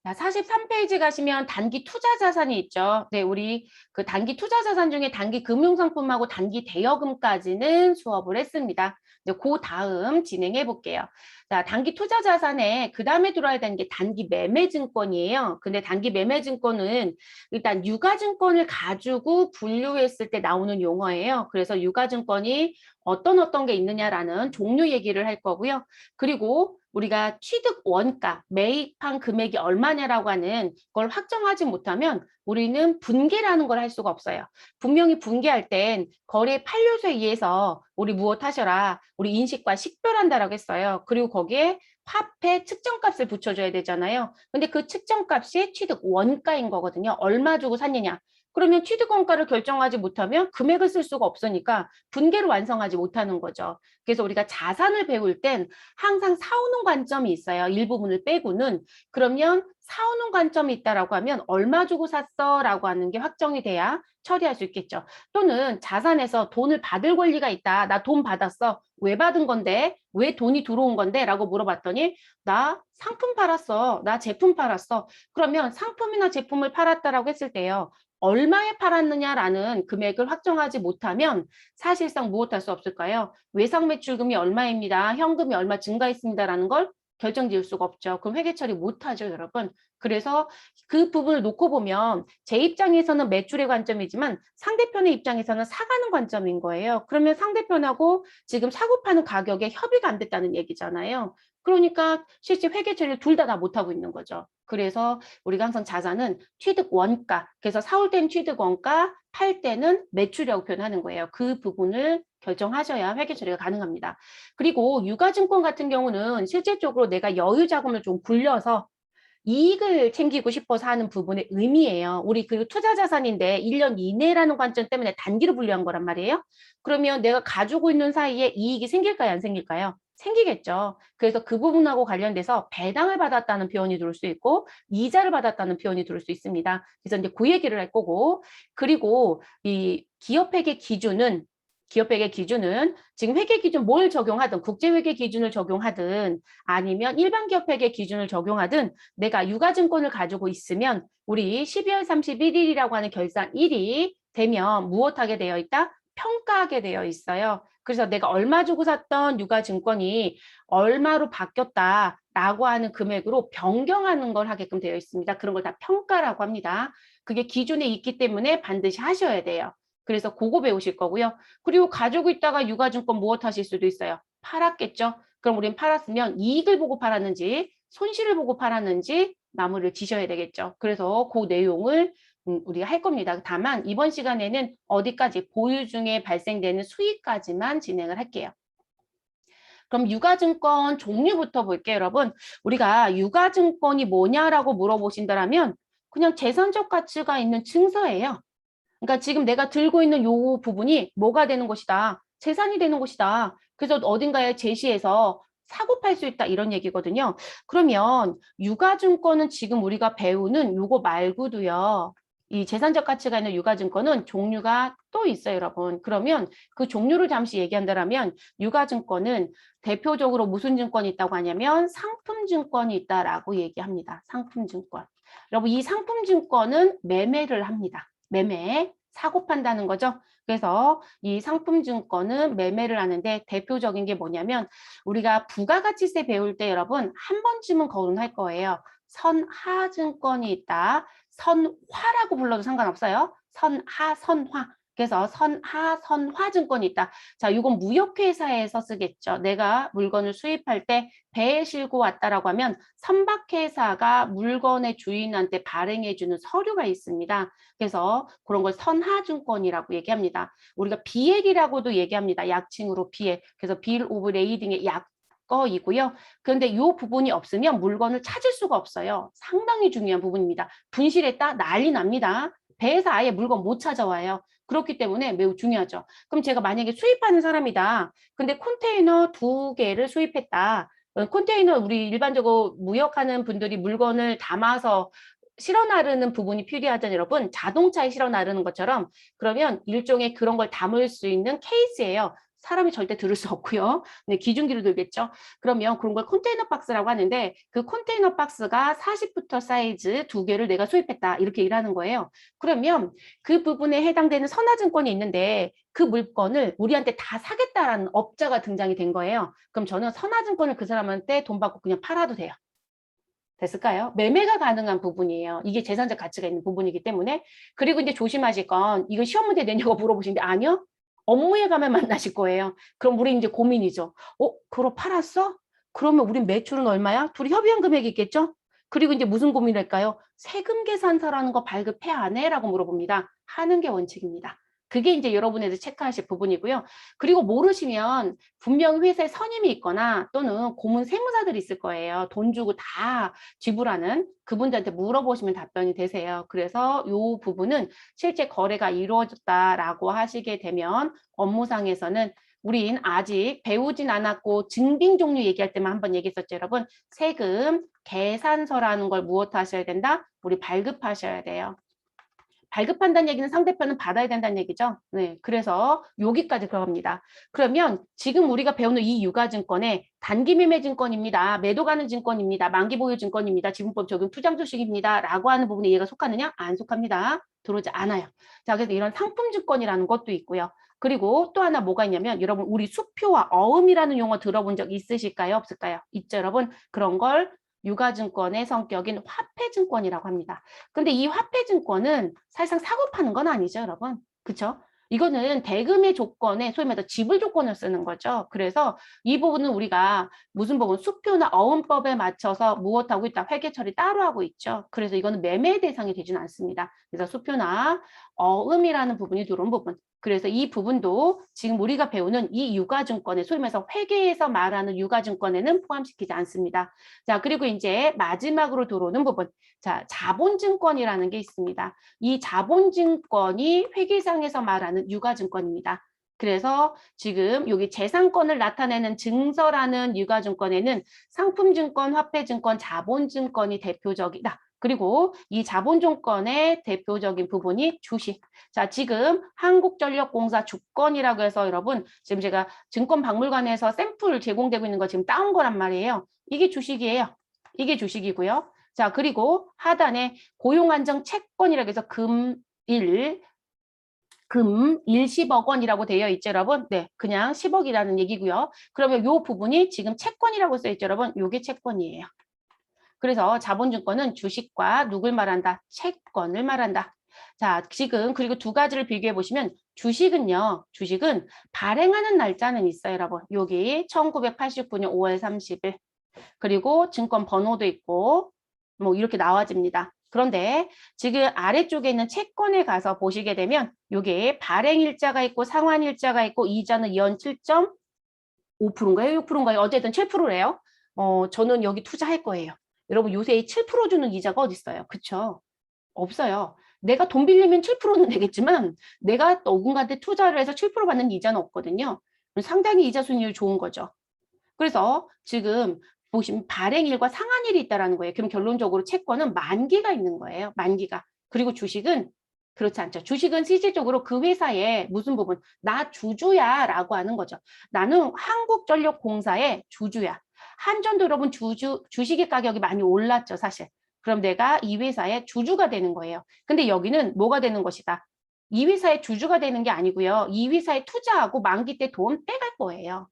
자, 43페이지 가시면 단기 투자 자산이 있죠. 네, 우리 그 단기 투자 자산 중에 단기 금융상품하고 단기 대여금까지는 수업을 했습니다. 네, 그 다음 진행해 볼게요. 자, 단기 투자 자산에 그 다음에 들어야 되는 게 단기 매매 증권이에요. 근데 단기 매매 증권은 일단 유가증권을 가지고 분류했을 때 나오는 용어예요. 그래서 유가증권이 어떤 게 있느냐라는 종류 얘기를 할 거고요. 그리고 우리가 취득 원가, 매입한 금액이 얼마냐라고 하는 걸 확정하지 못하면 우리는 분개라는 걸 할 수가 없어요. 분명히 분개할 땐 거래 판료소에 의해서 우리 무엇 하셔라, 우리 인식과 식별한다라고 했어요. 그리고 거기에 화폐 측정값을 붙여줘야 되잖아요. 근데 그 측정값이 취득 원가인 거거든요. 얼마 주고 샀느냐. 그러면 취득 원가를 결정하지 못하면 금액을 쓸 수가 없으니까 분개를 완성하지 못하는 거죠. 그래서 우리가 자산을 배울 땐 항상 사오는 관점이 있어요. 일부분을 빼고는. 그러면 사오는 관점이 있다라고 하면 얼마 주고 샀어? 라고 하는 게 확정이 돼야 처리할 수 있겠죠. 또는 자산에서 돈을 받을 권리가 있다. 나 돈 받았어. 왜 받은 건데? 왜 돈이 들어온 건데? 라고 물어봤더니 나 상품 팔았어. 나 제품 팔았어. 그러면 상품이나 제품을 팔았다라고 했을 때요. 얼마에 팔았느냐라는 금액을 확정하지 못하면 사실상 무엇할 수 없을까요? 외상 매출금이 얼마입니다. 현금이 얼마 증가했습니다라는 걸 결정 지을 수가 없죠. 그럼 회계 처리 못하죠, 여러분. 그래서 그 부분을 놓고 보면 제 입장에서는 매출의 관점이지만 상대편의 입장에서는 사가는 관점인 거예요. 그러면 상대편하고 지금 사고 파는 가격에 협의가 안 됐다는 얘기잖아요. 그러니까 실제 회계 처리를 둘 다 못하고 있는 거죠. 그래서 우리가 항상 자산은 취득 원가, 그래서 사올 때는 취득 원가, 팔 때는 매출이라고 표현하는 거예요. 그 부분을 결정하셔야 회계 처리가 가능합니다. 그리고 유가증권 같은 경우는 실질적으로 내가 여유 자금을 좀 굴려서 이익을 챙기고 싶어서 하는 부분의 의미예요. 우리 그 투자 자산인데 1년 이내라는 관점 때문에 단기로 분류한 거란 말이에요. 그러면 내가 가지고 있는 사이에 이익이 생길까요? 안 생길까요? 생기겠죠. 그래서 그 부분하고 관련돼서 배당을 받았다는 표현이 들을 수 있고 이자를 받았다는 표현이 들을 수 있습니다. 그래서 이제 그 얘기를 할 거고 그리고 이 기업회계 기준은 지금 회계 기준 뭘 적용하든 국제회계 기준을 적용하든 아니면 일반 기업회계 기준을 적용하든 내가 유가증권을 가지고 있으면 우리 12월 31일이라고 하는 결산일이 되면 무엇하게 되어 있다? 평가하게 되어 있어요. 그래서 내가 얼마 주고 샀던 유가증권이 얼마로 바뀌었다라고 하는 금액으로 변경하는 걸 하게끔 되어 있습니다. 그런 걸 다 평가라고 합니다. 그게 기준에 있기 때문에 반드시 하셔야 돼요. 그래서 그거 배우실 거고요. 그리고 가지고 있다가 유가증권 무엇 하실 수도 있어요. 팔았겠죠? 그럼 우린 팔았으면 이익을 보고 팔았는지 손실을 보고 팔았는지 마무리를 지셔야 되겠죠. 그래서 그 내용을 우리가 할 겁니다. 다만 이번 시간에는 어디까지 보유 중에 발생되는 수익까지만 진행을 할게요. 그럼 유가증권 종류부터 볼게요, 여러분. 우리가 유가증권이 뭐냐라고 물어보신다면 그냥 재산적 가치가 있는 증서예요. 그러니까 지금 내가 들고 있는 요 부분이 뭐가 되는 것이다. 재산이 되는 것이다. 그래서 어딘가에 제시해서 사고 팔 수 있다 이런 얘기거든요. 그러면 유가증권은 지금 우리가 배우는 요거 말고도요. 이 재산적 가치가 있는 유가증권은 종류가 또 있어요, 여러분. 그러면 그 종류를 잠시 얘기한다면 유가증권은 대표적으로 무슨 증권이 있다고 하냐면 상품증권이 있다라고 얘기합니다. 상품증권. 여러분 이 상품증권은 매매를 합니다. 매매, 사고 판다는 거죠. 그래서 이 상품증권은 매매를 하는데 대표적인 게 뭐냐면 우리가 부가가치세 배울 때 여러분 한 번쯤은 거론할 거예요. 선하증권이 있다. 선화라고 불러도 상관없어요. 선하, 선화. 그래서 선하, 선화증권이 있다. 자, 이건 무역회사에서 쓰겠죠. 내가 물건을 수입할 때 배에 싣고 왔다라고 하면 선박회사가 물건의 주인한테 발행해주는 서류가 있습니다. 그래서 그런 걸 선하증권이라고 얘기합니다. 우리가 비액이라고도 얘기합니다. 약칭으로 비액. 그래서 빌 오브 레이딩의 약 거이고요. 그런데 이 부분이 없으면 물건을 찾을 수가 없어요. 상당히 중요한 부분입니다. 분실했다? 난리 납니다. 배에서 아예 물건 못 찾아와요. 그렇기 때문에 매우 중요하죠. 그럼 제가 만약에 수입하는 사람이다. 근데 컨테이너 2개를 수입했다. 컨테이너 우리 일반적으로 무역하는 분들이 물건을 담아서 실어 나르는 부분이 필요하잖아요, 여러분. 자동차에 실어 나르는 것처럼 그러면 일종의 그런 걸 담을 수 있는 케이스예요. 사람이 절대 들을 수 없고요. 네, 기중기로 들겠죠. 그러면 그런 걸 컨테이너 박스라고 하는데 그 컨테이너 박스가 40부터 사이즈 2개를 내가 수입했다. 이렇게 일하는 거예요. 그러면 그 부분에 해당되는 선화증권이 있는데 그 물건을 우리한테 다 사겠다라는 업자가 등장이 된 거예요. 그럼 저는 선화증권을 그 사람한테 돈 받고 그냥 팔아도 돼요. 됐을까요? 매매가 가능한 부분이에요. 이게 재산적 가치가 있는 부분이기 때문에. 그리고 이제 조심하실 건 이거 시험 문제 내냐고 물어보시는데 아니요. 업무에 가면 만나실 거예요. 그럼 우리 이제 고민이죠. 그거 팔았어? 그러면 우리 매출은 얼마야? 둘이 협의한 금액이 있겠죠? 그리고 이제 무슨 고민을 할까요? 세금 계산서라는 거 발급해 안 해? 라고 물어봅니다. 하는 게 원칙입니다. 그게 이제 여러분들 체크하실 부분이고요. 그리고 모르시면 분명히 회사에 선임이 있거나 또는 고문 세무사들이 있을 거예요. 돈 주고 다 지불하는 그분들한테 물어보시면 답변이 되세요. 그래서 이 부분은 실제 거래가 이루어졌다라고 하시게 되면 업무상에서는 우린 아직 배우진 않았고 증빙 종류 얘기할 때만 한번 얘기했었죠, 여러분. 세금, 계산서라는 걸 무엇 하셔야 된다? 우리 발급하셔야 돼요. 발급한다는 얘기는 상대편은 받아야 된다는 얘기죠. 네, 그래서 여기까지 들어갑니다. 그러면 지금 우리가 배우는 이 유가증권에 단기매매증권입니다. 매도 가는 증권입니다. 만기보유증권입니다. 지분법 적용 투자주식입니다. 라고 하는 부분에 얘가 속하느냐? 안 속합니다. 들어오지 않아요. 자, 그래서 이런 상품증권이라는 것도 있고요. 그리고 또 하나 뭐가 있냐면 여러분 우리 수표와 어음이라는 용어 들어본 적 있으실까요? 없을까요? 있죠, 여러분. 그런 걸 유가증권의 성격인 화폐증권이라고 합니다. 근데 이 화폐증권은 사실상 사고 파는 건 아니죠, 여러분. 그렇죠? 이거는 대금의 조건에 소위 말해서 지불 조건을 쓰는 거죠. 그래서 이 부분은 우리가 무슨 부분 수표나 어음법에 맞춰서 무엇하고 있다? 회계 처리 따로 하고 있죠. 그래서 이거는 매매 대상이 되지는 않습니다. 그래서 수표나 어음이라는 부분이 들어온 부분. 그래서 이 부분도 지금 우리가 배우는 이 유가증권에 소위 말해서 회계에서 말하는 유가증권에는 포함시키지 않습니다. 자, 그리고 이제 마지막으로 들어오는 부분. 자, 자본증권이라는 게 있습니다. 이 자본증권이 회계상에서 말하는 유가증권입니다. 그래서 지금 여기 재산권을 나타내는 증서라는 유가증권에는 상품증권, 화폐증권, 자본증권이 대표적이다. 그리고 이 자본증권의 대표적인 부분이 주식. 자, 지금 한국전력공사 주권이라고 해서 여러분 지금 제가 증권박물관에서 샘플 제공되고 있는 거 지금 따온 거란 말이에요. 이게 주식이에요. 이게 주식이고요. 자, 그리고 하단에 고용안정 채권이라고 해서 금 10억 원이라고 되어 있죠, 여러분? 네, 그냥 10억이라는 얘기고요. 그러면 이 부분이 지금 채권이라고 써 있죠, 여러분? 이게 채권이에요. 그래서 자본증권은 주식과 누굴 말한다? 채권을 말한다. 자, 지금 그리고 두 가지를 비교해 보시면 주식은 발행하는 날짜는 있어요, 여러분. 여기 1989년 5월 30일. 그리고 증권 번호도 있고 뭐 이렇게 나와집니다. 그런데 지금 아래쪽에 있는 채권에 가서 보시게 되면 이게 발행일자가 있고 상환일자가 있고 이자는 연 7.5%인가요? 6%인가요? 어쨌든 7%래요. 저는 여기 투자할 거예요. 여러분 요새 7% 주는 이자가 어디 있어요? 그쵸? 없어요. 내가 돈 빌리면 7%는 되겠지만 내가 누군가한테 투자를 해서 7% 받는 이자는 없거든요. 상당히 이자 수익률 좋은 거죠. 그래서 지금 보시면 발행일과 상한일이 있다는 거예요. 그럼 결론적으로 채권은 만기가 있는 거예요. 만기가. 그리고 주식은 그렇지 않죠. 주식은 실질적으로 그 회사의 무슨 부분, 나 주주야 라고 하는 거죠. 나는 한국전력공사의 주주야. 한전도 여러분 주식의 가격이 많이 올랐죠, 사실. 그럼 내가 이 회사의 주주가 되는 거예요. 근데 여기는 뭐가 되는 것이다? 이 회사의 주주가 되는 게 아니고요. 이 회사에 투자하고 만기 때 돈 빼갈 거예요.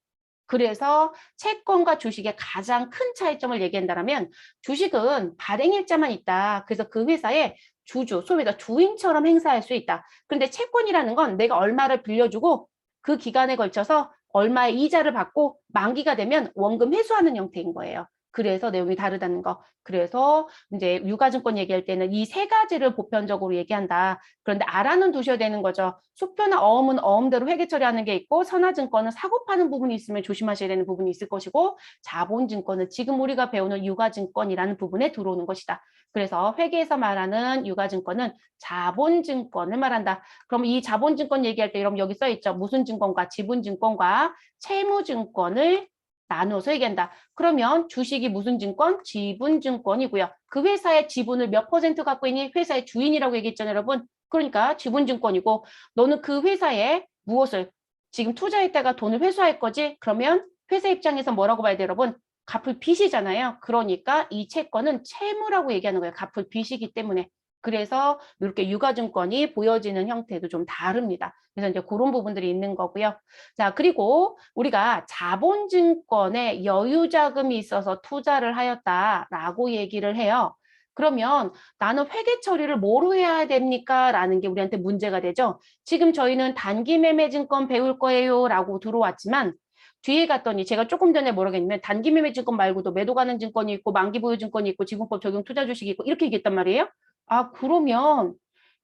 그래서 채권과 주식의 가장 큰 차이점을 얘기한다면 주식은 발행일자만 있다. 그래서 그 회사의 주주, 소위 말해서 주인처럼 행사할 수 있다. 그런데 채권이라는 건 내가 얼마를 빌려주고 그 기간에 걸쳐서 얼마의 이자를 받고 만기가 되면 원금 회수하는 형태인 거예요. 그래서 내용이 다르다는 거. 그래서 이제 유가증권 얘기할 때는 이 세 가지를 보편적으로 얘기한다. 그런데 알아는 두셔야 되는 거죠. 수표나 어음은 어음대로 회계 처리하는 게 있고 선화증권은 사고 파는 부분이 있으면 조심하셔야 되는 부분이 있을 것이고 자본증권은 지금 우리가 배우는 유가증권이라는 부분에 들어오는 것이다. 그래서 회계에서 말하는 유가증권은 자본증권을 말한다. 그럼 이 자본증권 얘기할 때 여러분 여기 써 있죠. 무슨 증권과 지분증권과 채무증권을 나눠서 얘기한다. 그러면 주식이 무슨 증권? 지분증권이고요. 그 회사의 지분을 몇 퍼센트 갖고 있니? 회사의 주인이라고 얘기했잖아요, 여러분. 그러니까 지분증권이고 너는 그 회사에 무엇을? 지금 투자했다가 돈을 회수할 거지? 그러면 회사 입장에서 뭐라고 봐야 돼요, 여러분? 갚을 빚이잖아요. 그러니까 이 채권은 채무라고 얘기하는 거예요. 갚을 빚이기 때문에. 그래서 이렇게 유가증권이 보여지는 형태도 좀 다릅니다. 그래서 이제 그런 부분들이 있는 거고요. 자, 그리고 우리가 자본증권에 여유자금이 있어서 투자를 하였다라고 얘기를 해요. 그러면 나는 회계 처리를 뭐로 해야 됩니까? 라는 게 우리한테 문제가 되죠. 지금 저희는 단기 매매 증권 배울 거예요 라고 들어왔지만 뒤에 갔더니 제가 조금 전에 뭐라고 했냐면 단기 매매 증권 말고도 매도 가능 증권이 있고 만기 보유 증권이 있고 지분법 적용 투자 주식이 있고 이렇게 얘기했단 말이에요. 아, 그러면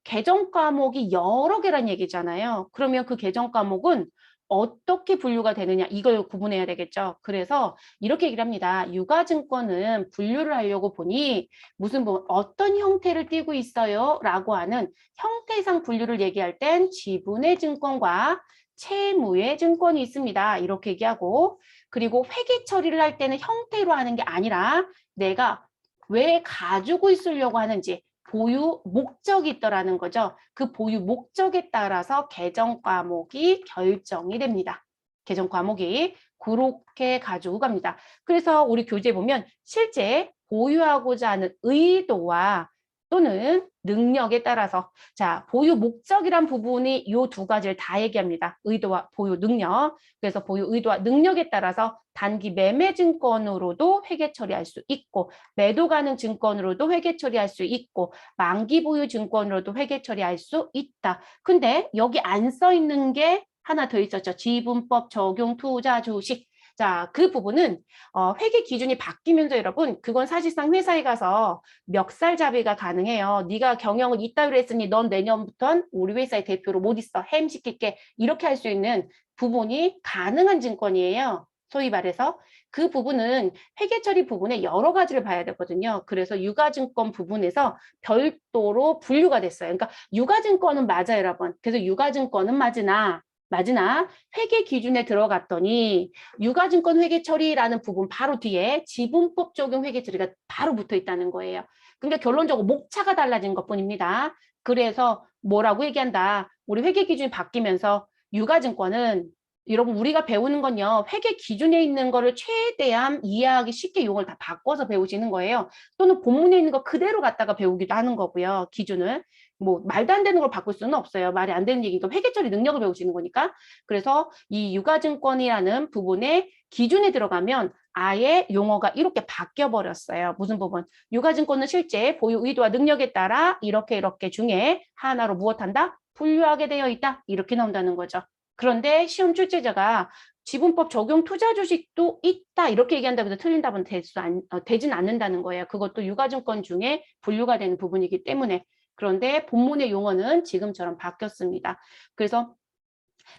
개정 과목이 여러 개란 얘기잖아요. 그러면 그 개정 과목은 어떻게 분류가 되느냐 이걸 구분해야 되겠죠. 그래서 이렇게 얘기를 합니다. 유가증권은 분류를 하려고 보니 무슨 어떤 형태를 띠고 있어요? 라고 하는 형태상 분류를 얘기할 땐 지분의 증권과 채무의 증권이 있습니다. 이렇게 얘기하고 그리고 회계 처리를 할 때는 형태로 하는 게 아니라 내가 왜 가지고 있으려고 하는지 보유 목적이 있더라는 거죠. 그 보유 목적에 따라서 개정 과목이 결정이 됩니다. 개정 과목이 그렇게 가지고 갑니다. 그래서 우리 교재에 보면 실제 보유하고자 하는 의도와 또는 능력에 따라서 자 보유 목적이란 부분이 이 두 가지를 다 얘기합니다. 의도와 보유 능력. 그래서 보유 의도와 능력에 따라서 단기 매매 증권으로도 회계 처리할 수 있고 매도 가능 증권으로도 회계 처리할 수 있고 만기 보유 증권으로도 회계 처리할 수 있다. 근데 여기 안 써 있는 게 하나 더 있었죠. 지분법 적용 투자 주식. 자, 그 부분은 회계 기준이 바뀌면서 여러분 그건 사실상 회사에 가서 멱살 잡이가 가능해요. 네가 경영을 이따위로 했으니 넌 내년부터는 우리 회사의 대표로 못 있어. 해임시킬게. 이렇게 할 수 있는 부분이 가능한 증권이에요. 소위 말해서 그 부분은 회계 처리 부분에 여러 가지를 봐야 되거든요. 그래서 유가증권 부분에서 별도로 분류가 됐어요. 그러니까 유가증권은 맞아요, 여러분. 그래서 유가증권은 맞으나 회계 기준에 들어갔더니 유가증권 회계 처리라는 부분 바로 뒤에 지분법 적용 회계 처리가 바로 붙어 있다는 거예요. 그러니까 결론적으로 목차가 달라진 것뿐입니다. 그래서 뭐라고 얘기한다. 우리 회계 기준이 바뀌면서 유가증권은 여러분 우리가 배우는 건요. 회계 기준에 있는 거를 최대한 이해하기 쉽게 용어를 다 바꿔서 배우시는 거예요. 또는 본문에 있는 거 그대로 갖다가 배우기도 하는 거고요. 기준을. 뭐 말도 안 되는 걸 바꿀 수는 없어요. 말이 안 되는 얘기니까 회계 처리 능력을 배우시는 거니까. 그래서 이 유가증권이라는 부분에 기준에 들어가면 아예 용어가 이렇게 바뀌어 버렸어요. 무슨 부분? 유가증권은 실제 보유 의도와 능력에 따라 이렇게 중에 하나로 무엇한다? 분류하게 되어 있다. 이렇게 나온다는 거죠. 그런데 시험 출제자가 지분법 적용 투자 주식도 있다 이렇게 얘기한다고 해서 틀린 답은 되진 않는다는 거예요. 그것도 유가증권 중에 분류가 되는 부분이기 때문에. 그런데 본문의 용어는 지금처럼 바뀌었습니다. 그래서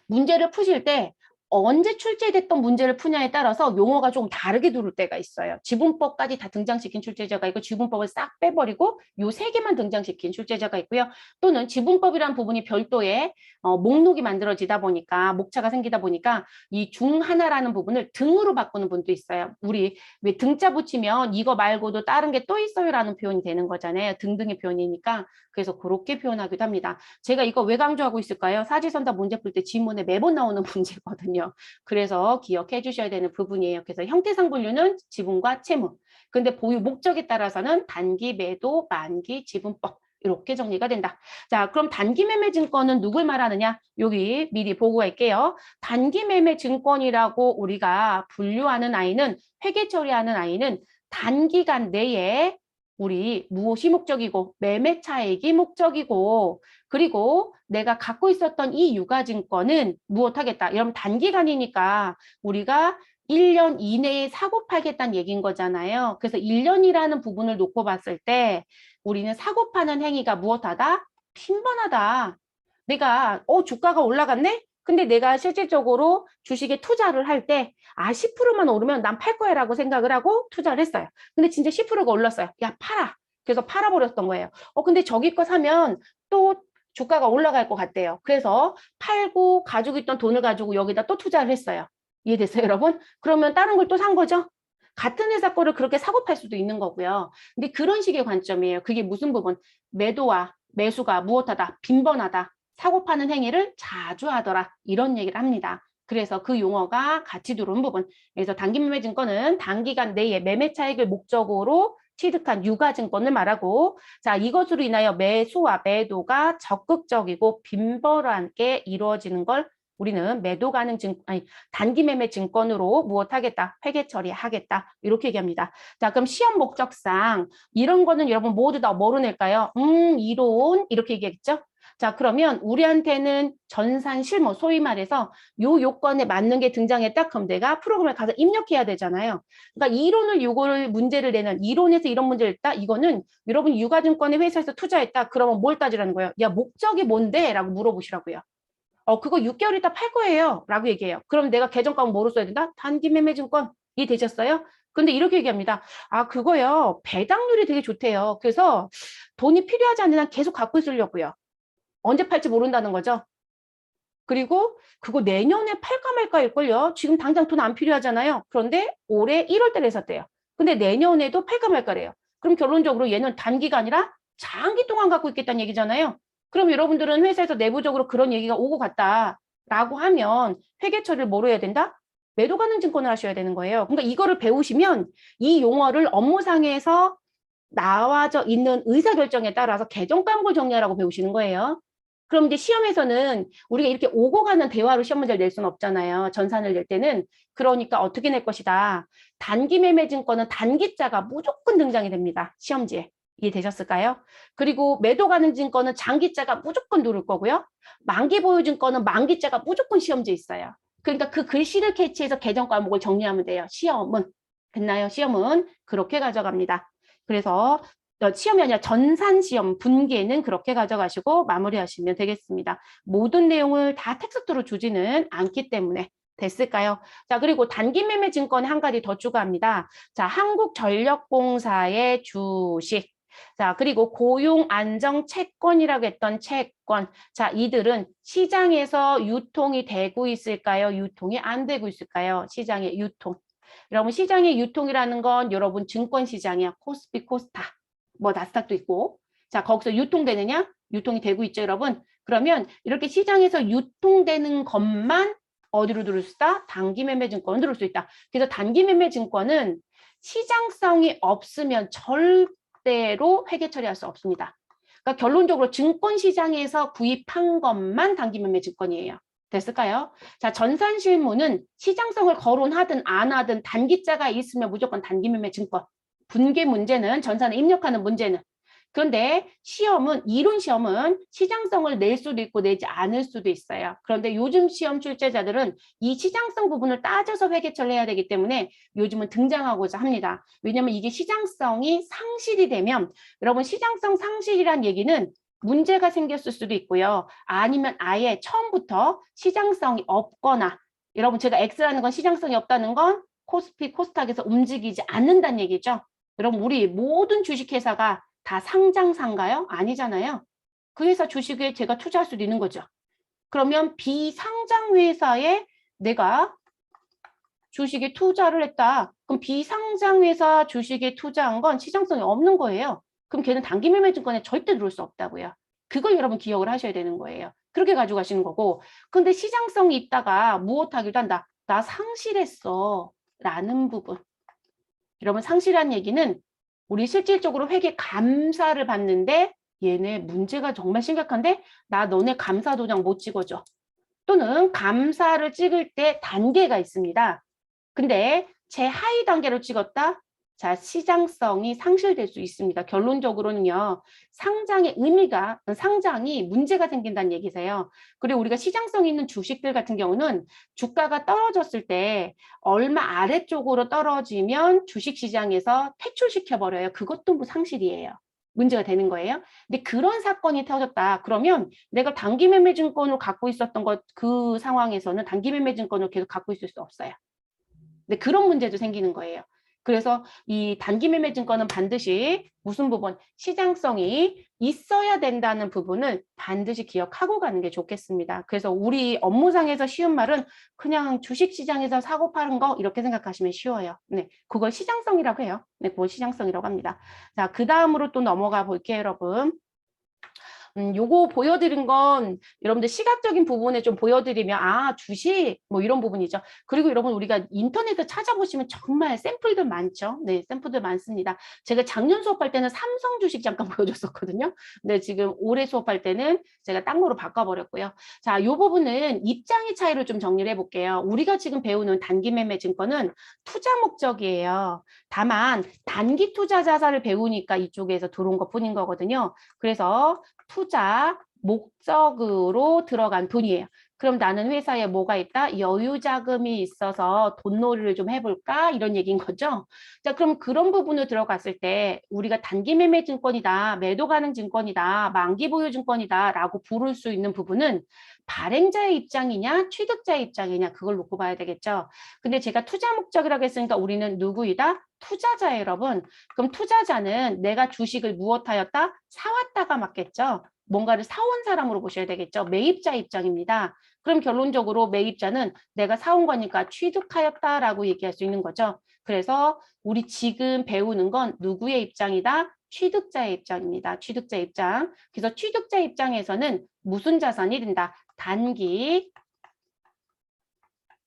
문제를 푸실 때 언제 출제됐던 문제를 푸냐에 따라서 용어가 조금 다르게 들을 때가 있어요. 지분법까지 다 등장시킨 출제자가 있고 지분법을 싹 빼버리고 요 세 개만 등장시킨 출제자가 있고요. 또는 지분법이라는 부분이 별도의 목록이 만들어지다 보니까 목차가 생기다 보니까 이 중 하나라는 부분을 등으로 바꾸는 분도 있어요. 우리 왜 등자 붙이면 이거 말고도 다른 게 또 있어요 라는 표현이 되는 거잖아요. 등등의 표현이니까. 그래서 그렇게 표현하기도 합니다. 제가 이거 왜 강조하고 있을까요? 사지선다 문제 풀 때 지문에 매번 나오는 문제거든요. 그래서 기억해 주셔야 되는 부분이에요. 그래서 형태상 분류는 지분과 채무. 근데 보유 목적에 따라서는 단기 매도, 만기, 지분법. 이렇게 정리가 된다. 자, 그럼 단기 매매 증권은 누굴 말하느냐? 여기 미리 보고할게요. 단기 매매 증권이라고 우리가 분류하는 아이는 회계 처리하는 아이는 단기간 내에 우리 무엇이 목적이고 매매 차익이 목적이고 그리고 내가 갖고 있었던 이 유가증권은 무엇하겠다. 여러분 단기간이니까 우리가 1년 이내에 사고 팔겠다는 얘기인 거잖아요. 그래서 1년이라는 부분을 놓고 봤을 때 우리는 사고 파는 행위가 무엇하다? 빈번하다. 내가 주가가 올라갔네? 근데 내가 실질적으로 주식에 투자를 할 때 10%만 오르면 난 팔 거야 라고 생각을 하고 투자를 했어요. 근데 진짜 10%가 올랐어요. 야, 팔아. 그래서 팔아버렸던 거예요. 근데 저기 거 사면 또 주가가 올라갈 것 같대요. 그래서 팔고 가지고 있던 돈을 가지고 여기다 또 투자를 했어요. 이해됐어요, 여러분? 그러면 다른 걸 또 산 거죠? 같은 회사 거를 그렇게 사고 팔 수도 있는 거고요. 근데 그런 식의 관점이에요. 그게 무슨 부분? 매도와 매수가 무엇하다? 빈번하다. 사고 파는 행위를 자주 하더라. 이런 얘기를 합니다. 그래서 그 용어가 같이 들어온 부분. 그래서 단기매매증권은 단기간 내에 매매 차익을 목적으로 취득한 유가증권을 말하고, 자, 이것으로 인하여 매수와 매도가 적극적이고 빈번하게 이루어지는 걸 우리는 매도 가능 단기 매매 증권으로 무엇하겠다? 회계 처리하겠다. 이렇게 얘기합니다. 자, 그럼 시험 목적상 이런 거는 여러분 모두 다 뭐로 낼까요? 이론 이렇게 얘기했죠? 자, 그러면 우리한테는 전산 실무, 소위 말해서 요 요건에 맞는 게 등장했다. 그럼 내가 프로그램에 가서 입력해야 되잖아요. 그러니까 이론을 요거를 문제를 내는 이론에서 이런 문제를 했다. 이거는 여러분 유가증권의 회사에서 투자했다. 그러면 뭘 따지라는 거예요? 야, 목적이 뭔데? 라고 물어보시라고요. 그거 6개월 있다 팔 거예요. 라고 얘기해요. 그럼 내가 계정값은 뭐로 써야 된다? 단기매매증권. 이해되셨어요? 근데 이렇게 얘기합니다. 아, 그거요. 배당률이 되게 좋대요. 그래서 돈이 필요하지 않는 한 계속 갖고 있으려고요. 언제 팔지 모른다는 거죠. 그리고 그거 내년에 팔까 말까일걸요. 지금 당장 돈 안 필요하잖아요. 그런데 올해 1월 달에 샀대요. 근데 내년에도 팔까 말까래요. 그럼 결론적으로 얘는 단기가 아니라 장기 동안 갖고 있겠다는 얘기잖아요. 그럼 여러분들은 회사에서 내부적으로 그런 얘기가 오고 갔다라고 하면 회계처리를 뭐로 해야 된다? 매도 가능 증권을 하셔야 되는 거예요. 그러니까 이거를 배우시면 이 용어를 업무상에서 나와져 있는 의사결정에 따라서 계정 과목을 정리하라고 배우시는 거예요. 그럼 이제 시험에서는 우리가 이렇게 오고 가는 대화로 시험 문제를 낼 수는 없잖아요. 전산을 낼 때는. 그러니까 어떻게 낼 것이다. 단기 매매 증권은 단기자가 무조건 등장이 됩니다. 시험지에. 이해되셨을까요? 그리고 매도 가능 증권은 장기자가 무조건 누를 거고요. 만기 보유 증권은 만기자가 무조건 시험지에 있어요. 그러니까 그 글씨를 캐치해서 계정 과목을 정리하면 돼요. 시험은. 됐나요? 시험은 그렇게 가져갑니다. 그래서 시험이 아니라 전산시험 분계는 그렇게 가져가시고 마무리하시면 되겠습니다. 모든 내용을 다 텍스트로 주지는 않기 때문에 됐을까요? 자, 그리고 단기매매 증권에 한 가지 더 추가합니다. 자, 한국전력공사의 주식. 자, 그리고 고용안정채권이라고 했던 채권. 자, 이들은 시장에서 유통이 되고 있을까요? 유통이 안 되고 있을까요? 시장의 유통. 여러분, 시장의 유통이라는 건 여러분 증권시장이야. 코스피, 코스닥. 뭐 나스닥도 있고. 자, 거기서 유통되느냐? 유통이 되고 있죠, 여러분. 그러면 이렇게 시장에서 유통되는 것만 어디로 들을 수 있다? 단기매매 증권을 들을 수 있다. 그래서 단기매매 증권은 시장성이 없으면 절대로 회계 처리할 수 없습니다. 그러니까 결론적으로 증권시장에서 구입한 것만 단기매매 증권이에요. 됐을까요? 자, 전산실무는 시장성을 거론하든 안 하든 단기자가 있으면 무조건 단기매매 증권. 분계 문제는 전산에 입력하는 문제는. 그런데 시험은 이론 시험은 시장성을 낼 수도 있고 내지 않을 수도 있어요. 그런데 요즘 시험 출제자들은 이 시장성 부분을 따져서 회계처리를 해야 되기 때문에 요즘은 등장하고자 합니다. 왜냐하면 이게 시장성이 상실이 되면 여러분 시장성 상실이란 얘기는 문제가 생겼을 수도 있고요. 아니면 아예 처음부터 시장성이 없거나 여러분 제가 X라는 건 시장성이 없다는 건 코스피, 코스닥에서 움직이지 않는다는 얘기죠. 여러분 우리 모든 주식회사가 다 상장사인가요? 아니잖아요. 그 회사 주식에 제가 투자할 수도 있는 거죠. 그러면 비상장 회사에 내가 주식에 투자를 했다. 그럼 비상장 회사 주식에 투자한 건 시장성이 없는 거예요. 그럼 걔는 단기매매증권에 절대 들어올 수 없다고요. 그걸 여러분 기억을 하셔야 되는 거예요. 그렇게 가져가시는 거고. 근데 시장성이 있다가 무엇하기도 한다. 나 상실했어. 라는 부분. 여러분 상실한 얘기는 우리 실질적으로 회계 감사를 받는데 얘네 문제가 정말 심각한데 나 너네 감사 도장 못 찍어줘. 또는 감사를 찍을 때 단계가 있습니다. 근데 제하위 단계로 찍었다? 자, 시장성이 상실될 수 있습니다. 결론적으로는요. 상장의 의미가 상장이 문제가 생긴다는 얘기세요. 그리고 우리가 시장성 있는 주식들 같은 경우는 주가가 떨어졌을 때 얼마 아래쪽으로 떨어지면 주식시장에서 퇴출시켜버려요. 그것도 뭐 상실이에요. 문제가 되는 거예요. 근데 그런 사건이 터졌다. 그러면 내가 단기매매증권을 갖고 있었던 것 그 상황에서는 단기매매증권을 계속 갖고 있을 수 없어요. 근데 그런 문제도 생기는 거예요. 그래서 이 단기매매증권은 반드시 무슨 부분? 시장성이 있어야 된다는 부분을 반드시 기억하고 가는 게 좋겠습니다. 그래서 우리 업무상에서 쉬운 말은 그냥 주식시장에서 사고 파는 거 이렇게 생각하시면 쉬워요. 네, 그걸 시장성이라고 해요. 네, 그걸 시장성이라고 합니다. 자, 그 다음으로 또 넘어가 볼게요, 여러분. 요거 보여드린 건 여러분들 시각적인 부분에 좀 보여드리면 아 주식 뭐 이런 부분이죠. 그리고 여러분 우리가 인터넷에 찾아보시면 정말 샘플들 많죠. 네, 샘플들 많습니다. 제가 작년 수업할 때는 삼성 주식 잠깐 보여줬었거든요. 네, 지금 올해 수업할 때는 제가 딴 거로 바꿔버렸고요. 자, 요 부분은 입장의 차이를 좀 정리를 해볼게요. 우리가 지금 배우는 단기 매매 증권은 투자 목적이에요. 다만 단기 투자 자산을 배우니까 이쪽에서 들어온 것뿐인 거거든요. 그래서 투자 목적으로 들어간 돈이에요. 그럼 나는 회사에 뭐가 있다? 여유 자금이 있어서 돈놀이를 좀 해볼까? 이런 얘기인 거죠. 자, 그럼 그런 부분으로 들어갔을 때 우리가 단기 매매 증권이다, 매도 가능 증권이다, 만기 보유 증권이다라고 부를 수 있는 부분은 발행자의 입장이냐, 취득자의 입장이냐 그걸 놓고 봐야 되겠죠. 근데 제가 투자 목적이라고 했으니까 우리는 누구이다? 투자자예요, 여러분. 그럼 투자자는 내가 주식을 무엇하였다? 사왔다가 맞겠죠. 뭔가를 사온 사람으로 보셔야 되겠죠. 매입자 입장입니다. 그럼 결론적으로 매입자는 내가 사온 거니까 취득하였다라고 얘기할 수 있는 거죠. 그래서 우리 지금 배우는 건 누구의 입장이다? 취득자의 입장입니다. 취득자 입장. 그래서 취득자 입장에서는 무슨 자산이 된다? 단기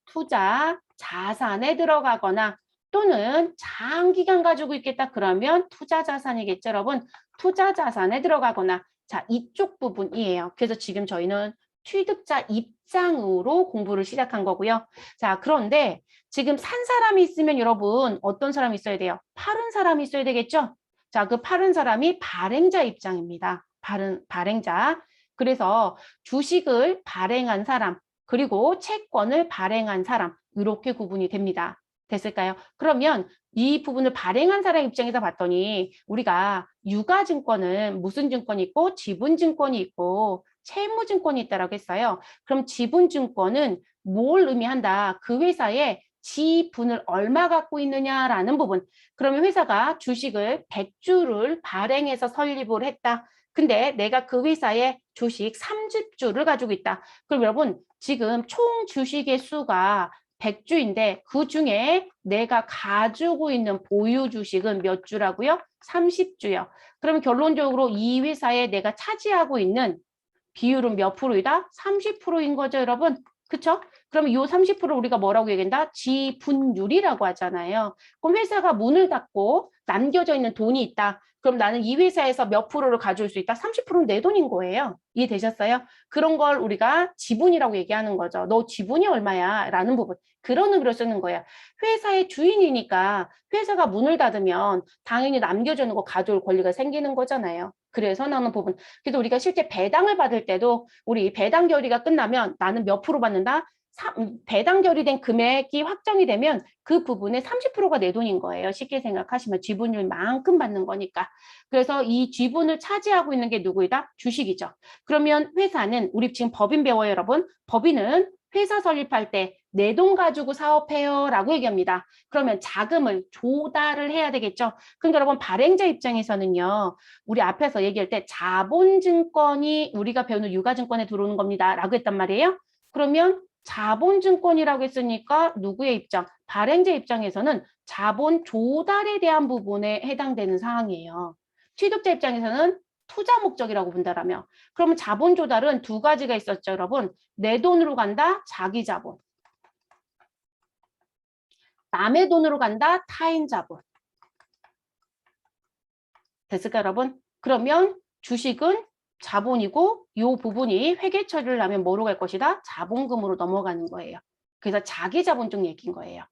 투자 자산에 들어가거나 또는 장기간 가지고 있겠다 그러면 투자 자산이겠죠, 여러분. 투자 자산에 들어가거나 자, 이쪽 부분이에요. 그래서 지금 저희는 취득자 입장으로 공부를 시작한 거고요. 자, 그런데 지금 산 사람이 있으면 여러분 어떤 사람이 있어야 돼요? 팔은 사람이 있어야 되겠죠? 자, 그 팔은 사람이 발행자 입장입니다. 발행자. 그래서 주식을 발행한 사람, 그리고 채권을 발행한 사람, 이렇게 구분이 됩니다. 됐을까요? 그러면 이 부분을 발행한 사람 입장에서 봤더니 우리가 유가증권은 무슨 증권이 있고 지분증권이 있고 채무증권이 있다라고 했어요. 그럼 지분증권은 뭘 의미한다? 그 회사의 지분을 얼마 갖고 있느냐라는 부분. 그러면 회사가 주식을 100주를 발행해서 설립을 했다. 근데 내가 그 회사의 주식 30주를 가지고 있다. 그럼 여러분 지금 총 주식의 수가 100주인데 그 중에 내가 가지고 있는 보유 주식은 몇 주라고요? 30주요. 그럼 결론적으로 이 회사에 내가 차지하고 있는 비율은 몇 프로이다? 30%인 거죠, 여러분. 그쵸? 그럼 이 30%를 우리가 뭐라고 얘기한다? 지분율이라고 하잖아요. 그럼 회사가 문을 닫고 남겨져 있는 돈이 있다. 그럼 나는 이 회사에서 몇 프로를 가져올 수 있다? 30%는 내 돈인 거예요. 이해되셨어요? 그런 걸 우리가 지분이라고 얘기하는 거죠. 너 지분이 얼마야? 라는 부분. 그런 의미로 쓰는 거예요. 회사의 주인이니까 회사가 문을 닫으면 당연히 남겨져 있는 거 가져올 권리가 생기는 거잖아요. 그래서 나는 부분. 그래서 우리가 실제 배당을 받을 때도 우리 배당 결의가 끝나면 나는 몇 프로 받는다? 배당 결의된 금액이 확정이 되면 그 부분의 30%가 내 돈인 거예요. 쉽게 생각하시면 지분율만큼 받는 거니까. 그래서 이 지분을 차지하고 있는 게 누구이다? 주식이죠. 그러면 회사는 우리 지금 법인 배워요, 여러분. 법인은 회사 설립할 때 내 돈 가지고 사업해요 라고 얘기합니다. 그러면 자금을 조달을 해야 되겠죠. 그러니까 여러분 발행자 입장에서는요. 우리 앞에서 얘기할 때 자본증권이 우리가 배우는 유가증권에 들어오는 겁니다 라고 했단 말이에요. 그러면 자본증권이라고 했으니까 누구의 입장? 발행자 입장에서는 자본 조달에 대한 부분에 해당되는 사항이에요. 취득자 입장에서는 투자 목적이라고 본다라면 그러면 자본 조달은 두 가지가 있었죠, 여러분. 내 돈으로 간다, 자기 자본. 남의 돈으로 간다, 타인 자본. 됐을까요, 여러분? 그러면 주식은 자본이고 이 부분이 회계 처리를 하면 뭐로 갈 것이다? 자본금으로 넘어가는 거예요. 그래서 자기 자본적 얘기인 거예요.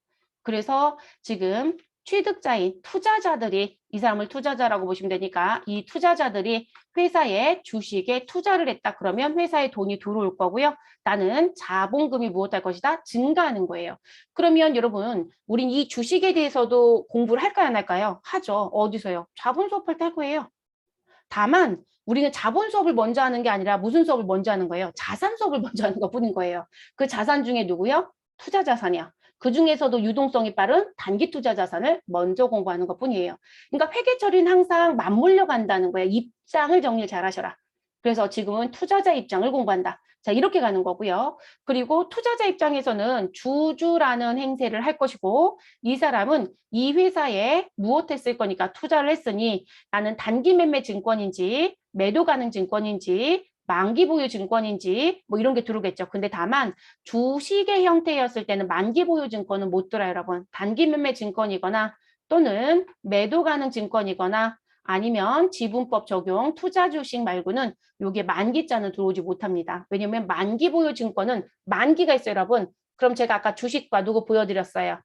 그래서 지금 취득자인 투자자들이 이 사람을 투자자라고 보시면 되니까 이 투자자들이 회사에 주식에 투자를 했다 그러면 회사에 돈이 들어올 거고요. 나는 자본금이 무엇할 것이다? 증가하는 거예요. 그러면 여러분 우린 이 주식에 대해서도 공부를 할까요 안 할까요? 하죠. 어디서요? 자본 수업할 때 할 거예요. 다만 우리는 자본 수업을 먼저 하는 게 아니라 무슨 수업을 먼저 하는 거예요? 자산 수업을 먼저 하는 것뿐인 거예요. 그 자산 중에 누구요? 투자 자산이야. 그 중에서도 유동성이 빠른 단기 투자 자산을 먼저 공부하는 것뿐이에요. 그러니까 회계 처리는 항상 맞물려 간다는 거예요. 입장을 정리 잘 하셔라. 그래서 지금은 투자자 입장을 공부한다. 자, 이렇게 가는 거고요. 그리고 투자자 입장에서는 주주라는 행세를 할 것이고 이 사람은 이 회사에 무엇 했을 거니까 투자를 했으니 나는 단기 매매 증권인지 매도 가능 증권인지 만기 보유 증권인지 뭐 이런 게 들어오겠죠. 근데 다만 주식의 형태였을 때는 만기 보유 증권은 못 들어요, 여러분. 단기 매매 증권이거나 또는 매도 가능 증권이거나 아니면 지분법 적용 투자 주식 말고는 요게 만기자는 들어오지 못합니다. 왜냐면 만기 보유 증권은 만기가 있어요, 여러분. 그럼 제가 아까 주식과 누구 보여드렸어요?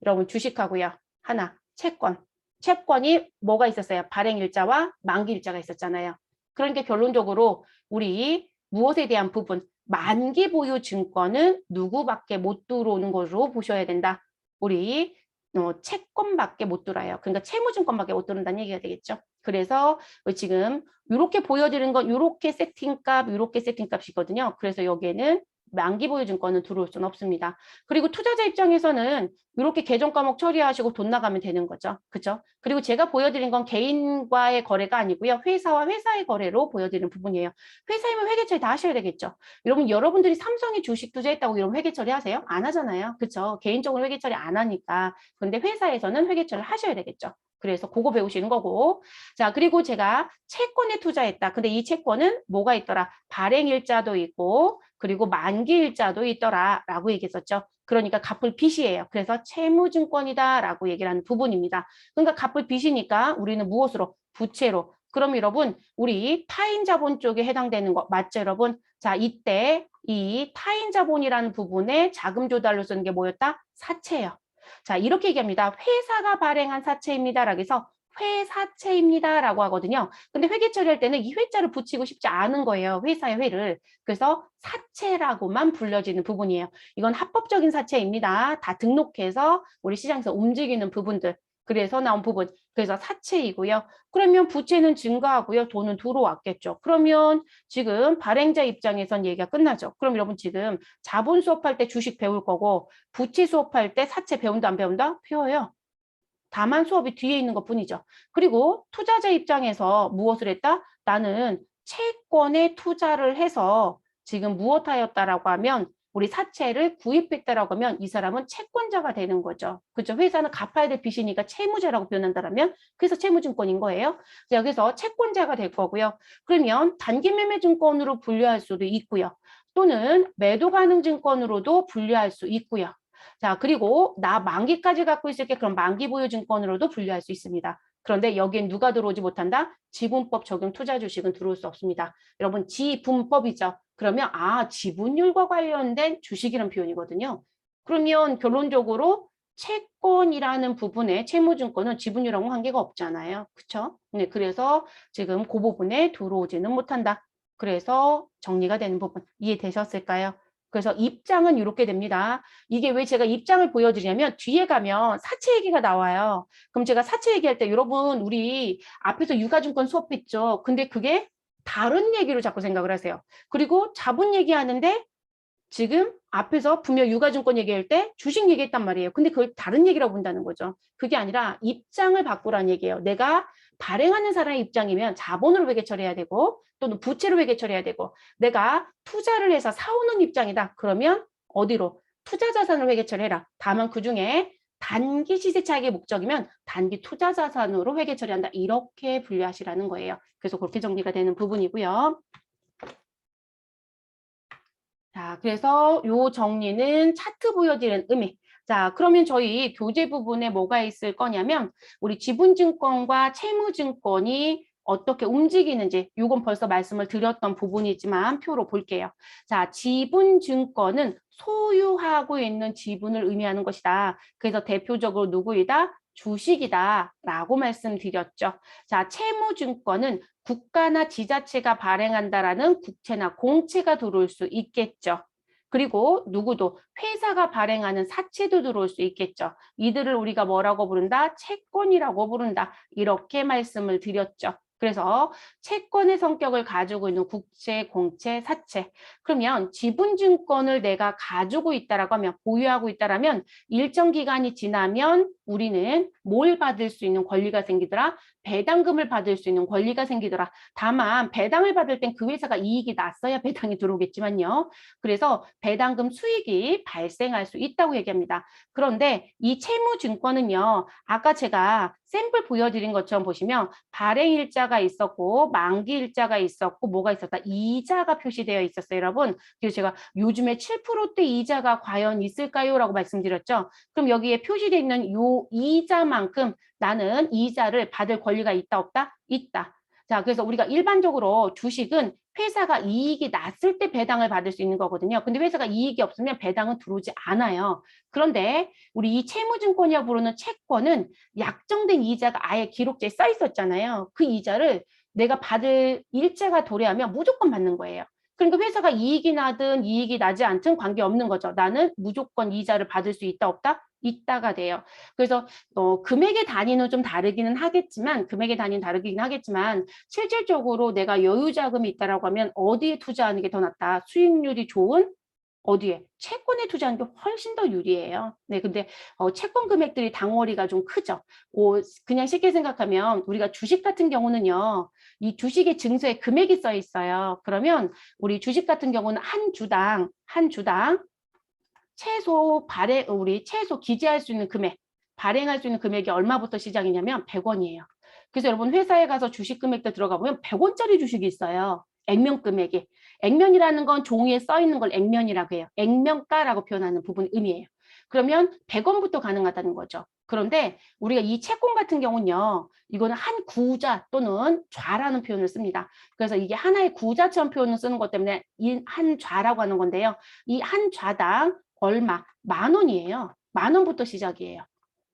여러분 주식하고요. 하나, 채권. 채권이 뭐가 있었어요? 발행일자와 만기일자가 있었잖아요. 그러니까 결론적으로 우리 무엇에 대한 부분, 만기 보유 증권은 누구밖에 못 들어오는 것으로 보셔야 된다. 우리 채권밖에 못 들어요. 그러니까 채무증권밖에 못 들어온다는 얘기가 되겠죠. 그래서 지금 이렇게 보여드리는 건 이렇게 세팅값, 이렇게 세팅값이거든요. 그래서 여기에는 만기 보유 증권은 들어올 수는 없습니다. 그리고 투자자 입장에서는 이렇게 계정 과목 처리하시고 돈 나가면 되는 거죠. 그죠? 그리고 제가 보여드린 건 개인과의 거래가 아니고요. 회사와 회사의 거래로 보여드리는 부분이에요. 회사이면 회계 처리 다 하셔야 되겠죠. 여러분, 여러분들이 삼성에 주식 투자했다고 이런 회계 처리 하세요? 안 하잖아요. 그죠? 개인적으로 회계 처리 안 하니까. 근데 회사에서는 회계 처리를 하셔야 되겠죠. 그래서 그거 배우시는 거고. 자, 그리고 제가 채권에 투자했다. 근데 이 채권은 뭐가 있더라? 발행일자도 있고 그리고 만기일자도 있더라라고 얘기했었죠. 그러니까 갚을 빚이에요. 그래서 채무증권이다라고 얘기를 하는 부분입니다. 그러니까 갚을 빚이니까 우리는 무엇으로? 부채로. 그럼 여러분 우리 타인자본 쪽에 해당되는 거 맞죠, 여러분? 자, 이때 이 타인자본이라는 부분에 자금 조달로 쓰는 게 뭐였다? 사채예요. 자, 이렇게 얘기합니다. 회사가 발행한 사채입니다라고 해서 회사채입니다라고 하거든요. 근데 회계 처리할 때는 이 회자를 붙이고 싶지 않은 거예요. 회사의 회를. 그래서 사채라고만 불려지는 부분이에요. 이건 합법적인 사채입니다. 다 등록해서 우리 시장에서 움직이는 부분들. 그래서 나온 부분. 그래서 사채이고요. 그러면 부채는 증가하고요. 돈은 들어왔겠죠. 그러면 지금 발행자 입장에선 얘기가 끝나죠. 그럼 여러분 지금 자본 수업할 때 주식 배울 거고 부채 수업할 때 사채 배운다 안 배운다? 배워요. 다만 수업이 뒤에 있는 것뿐이죠. 그리고 투자자 입장에서 무엇을 했다? 나는 채권에 투자를 해서 지금 무엇하였다라고 하면 우리 사채를 구입했다라고 하면 이 사람은 채권자가 되는 거죠. 그렇죠? 회사는 갚아야 될 빚이니까 채무자라고 표현한다면 그래서 채무증권인 거예요. 여기서 채권자가 될 거고요. 그러면 단기 매매 증권으로 분류할 수도 있고요. 또는 매도 가능 증권으로도 분류할 수 있고요. 자, 그리고 나 만기까지 갖고 있을게. 그럼 만기 보유 증권으로도 분류할 수 있습니다. 그런데 여기엔 누가 들어오지 못한다? 지분법 적용 투자 주식은 들어올 수 없습니다. 여러분, 지분법이죠. 그러면 지분율과 관련된 주식이라는 표현이거든요. 그러면 결론적으로 채권이라는 부분에 채무증권은 지분율하고 관계가 없잖아요. 그렇죠? 네, 그래서 지금 그 부분에 들어오지는 못한다. 그래서 정리가 되는 부분 이해되셨을까요? 그래서 입장은 이렇게 됩니다. 이게 왜 제가 입장을 보여드리냐면 뒤에 가면 사채 얘기가 나와요. 그럼 제가 사채 얘기할 때 여러분 우리 앞에서 유가증권 수업했죠. 근데 그게 다른 얘기로 자꾸 생각을 하세요. 그리고 자본 얘기하는데 지금 앞에서 분명 유가증권 얘기할 때 주식 얘기했단 말이에요. 근데 그걸 다른 얘기라고 본다는 거죠. 그게 아니라 입장을 바꾸라는 얘기예요. 내가 발행하는 사람의 입장이면 자본으로 회계 처리해야 되고 또는 부채로 회계 처리해야 되고 내가 투자를 해서 사오는 입장이다. 그러면 어디로? 투자 자산을 회계 처리해라. 다만 그중에 단기 시세 차익의 목적이면 단기 투자 자산으로 회계 처리한다. 이렇게 분류하시라는 거예요. 그래서 그렇게 정리가 되는 부분이고요. 자, 그래서 요 정리는 차트 보여드리는 의미. 자, 그러면 저희 교재 부분에 뭐가 있을 거냐면 우리 지분증권과 채무증권이 어떻게 움직이는지 이건 벌써 말씀을 드렸던 부분이지만 표로 볼게요. 자, 지분증권은 소유하고 있는 지분을 의미하는 것이다. 그래서 대표적으로 누구이다? 주식이다 라고 말씀드렸죠. 자, 채무증권은 국가나 지자체가 발행한다라는 국채나 공채가 들어올 수 있겠죠. 그리고 누구도 회사가 발행하는 사채도 들어올 수 있겠죠. 이들을 우리가 뭐라고 부른다? 채권이라고 부른다. 이렇게 말씀을 드렸죠. 그래서 채권의 성격을 가지고 있는 국채, 공채, 사채. 그러면 지분증권을 내가 가지고 있다라고 하면 보유하고 있다라면 일정 기간이 지나면 우리는 뭘 받을 수 있는 권리가 생기더라? 배당금을 받을 수 있는 권리가 생기더라. 다만 배당을 받을 땐 그 회사가 이익이 났어야 배당이 들어오겠지만요. 그래서 배당금 수익이 발생할 수 있다고 얘기합니다. 그런데 이 채무증권은요. 아까 제가 샘플 보여드린 것처럼 보시면 발행일자가 있었고 만기일자가 있었고 뭐가 있었다? 이자가 표시되어 있었어요, 여러분. 그래서 제가 요즘에 7%대 이자가 과연 있을까요? 라고 말씀드렸죠. 그럼 여기에 표시되어 있는 요 이자만큼 나는 이자를 받을 권리가 있다, 없다? 있다. 자, 그래서 우리가 일반적으로 주식은 회사가 이익이 났을 때 배당을 받을 수 있는 거거든요. 근데 회사가 이익이 없으면 배당은 들어오지 않아요. 그런데 우리 이 채무증권이라고 부르는 채권은 약정된 이자가 아예 기록제에 써 있었잖아요. 그 이자를 내가 받을 일자가 도래하면 무조건 받는 거예요. 그러니까 회사가 이익이 나든 이익이 나지 않든 관계없는 거죠. 나는 무조건 이자를 받을 수 있다, 없다? 있다가 돼요. 그래서 금액의 단위는 좀 다르기는 하겠지만 금액의 단위는 다르긴 하겠지만 실질적으로 내가 여유 자금이 있다라고 하면 어디에 투자하는 게 더 낫다? 수익률이 좋은 어디에? 채권에 투자하는 게 훨씬 더 유리해요. 네, 근데 채권 금액들이 당월이가 좀 크죠. 그냥 쉽게 생각하면 우리가 주식 같은 경우는요. 이 주식의 증서에 금액이 써 있어요. 그러면 우리 주식 같은 경우는 한 주당 우리 최소 기재할 수 있는 금액, 발행할 수 있는 금액이 얼마부터 시작이냐면 100원이에요. 그래서 여러분 회사에 가서 주식 금액대 들어가 보면 100원짜리 주식이 있어요. 액면 금액이. 액면이라는 건 종이에 써 있는 걸 액면이라고 해요. 액면가라고 표현하는 부분 의미예요. 그러면 100원부터 가능하다는 거죠. 그런데 우리가 이 채권 같은 경우는요. 이거는 한 구자 또는 좌라는 표현을 씁니다. 그래서 이게 하나의 구자처럼 표현을 쓰는 것 때문에 이 한 좌라고 하는 건데요. 이 한 좌당 얼마? 10,000원이에요. 10,000원부터 시작이에요.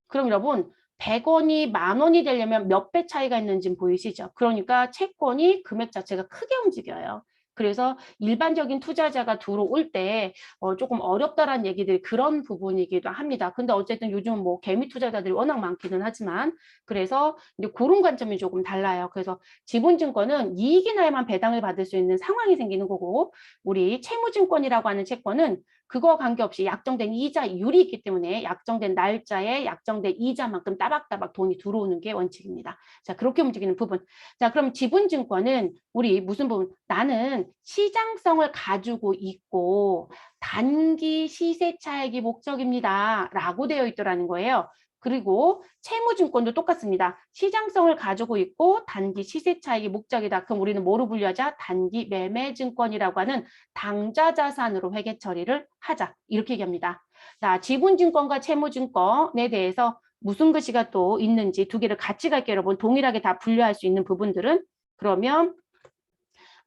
그럼 여러분 100원이 10,000원이 되려면 몇 배 차이가 있는지 보이시죠? 그러니까 채권이 금액 자체가 크게 움직여요. 그래서 일반적인 투자자가 들어올 때 조금 어렵다라는 얘기들이 그런 부분이기도 합니다. 근데 어쨌든 요즘은 뭐 개미 투자자들이 워낙 많기는 하지만 그래서 이제 그런 관점이 조금 달라요. 그래서 지분증권은 이익이 나야만 배당을 받을 수 있는 상황이 생기는 거고 우리 채무증권이라고 하는 채권은 그거와 관계없이 약정된 이자율이 있기 때문에 약정된 날짜에 약정된 이자만큼 따박따박 돈이 들어오는 게 원칙입니다. 자, 그렇게 움직이는 부분. 자, 그럼 지분증권은 우리 무슨 부분? 나는 시장성을 가지고 있고 단기 시세 차익이 목적입니다. 라고 되어 있더라는 거예요. 그리고 채무증권도 똑같습니다. 시장성을 가지고 있고 단기 시세 차익이 목적이다. 그럼 우리는 뭐로 분류하자? 단기 매매증권이라고 하는 당좌 자산으로 회계 처리를 하자. 이렇게 얘기합니다. 자, 지분증권과 채무증권에 대해서 무슨 글씨가 또 있는지 두 개를 같이 갈게요. 여러분 동일하게 다 분류할 수 있는 부분들은 그러면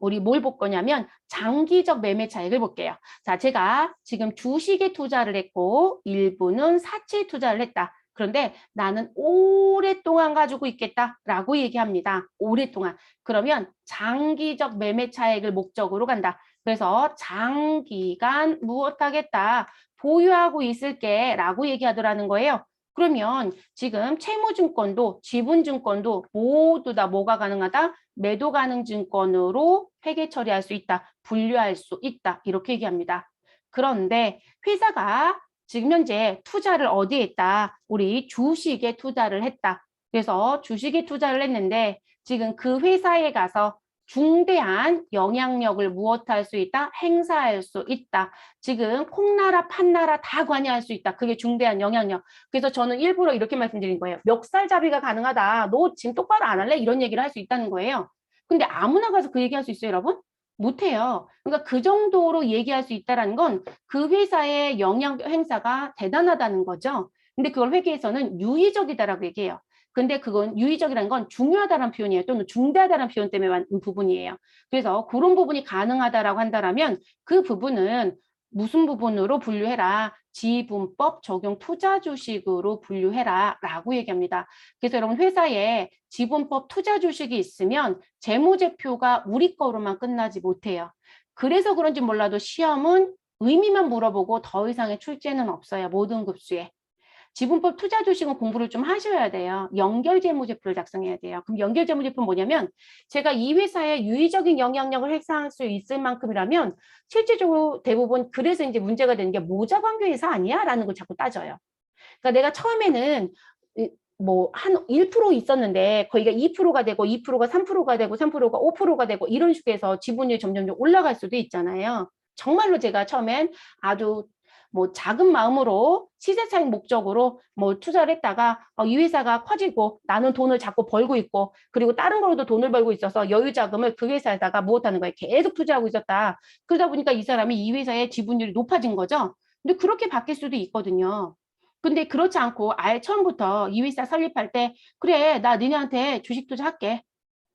우리 뭘 볼 거냐면 장기적 매매 차익을 볼게요. 자, 제가 지금 주식에 투자를 했고 일부는 사채에 투자를 했다. 그런데 나는 오랫동안 가지고 있겠다라고 얘기합니다. 오랫동안. 그러면 장기적 매매 차익을 목적으로 간다. 그래서 장기간 무엇하겠다. 보유하고 있을게 라고 얘기하더라는 거예요. 그러면 지금 채무증권도 지분증권도 모두 다 뭐가 가능하다? 매도 가능 증권으로 회계 처리할 수 있다. 분류할 수 있다. 이렇게 얘기합니다. 그런데 회사가 지금 현재 투자를 어디에 했다? 우리 주식에 투자를 했다. 그래서 주식에 투자를 했는데 지금 그 회사에 가서 중대한 영향력을 무엇할 수 있다? 행사할 수 있다. 지금 콩나라 판나라 다 관여할 수 있다. 그게 중대한 영향력. 그래서 저는 일부러 이렇게 말씀드린 거예요. 멱살잡이가 가능하다. 너 지금 똑바로 안 할래? 이런 얘기를 할 수 있다는 거예요. 근데 아무나 가서 그 얘기할 수 있어요, 여러분? 못해요. 그러니까 그 정도로 얘기할 수 있다는 건 그 회사의 영향 행사가 대단하다는 거죠. 근데 그걸 회계에서는 유의적이다라고 얘기해요. 근데 그건 유의적이라는 건 중요하다는 표현이에요. 또는 중대하다는 표현 때문에 만든 부분이에요. 그래서 그런 부분이 가능하다라고 한다면 그 부분은 무슨 부분으로 분류해라? 지분법 적용 투자 주식으로 분류해라 라고 얘기합니다. 그래서 여러분 회사에 지분법 투자 주식이 있으면 재무제표가 우리 거로만 끝나지 못해요. 그래서 그런지 몰라도 시험은 의미만 물어보고 더 이상의 출제는 없어요. 모든 급수에. 지분법 투자 주식은 공부를 좀 하셔야 돼요. 연결재무제표를 작성해야 돼요. 그럼 연결재무제표는 뭐냐면 제가 이 회사에 유의적인 영향력을 행사할 수 있을 만큼이라면 실질적으로 대부분 그래서 이제 문제가 되는 게 모자관계 회사 아니야? 라는 걸 자꾸 따져요. 그러니까 내가 처음에는 뭐 한 1% 있었는데 거기가 2%가 되고 2%가 3%가 되고 3%가 5%가 되고 이런 식으로 해서 지분율이 점점 올라갈 수도 있잖아요. 정말로 제가 처음엔 아주 뭐 작은 마음으로 시세 차익 목적으로 뭐 투자를 했다가 이 회사가 커지고 나는 돈을 자꾸 벌고 있고 그리고 다른 걸로도 돈을 벌고 있어서 여유 자금을 그 회사에다가 무엇하는 거예요? 계속 투자하고 있었다. 그러다 보니까 이 사람이 이 회사의 지분율이 높아진 거죠. 근데 그렇게 바뀔 수도 있거든요. 근데 그렇지 않고 아예 처음부터 이 회사 설립할 때 그래 나 니네한테 주식 투자할게.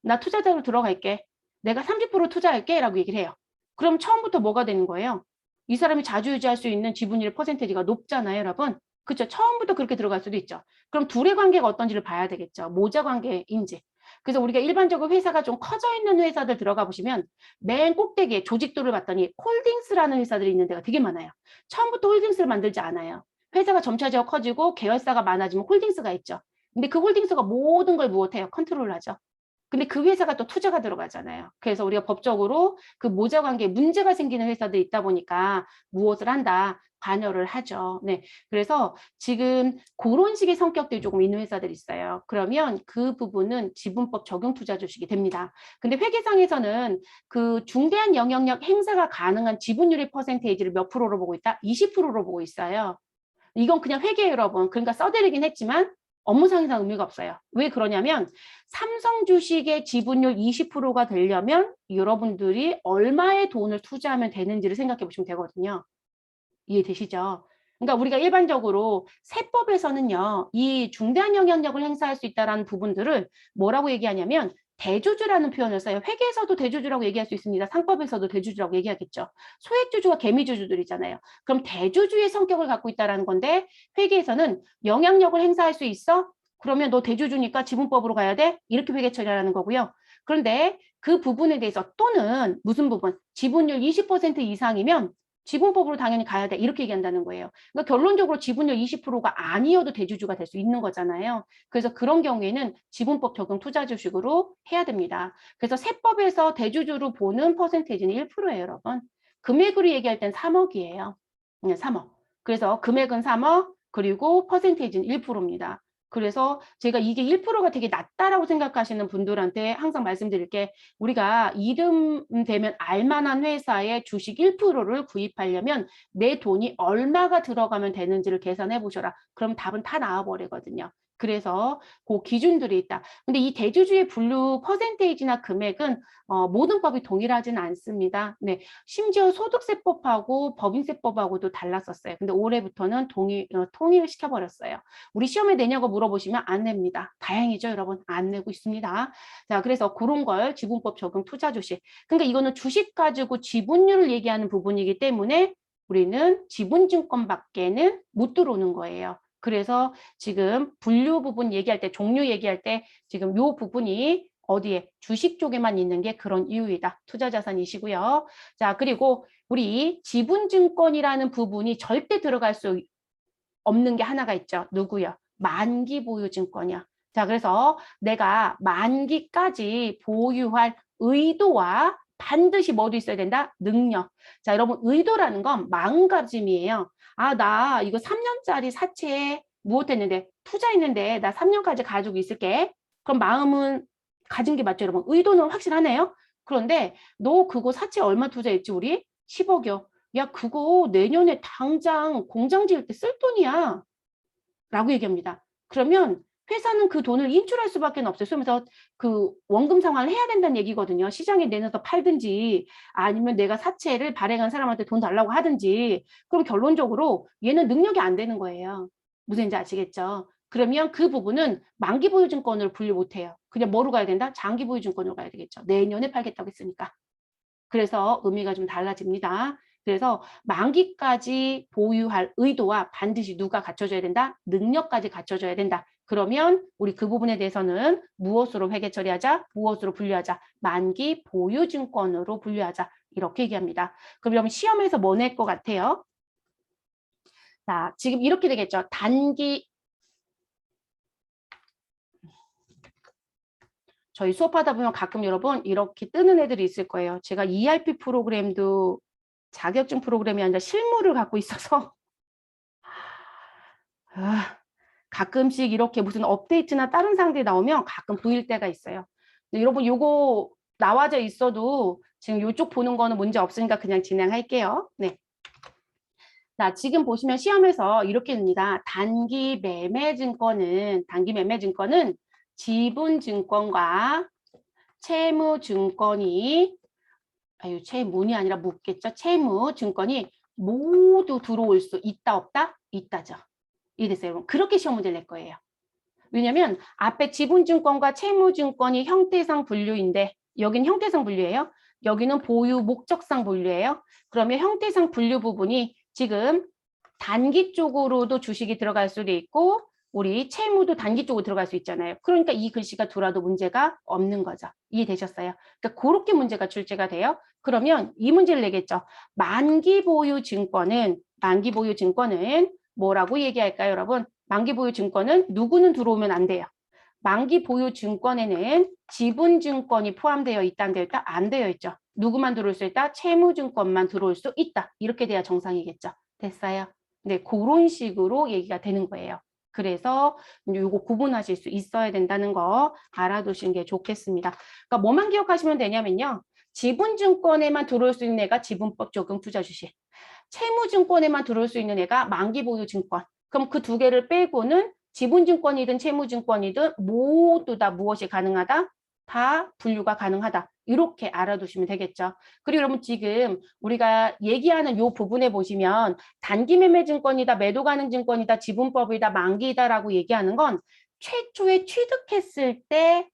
나 투자자로 들어갈게. 내가 30% 투자할게 라고 얘기를 해요. 그럼 처음부터 뭐가 되는 거예요? 이 사람이 자주유지할 수 있는 지분율 퍼센테이지가 높잖아요, 여러분. 그렇죠? 처음부터 그렇게 들어갈 수도 있죠. 그럼 둘의 관계가 어떤지를 봐야 되겠죠. 모자 관계인지. 그래서 우리가 일반적으로 회사가 좀 커져 있는 회사들 들어가 보시면 맨 꼭대기에 조직도를 봤더니 홀딩스라는 회사들이 있는 데가 되게 많아요. 처음부터 홀딩스를 만들지 않아요. 회사가 점차적으로 커지고 계열사가 많아지면 홀딩스가 있죠. 근데 그 홀딩스가 모든 걸 무엇해요? 컨트롤을 하죠. 근데 그 회사가 또 투자가 들어가잖아요. 그래서 우리가 법적으로 그 모자 관계에 문제가 생기는 회사들이 있다 보니까 무엇을 한다? 관여를 하죠. 네. 그래서 지금 그런 식의 성격들이 조금 있는 회사들이 있어요. 그러면 그 부분은 지분법 적용 투자 주식이 됩니다. 근데 회계상에서는 그 중대한 영향력 행사가 가능한 지분율의 퍼센테이지를 몇 프로로 보고 있다? 20%로 보고 있어요. 이건 그냥 회계예요, 여러분. 그러니까 써드리긴 했지만 업무상에서 의미가 없어요. 왜 그러냐면 삼성 주식의 지분율 20%가 되려면 여러분들이 얼마의 돈을 투자하면 되는지를 생각해 보시면 되거든요. 이해되시죠? 그러니까 우리가 일반적으로 세법에서는요, 이 중대한 영향력을 행사할 수 있다는 부분들을 뭐라고 얘기하냐면 대주주라는 표현을 써요. 회계에서도 대주주라고 얘기할 수 있습니다. 상법에서도 대주주라고 얘기하겠죠. 소액주주와 개미주주들이잖아요. 그럼 대주주의 성격을 갖고 있다는 건데 회계에서는 영향력을 행사할 수 있어? 그러면 너 대주주니까 지분법으로 가야 돼? 이렇게 회계 처리하는 거고요. 그런데 그 부분에 대해서 또는 무슨 부분? 지분율 20% 이상이면 지분법으로 당연히 가야 돼. 이렇게 얘기한다는 거예요. 그러니까 결론적으로 지분율 20%가 아니어도 대주주가 될 수 있는 거잖아요. 그래서 그런 경우에는 지분법 적용 투자 주식으로 해야 됩니다. 그래서 세법에서 대주주로 보는 퍼센테이지는 1%예요, 여러분. 금액으로 얘기할 땐 3억이에요. 3억. 그래서 금액은 3억, 그리고 퍼센테이지는 1%입니다. 그래서 제가 이게 1%가 되게 낮다라고 생각하시는 분들한테 항상 말씀드릴 게 우리가 이름 되면 알만한 회사의 주식 1%를 구입하려면 내 돈이 얼마가 들어가면 되는지를 계산해 보셔라. 그럼 답은 다 나와버리거든요. 그래서 그 기준들이 있다. 근데 이 대주주의 분류 퍼센테이지나 금액은 모든 법이 동일하지는 않습니다. 네, 심지어 소득세법하고 법인세법하고도 달랐었어요. 근데 올해부터는 통일을 시켜버렸어요. 우리 시험에 내냐고 물어보시면 안 냅니다. 다행이죠, 여러분. 안 내고 있습니다. 자, 그래서 그런 걸 지분법 적용 투자 주식. 그러니까 이거는 주식 가지고 지분율을 얘기하는 부분이기 때문에 우리는 지분증권밖에는 못 들어오는 거예요. 그래서 지금 분류 부분 얘기할 때, 종류 얘기할 때 지금 요 부분이 어디에 주식 쪽에만 있는 게 그런 이유이다. 투자자산이시고요. 자, 그리고 우리 지분증권이라는 부분이 절대 들어갈 수 없는 게 하나가 있죠. 누구요? 만기 보유 증권이요. 자, 그래서 내가 만기까지 보유할 의도와 반드시 뭐도 있어야 된다? 능력. 자, 여러분 의도라는 건 마음가짐이에요. 아, 나 이거 3년짜리 사채에 무엇했는데 투자했는데 나 3년까지 가지고 있을게. 그럼 마음은 가진 게 맞죠, 여러분? 의도는 확실하네요. 그런데 너 그거 사채 얼마 투자했지, 우리? 10억이요. 야, 그거 내년에 당장 공장 지을 때 쓸 돈이야. 라고 얘기합니다. 그러면 회사는 그 돈을 인출할 수밖에 없어요. 그러면서 그 원금 상환을 해야 된다는 얘기거든요. 시장에 내놔서 팔든지 아니면 내가 사채를 발행한 사람한테 돈 달라고 하든지 그럼 결론적으로 얘는 능력이 안 되는 거예요. 무슨 인지 아시겠죠? 그러면 그 부분은 만기 보유증권으로 분류 못해요. 그냥 뭐로 가야 된다? 장기 보유증권으로 가야 되겠죠. 내년에 팔겠다고 했으니까. 그래서 의미가 좀 달라집니다. 그래서 만기까지 보유할 의도와 반드시 누가 갖춰줘야 된다? 능력까지 갖춰줘야 된다. 그러면 우리 그 부분에 대해서는 무엇으로 회계 처리하자? 무엇으로 분류하자? 만기 보유증권으로 분류하자. 이렇게 얘기합니다. 그럼 시험에서 뭐 낼 것 같아요? 자, 지금 이렇게 되겠죠. 단기 저희 수업하다 보면 가끔 여러분 이렇게 뜨는 애들이 있을 거예요. 제가 ERP 프로그램도 자격증 프로그램이 아니라 실무를 갖고 있어서 가끔씩 이렇게 무슨 업데이트나 다른 사항들이 나오면 가끔 보일 때가 있어요. 여러분 요거 나와져 있어도 지금 이쪽 보는 거는 문제 없으니까 그냥 진행할게요. 네. 자, 지금 보시면 시험에서 이렇게 됩니다. 단기 매매 증권은 지분 증권과 채무 증권이 채무이 아니라 묻겠죠. 채무 증권이 모두 들어올 수 있다 없다? 있다죠. 이해됐어요? 여러분? 그렇게 시험 문제를 낼 거예요. 왜냐면 앞에 지분증권과 채무증권이 형태상 분류인데 여기는 형태상 분류예요. 여기는 보유 목적상 분류예요. 그러면 형태상 분류 부분이 지금 단기 쪽으로도 주식이 들어갈 수도 있고 우리 채무도 단기 쪽으로 들어갈 수 있잖아요. 그러니까 이 글씨가 들어와도 문제가 없는 거죠. 이해되셨어요? 그러니까 그렇게 문제가 출제가 돼요. 그러면 이 문제를 내겠죠. 만기 보유 증권은 뭐라고 얘기할까요, 여러분? 만기 보유 증권은 누구는 들어오면 안 돼요. 만기 보유 증권에는 지분증권이 포함되어 있다, 안 되어 있다? 안 되어 있죠. 누구만 들어올 수 있다? 채무증권만 들어올 수 있다. 이렇게 돼야 정상이겠죠. 됐어요? 네, 그런 식으로 얘기가 되는 거예요. 그래서 이거 구분하실 수 있어야 된다는 거 알아두시는 게 좋겠습니다. 그러니까 뭐만 기억하시면 되냐면요. 지분증권에만 들어올 수 있는 애가 지분법 적용 투자 주식. 채무증권에만 들어올 수 있는 애가 만기보유증권. 그럼 그 두 개를 빼고는 지분증권이든 채무증권이든 모두 다 무엇이 가능하다? 다 분류가 가능하다. 이렇게 알아두시면 되겠죠. 그리고 여러분 지금 우리가 얘기하는 이 부분에 보시면 단기매매증권이다, 매도가능증권이다, 지분법이다, 만기이다라고 얘기하는 건 최초에 취득했을 때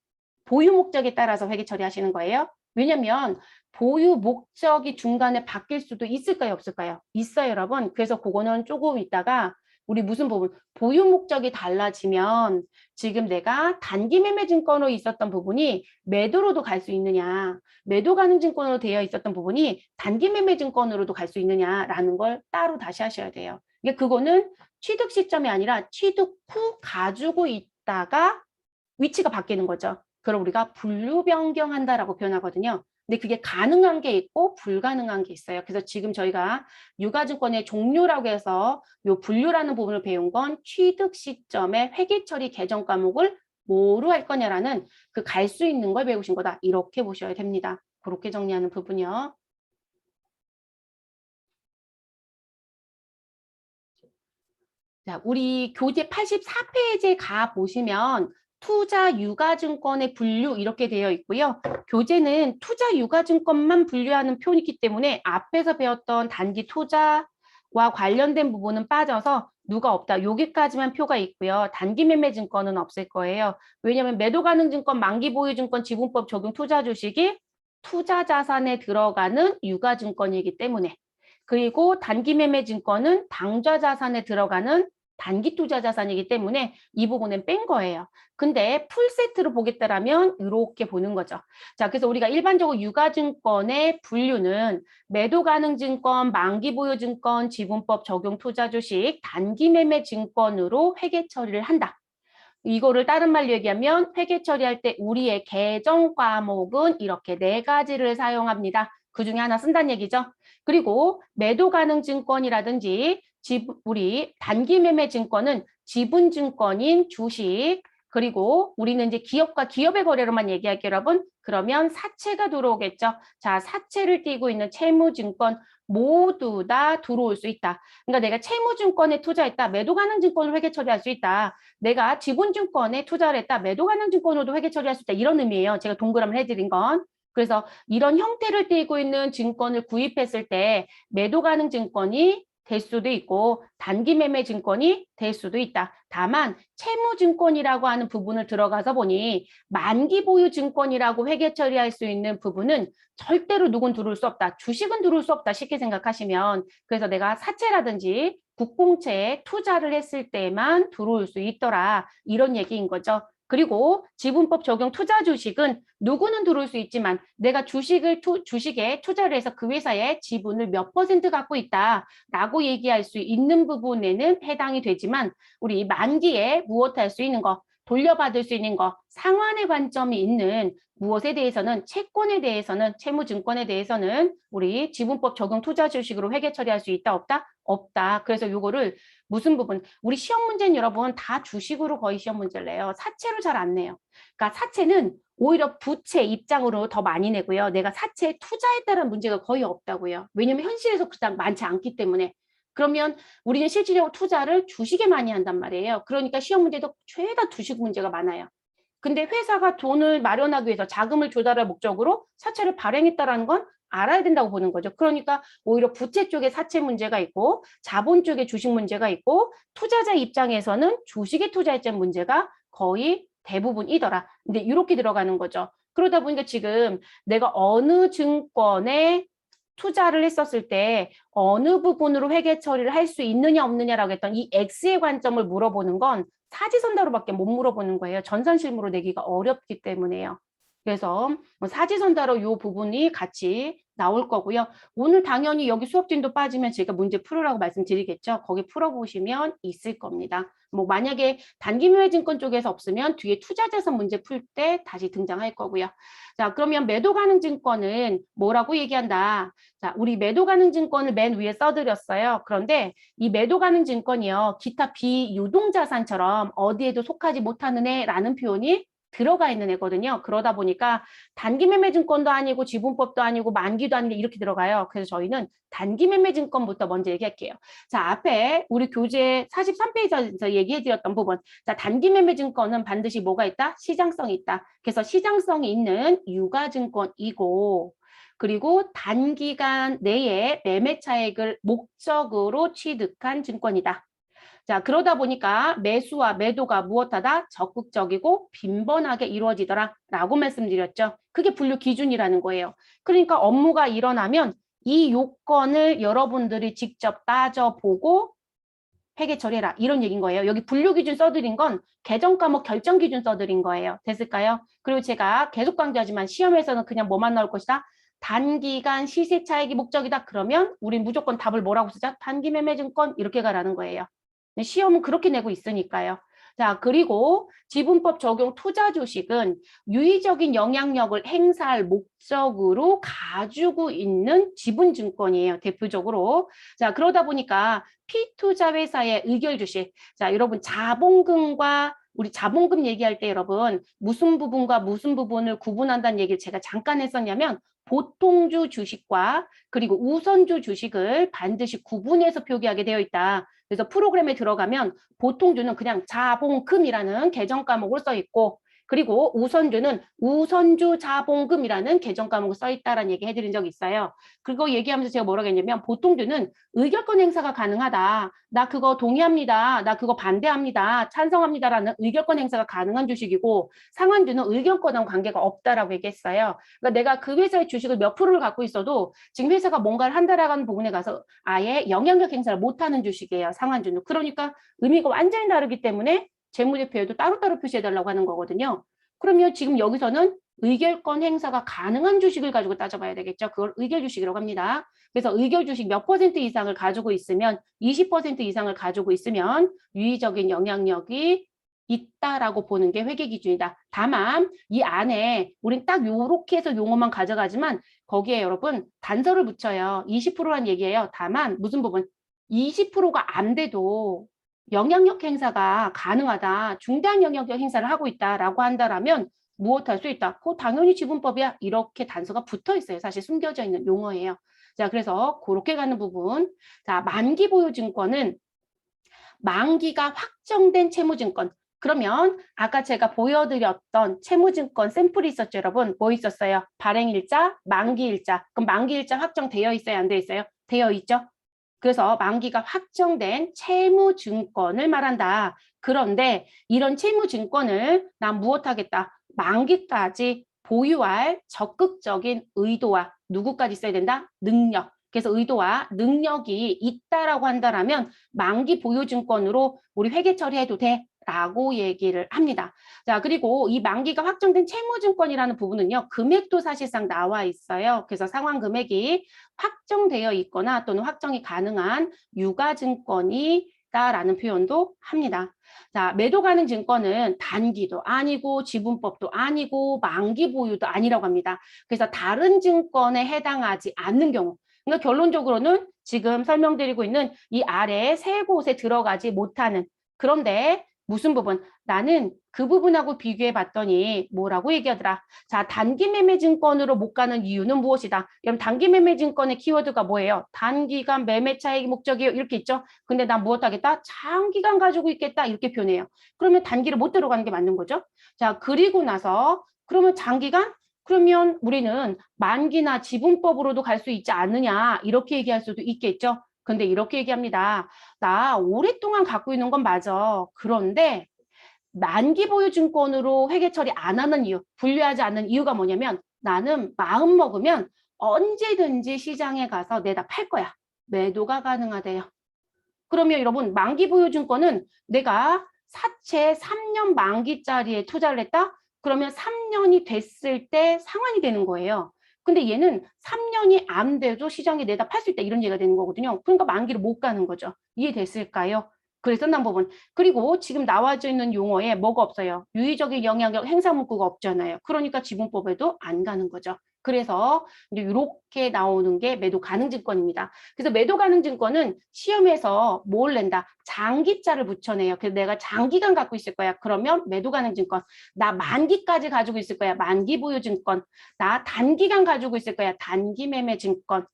보유 목적에 따라서 회계 처리하시는 거예요. 왜냐면 보유 목적이 중간에 바뀔 수도 있을까요, 없을까요? 있어요, 여러분. 그래서 그거는 조금 있다가 우리 무슨 부분, 보유 목적이 달라지면 지금 내가 단기 매매 증권으로 있었던 부분이 매도로도 갈 수 있느냐, 매도 가능 증권으로 되어 있었던 부분이 단기 매매 증권으로도 갈 수 있느냐라는 걸 따로 다시 하셔야 돼요. 이게 그거는 취득 시점이 아니라 취득 후 가지고 있다가 위치가 바뀌는 거죠. 그럼 우리가 분류 변경한다라고 표현하거든요. 근데 그게 가능한 게 있고 불가능한 게 있어요. 그래서 지금 저희가 유가증권의 종류라고 해서 요 분류라는 부분을 배운 건 취득 시점에 회계처리 개정 과목을 뭐로 할 거냐라는 그 갈 수 있는 걸 배우신 거다. 이렇게 보셔야 됩니다. 그렇게 정리하는 부분이요. 자, 우리 교재 84페이지에 가 보시면 투자 유가증권의 분류 이렇게 되어 있고요. 교재는 투자 유가증권만 분류하는 표이기 때문에 앞에서 배웠던 단기 투자와 관련된 부분은 빠져서 누가 없다. 여기까지만 표가 있고요. 단기 매매 증권은 없을 거예요. 왜냐하면 매도 가능 증권, 만기 보유 증권, 지분법 적용 투자 주식이 투자 자산에 들어가는 유가증권이기 때문에 그리고 단기 매매 증권은 당좌 자산에 들어가는 단기 투자 자산이기 때문에 이 부분은 뺀 거예요. 근데 풀 세트로 보겠다라면 이렇게 보는 거죠. 자, 그래서 우리가 일반적으로 유가증권의 분류는 매도 가능 증권, 만기 보유 증권, 지분법 적용 투자 주식, 단기 매매 증권으로 회계 처리를 한다. 이거를 다른 말로 얘기하면 회계 처리할 때 우리의 계정 과목은 이렇게 4가지를 사용합니다. 그 중에 하나 쓴다는 얘기죠. 그리고 매도 가능 증권이라든지 우리 단기 매매 증권은 지분 증권인 주식, 그리고 우리는 이제 기업과 기업의 거래로만 얘기할게요, 여러분. 그러면 사채가 들어오겠죠. 자, 사채를 띠고 있는 채무증권 모두 다 들어올 수 있다. 그러니까 내가 채무증권에 투자했다. 매도 가능 증권을 회계 처리할 수 있다. 내가 지분증권에 투자를 했다. 매도 가능 증권으로도 회계 처리할 수 있다. 이런 의미예요. 제가 동그라미를 해드린 건. 그래서 이런 형태를 띠고 있는 증권을 구입했을 때 매도 가능 증권이 될 수도 있고 단기 매매 증권이 될 수도 있다. 다만 채무증권이라고 하는 부분을 들어가서 보니 만기 보유 증권이라고 회계 처리할 수 있는 부분은 절대로 누군 들어올 수 없다. 주식은 들어올 수 없다. 쉽게 생각하시면. 그래서 내가 사채라든지 국공채에 투자를 했을 때만 들어올 수 있더라. 이런 얘기인 거죠. 그리고 지분법 적용 투자 주식은 누구는 들어올 수 있지만 내가 주식에 투자를 해서 그 회사의 지분을 몇 % 갖고 있다라고 얘기할 수 있는 부분에는 해당이 되지만 우리 만기에 무엇 할 수 있는 거 돌려받을 수 있는 거, 상환의 관점이 있는 무엇에 대해서는 채권에 대해서는 채무증권에 대해서는 우리 지분법 적용 투자 주식으로 회계 처리할 수 있다 없다? 없다. 그래서 요거를 무슨 부분? 우리 시험 문제는 여러분 다 주식으로 거의 시험 문제를 내요. 사채로 잘 안 내요. 그러니까 사채는 오히려 부채 입장으로 더 많이 내고요. 내가 사채에 투자했다는 문제가 거의 없다고요. 왜냐면 현실에서 그닥 많지 않기 때문에. 그러면 우리는 실질적으로 투자를 주식에 많이 한단 말이에요. 그러니까 시험 문제도 죄다 주식 문제가 많아요. 근데 회사가 돈을 마련하기 위해서 자금을 조달할 목적으로 사채를 발행했다라는 건 알아야 된다고 보는 거죠. 그러니까 오히려 부채 쪽에 사채 문제가 있고 자본 쪽에 주식 문제가 있고 투자자 입장에서는 주식에 투자했던 문제가 거의 대부분이더라. 근데 이렇게 들어가는 거죠. 그러다 보니까 지금 내가 어느 증권에 투자를 했었을 때 어느 부분으로 회계 처리를 할 수 있느냐 없느냐라고 했던 이 X의 관점을 물어보는 건 사지선다로밖에 못 물어보는 거예요. 전산실무로 내기가 어렵기 때문에요. 그래서 사지선다로 이 부분이 같이 나올 거고요. 오늘 당연히 여기 수업진도 빠지면 제가 문제 풀으라고 말씀드리겠죠. 거기 풀어보시면 있을 겁니다. 뭐 만약에 단기묘해증권 쪽에서 없으면 뒤에 투자자산 문제 풀 때 다시 등장할 거고요. 자, 그러면 매도 가능 증권은 뭐라고 얘기한다? 자, 우리 매도 가능 증권을 맨 위에 써드렸어요. 그런데 이 매도 가능 증권이요. 기타 비유동자산처럼 어디에도 속하지 못하는 애라는 표현이 들어가 있는 애거든요. 그러다 보니까 단기매매증권도 아니고 지분법도 아니고 만기도 아니고 이렇게 들어가요. 그래서 저희는 단기매매증권부터 먼저 얘기할게요. 자, 앞에 우리 교재 43페이지에서 얘기해드렸던 부분. 자, 단기매매증권은 반드시 뭐가 있다? 시장성이 있다. 그래서 시장성이 있는 유가증권이고 그리고 단기간 내에 매매 차익을 목적으로 취득한 증권이다. 자, 그러다 보니까 매수와 매도가 무엇하다? 적극적이고 빈번하게 이루어지더라 라고 말씀드렸죠. 그게 분류 기준이라는 거예요. 그러니까 업무가 일어나면 이 요건을 여러분들이 직접 따져보고 회계 처리해라 이런 얘기인 거예요. 여기 분류 기준 써드린 건 개정 과목 결정 기준 써드린 거예요. 됐을까요? 그리고 제가 계속 강조하지만 시험에서는 그냥 뭐만 나올 것이다? 단기간 시세 차익이 목적이다. 그러면 우린 무조건 답을 뭐라고 쓰자? 단기매매증권 이렇게 가라는 거예요. 시험은 그렇게 내고 있으니까요. 자, 그리고 지분법 적용 투자 주식은 유의적인 영향력을 행사할 목적으로 가지고 있는 지분증권이에요. 대표적으로. 자, 그러다 보니까 피투자 회사의 의결 주식. 자, 여러분 자본금과 우리 자본금 얘기할 때 여러분 무슨 부분과 무슨 부분을 구분한다는 얘기를 제가 잠깐 했었냐면 보통주 주식과 그리고 우선주 주식을 반드시 구분해서 표기하게 되어 있다. 그래서 프로그램에 들어가면 보통주는 그냥 자본금이라는 계정 과목으로 써 있고 그리고 우선주는 우선주 자본금이라는 계정 과목으로 써 있다라는 얘기 해드린 적이 있어요. 그거 얘기하면서 제가 뭐라고 했냐면 보통주는 의결권 행사가 가능하다. 나 그거 동의합니다. 나 그거 반대합니다. 찬성합니다라는 의결권 행사가 가능한 주식이고 상환주는 의결권하고 관계가 없다라고 얘기했어요. 그러니까 내가 그 회사의 주식을 몇 프로를 갖고 있어도 지금 회사가 뭔가를 한다라는 부분에 가서 아예 영향력 행사를 못하는 주식이에요. 상환주는. 그러니까 의미가 완전히 다르기 때문에 재무제표에도 따로따로 표시해달라고 하는 거거든요. 그러면 지금 여기서는 의결권 행사가 가능한 주식을 가지고 따져봐야 되겠죠. 그걸 의결 주식이라고 합니다. 그래서 의결 주식 몇 퍼센트 이상을 가지고 있으면 20% 이상을 가지고 있으면 유의적인 영향력이 있다라고 보는 게 회계 기준이다. 다만 이 안에 우린 딱 요렇게 해서 용어만 가져가지만 거기에 여러분 단서를 붙여요. 20%란 얘기예요. 다만 무슨 부분? 20%가 안 돼도 영향력 행사가 가능하다. 중대한 영향력 행사를 하고 있다라고 한다라면 무엇 할 수 있다? 그거 당연히 지분법이야. 이렇게 단서가 붙어 있어요. 사실 숨겨져 있는 용어예요. 자, 그래서 그렇게 가는 부분. 자, 만기 보유 증권은 만기가 확정된 채무증권. 그러면 아까 제가 보여드렸던 채무증권 샘플이 있었죠, 여러분. 뭐 있었어요? 발행일자, 만기일자. 그럼 만기일자 확정되어 있어요, 안 되어 있어요? 되어 있죠? 그래서 만기가 확정된 채무증권을 말한다. 그런데 이런 채무증권을 난 무엇하겠다? 만기까지 보유할 적극적인 의도와 누구까지 있어야 된다? 능력. 그래서 의도와 능력이 있다라고 한다라면 만기 보유증권으로 우리 회계 처리해도 돼. 라고 얘기를 합니다. 자, 그리고 이 만기가 확정된 채무증권이라는 부분은요, 금액도 사실상 나와 있어요. 그래서 상환 금액이 확정되어 있거나 또는 확정이 가능한 유가증권이 있다라는 표현도 합니다. 자, 매도 가능 증권은 단기도 아니고 지분법도 아니고 만기 보유도 아니라고 합니다. 그래서 다른 증권에 해당하지 않는 경우, 그러니까 결론적으로는 지금 설명드리고 있는 이 아래 세 곳에 들어가지 못하는, 그런데 무슨 부분? 나는 그 부분하고 비교해 봤더니 뭐라고 얘기하더라? 자, 단기 매매 증권으로 못 가는 이유는 무엇이다? 여러분, 단기 매매 증권의 키워드가 뭐예요? 단기간 매매 차익 목적이요. 이렇게 있죠? 근데 난 무엇 하겠다? 장기간 가지고 있겠다. 이렇게 표현해요. 그러면 단기를 못 들어가는 게 맞는 거죠? 자, 그리고 나서 그러면 장기간? 그러면 우리는 만기나 지분법으로도 갈 수 있지 않느냐? 이렇게 얘기할 수도 있겠죠? 근데 이렇게 얘기합니다. 나 오랫동안 갖고 있는 건 맞아. 그런데 만기 보유 증권으로 회계 처리 안 하는 이유, 분류하지 않는 이유가 뭐냐면 나는 마음 먹으면 언제든지 시장에 가서 내다 팔 거야. 매도가 가능하대요. 그러면 여러분, 만기 보유 증권은 내가 사채 3년 만기짜리에 투자를 했다? 그러면 3년이 됐을 때 상환이 되는 거예요. 근데 얘는 3년이 안 돼도 시장에 내다 팔 수 있다 이런 얘기가 되는 거거든요. 그러니까 만기를 못 가는 거죠. 이해됐을까요? 그래서 난 부분. 그리고 지금 나와져 있는 용어에 뭐가 없어요? 유의적인 영향력 행사 문구가 없잖아요. 그러니까 지분법에도 안 가는 거죠. 그래서 이제 이렇게 나오는 게 매도 가능 증권입니다. 그래서 매도 가능 증권은 시험에서 뭘 낸다? 장기자를 붙여내요. 그래서 내가 장기간 갖고 있을 거야. 그러면 매도 가능 증권. 나 만기까지 가지고 있을 거야. 만기 보유 증권. 나 단기간 가지고 있을 거야. 단기 매매 증권.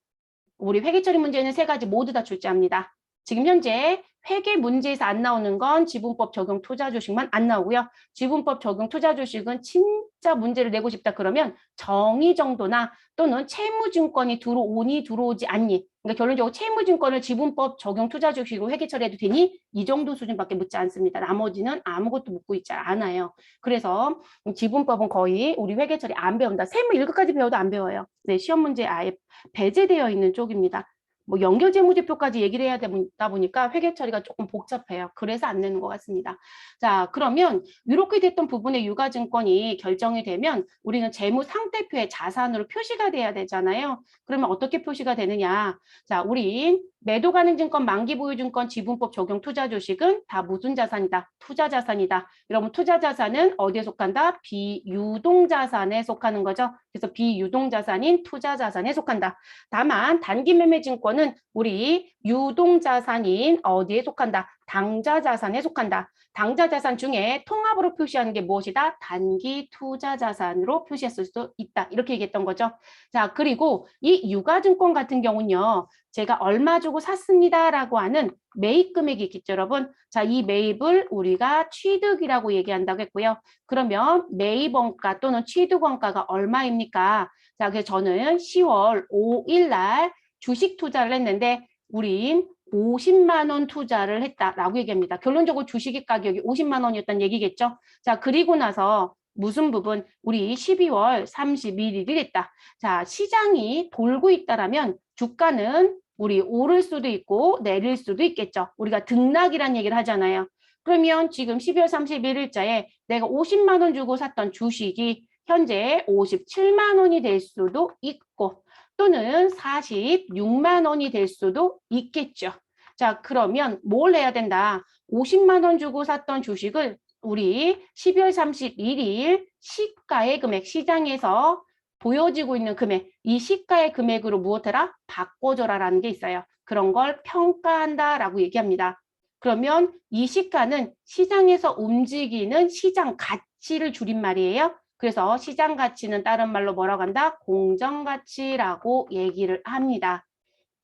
우리 회계 처리 문제는 세 가지 모두 다 출제합니다. 지금 현재 회계 문제에서 안 나오는 건 지분법 적용 투자 주식만 안 나오고요. 지분법 적용 투자 주식은 진짜 문제를 내고 싶다 그러면 정의 정도나 또는 채무증권이 들어오니 들어오지 않니. 그러니까 결론적으로 채무증권을 지분법 적용 투자 주식으로 회계 처리해도 되니 이 정도 수준밖에 묻지 않습니다. 나머지는 아무것도 묻고 있지 않아요. 그래서 지분법은 거의 우리 회계 처리 안 배운다. 세무 1급까지 배워도 안 배워요. 네, 시험 문제 아예 배제되어 있는 쪽입니다. 뭐 연결재무제표까지 얘기를 해야 되다 보니까 회계 처리가 조금 복잡해요. 그래서 안 내는 것 같습니다. 자, 그러면 이렇게 됐던 부분의 유가증권이 결정이 되면 우리는 재무상태표에 자산으로 표시가 돼야 되잖아요. 그러면 어떻게 표시가 되느냐? 자, 우리 매도 가능 증권, 만기 보유 증권, 지분법 적용 투자 주식은 다 무슨 자산이다? 투자 자산이다. 여러분 투자 자산은 어디에 속한다? 비유동 자산에 속하는 거죠. 그래서 비유동 자산인 투자 자산에 속한다. 다만 단기 매매 증권은 우리 유동 자산인 어디에 속한다? 당좌 자산에 속한다. 당좌 자산 중에 통합으로 표시하는 게 무엇이다? 단기 투자 자산으로 표시했을 수도 있다. 이렇게 얘기했던 거죠. 자, 그리고 이 유가증권 같은 경우는요. 제가 얼마 주고 샀습니다라고 하는 매입 금액이 있겠죠, 여러분. 자, 이 매입을 우리가 취득이라고 얘기한다고 했고요. 그러면 매입 원가 또는 취득 원가가 얼마입니까? 자, 그래서 저는 10월 5일 날 주식 투자를 했는데 우린 50만 원 투자를 했다라고 얘기합니다. 결론적으로 주식의 가격이 50만 원이었다는 얘기겠죠. 자, 그리고 나서 무슨 부분? 우리 12월 31일이 됐다. 자, 시장이 돌고 있다라면 주가는 우리 오를 수도 있고 내릴 수도 있겠죠. 우리가 등락이란 얘기를 하잖아요. 그러면 지금 12월 31일자에 내가 50만 원 주고 샀던 주식이 현재 57만 원이 될 수도 있고 또는 46만 원이 될 수도 있겠죠. 자, 그러면 뭘 해야 된다? 50만 원 주고 샀던 주식을 우리 12월 31일 시가의 금액, 시장에서 보여지고 있는 금액, 이 시가의 금액으로 무엇해라? 바꿔줘라라는 게 있어요. 그런 걸 평가한다라고 얘기합니다. 그러면 이 시가는 시장에서 움직이는 시장 가치를 줄임말이에요. 그래서 시장 가치는 다른 말로 뭐라고 한다? 공정가치라고 얘기를 합니다.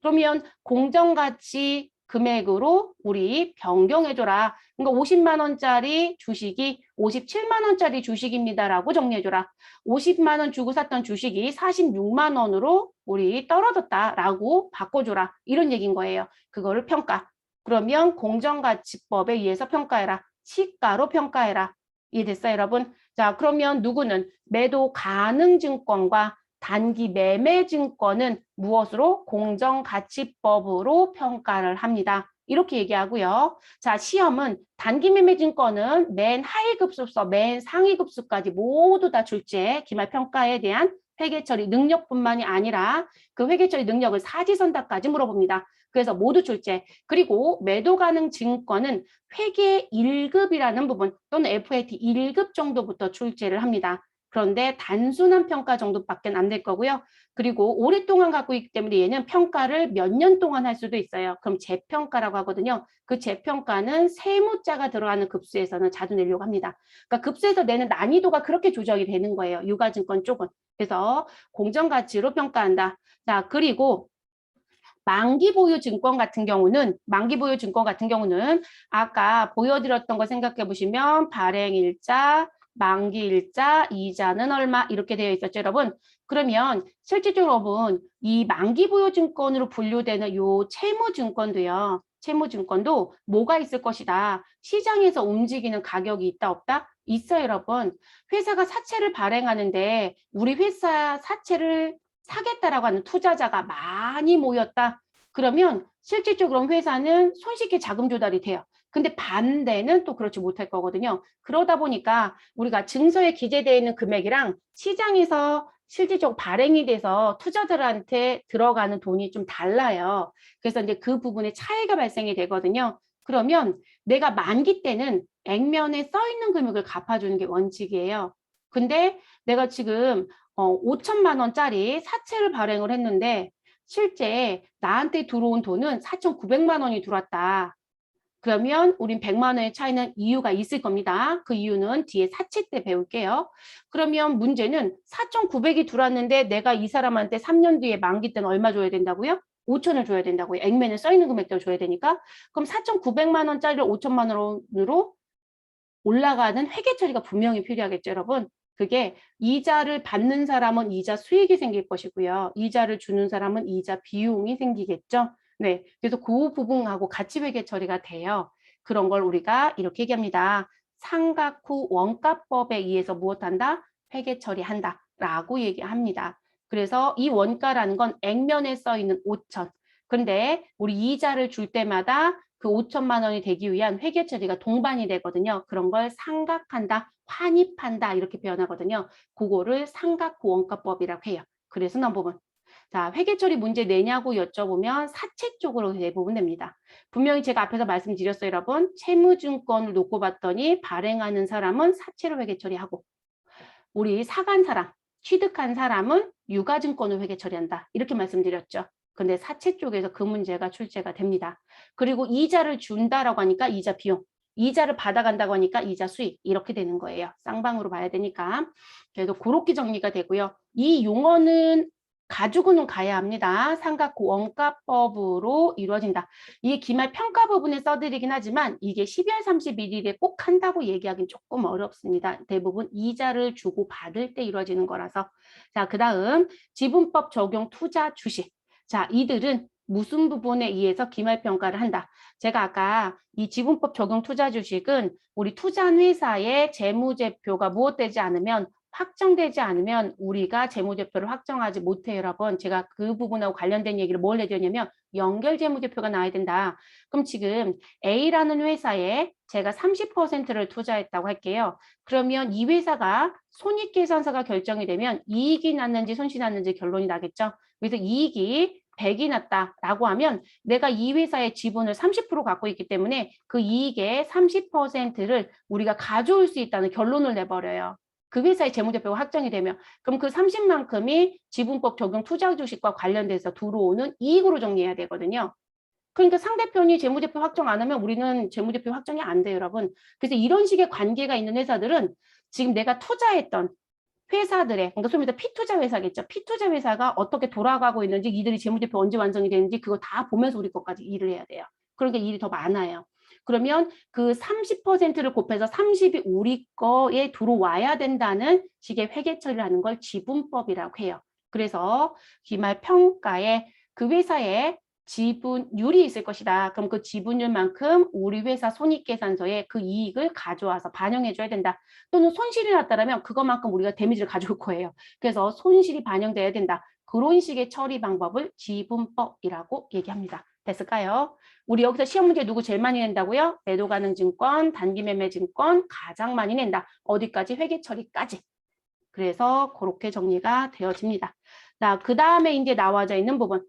그러면 공정가치 금액으로 우리 변경해줘라. 그러니까 50만 원짜리 주식이 57만 원짜리 주식입니다라고 정리해줘라. 50만 원 주고 샀던 주식이 46만 원으로 우리 떨어졌다라고 바꿔줘라. 이런 얘기인 거예요. 그거를 평가. 그러면 공정가치법에 의해서 평가해라. 시가로 평가해라. 이해됐어요, 여러분? 자, 그러면 누구는 매도 가능 증권과 단기 매매 증권은 무엇으로? 공정가치법으로 평가를 합니다. 이렇게 얘기하고요. 자, 시험은 단기 매매 증권은 맨 하위 급수부터 맨 상위 급수까지 모두 다 출제, 기말 평가에 대한 회계 처리 능력뿐만이 아니라 그 회계 처리 능력을 사지선다까지 물어봅니다. 그래서 모두 출제. 그리고 매도 가능 증권은 회계 1급이라는 부분 또는 FAT 1급 정도부터 출제를 합니다. 그런데 단순한 평가 정도밖에 안 될 거고요. 그리고 오랫동안 갖고 있기 때문에 얘는 평가를 몇 년 동안 할 수도 있어요. 그럼 재평가라고 하거든요. 그 재평가는 세무자가 들어가는 급수에서는 자주 내려고 합니다. 그러니까 급수에서 내는 난이도가 그렇게 조정이 되는 거예요. 유가증권 쪽은. 그래서 공정가치로 평가한다. 자, 그리고 만기보유 증권 같은 경우는 아까 보여드렸던 거 생각해 보시면 발행일자, 만기일자, 이자는 얼마 이렇게 되어 있었죠, 여러분. 그러면 실질적으로 여러분 이 만기보유 증권으로 분류되는 요 채무증권도요. 채무증권도 뭐가 있을 것이다. 시장에서 움직이는 가격이 있다 없다? 있어요, 여러분. 회사가 사채를 발행하는데 우리 회사 사채를 사겠다라고 하는 투자자가 많이 모였다. 그러면 실질적으로 회사는 손쉽게 자금 조달이 돼요. 근데 반대는 또 그렇지 못할 거거든요. 그러다 보니까 우리가 증서에 기재되어 있는 금액이랑 시장에서 실질적으로 발행이 돼서 투자자들한테 들어가는 돈이 좀 달라요. 그래서 이제 그 부분에 차이가 발생이 되거든요. 그러면 내가 만기 때는 액면에 써 있는 금액을 갚아주는 게 원칙이에요. 근데 내가 지금 5천만 원짜리 사채를 발행을 했는데 실제 나한테 들어온 돈은 4,900만 원이 들어왔다. 그러면 우린 100만 원의 차이는 이유가 있을 겁니다. 그 이유는 뒤에 사채 때 배울게요. 그러면 문제는 4,900이 들어왔는데 내가 이 사람한테 3년 뒤에 만기 때는 얼마 줘야 된다고요? 5천을 줘야 된다고요. 액면에 써있는 금액대로 줘야 되니까. 그럼 4,900만 원짜리를 5천만 원으로 올라가는 회계 처리가 분명히 필요하겠죠, 여러분. 그게 이자를 받는 사람은 이자 수익이 생길 것이고요. 이자를 주는 사람은 이자 비용이 생기겠죠. 네, 그래서 그 부분하고 같이 회계 처리가 돼요. 그런 걸 우리가 이렇게 얘기합니다. 상각후 원가법에 의해서 무엇한다? 회계 처리한다. 라고 얘기합니다. 그래서 이 원가라는 건 액면에 써 있는 5천. 근데 우리 이자를 줄 때마다 그 5천만 원이 되기 위한 회계 처리가 동반이 되거든요. 그런 걸 상각한다, 환입한다 이렇게 표현하거든요. 그거를 상각후 원가법이라고 해요. 그래서 넘버원. 자, 회계 처리 문제 내냐고 여쭤보면 사채 쪽으로 대부분 됩니다. 분명히 제가 앞에서 말씀드렸어요, 여러분. 채무증권을 놓고 봤더니 발행하는 사람은 사채로 회계 처리하고 우리 사간 사람, 취득한 사람은 유가증권을 회계 처리한다. 이렇게 말씀드렸죠. 근데 사채 쪽에서 그 문제가 출제가 됩니다. 그리고 이자를 준다라고 하니까 이자 비용, 이자를 받아간다고 하니까 이자 수익 이렇게 되는 거예요. 쌍방으로 봐야 되니까. 그래도 그렇게 정리가 되고요. 이 용어는 가지고는 가야 합니다. 삼각구 원가법으로 이루어진다. 이게 기말 평가 부분에 써드리긴 하지만 이게 12월 31일에 꼭 한다고 얘기하기는 조금 어렵습니다. 대부분 이자를 주고 받을 때 이루어지는 거라서. 자, 그 다음 지분법 적용 투자 주식. 자, 이들은 무슨 부분에 의해서 기말평가를 한다. 제가 아까 이 지분법 적용 투자 주식은 우리 투자한 회사의 재무제표가 무엇되지 않으면 확정되지 않으면 우리가 재무제표를 확정하지 못해요, 여러분. 제가 그 부분하고 관련된 얘기를 뭘 해드렸냐면 연결 재무제표가 나와야 된다. 그럼 지금 A라는 회사에 제가 30%를 투자했다고 할게요. 그러면 이 회사가 손익계산서가 결정이 되면 이익이 났는지 손실이 났는지 결론이 나겠죠. 그래서 이익이 100이 났다라고 하면 내가 이 회사의 지분을 30% 갖고 있기 때문에 그 이익의 30%를 우리가 가져올 수 있다는 결론을 내버려요. 그 회사의 재무제표가 확정이 되면 그럼 그 30만큼이 지분법 적용 투자 주식과 관련돼서 들어오는 이익으로 정리해야 되거든요. 그러니까 상대편이 재무제표 확정 안 하면 우리는 재무제표 확정이 안 돼요, 여러분. 그래서 이런 식의 관계가 있는 회사들은 지금 내가 투자했던 회사들의, 그러니까 소위 말해서 피투자 회사겠죠. 피투자 회사가 어떻게 돌아가고 있는지, 이들이 재무제표 언제 완성이 되는지 그거 다 보면서 우리 것까지 일을 해야 돼요. 그러니까 일이 더 많아요. 그러면 그 30%를 곱해서 30이 우리 거에 들어와야 된다는 식의 회계 처리를 하는 걸 지분법이라고 해요. 그래서 기말 평가에 그 회사에 지분율이 있을 것이다. 그럼 그 지분율만큼 우리 회사 손익계산서에 그 이익을 가져와서 반영해 줘야 된다. 또는 손실이 났다면 그것만큼 우리가 데미지를 가져올 거예요. 그래서 손실이 반영돼야 된다. 그런 식의 처리 방법을 지분법이라고 얘기합니다. 됐을까요? 우리 여기서 시험 문제 누구 제일 많이 낸다고요? 매도가능증권, 단기매매증권 가장 많이 낸다. 어디까지? 회계 처리까지. 그래서 그렇게 정리가 되어집니다. 자, 그 다음에 이제 나와져 있는 부분.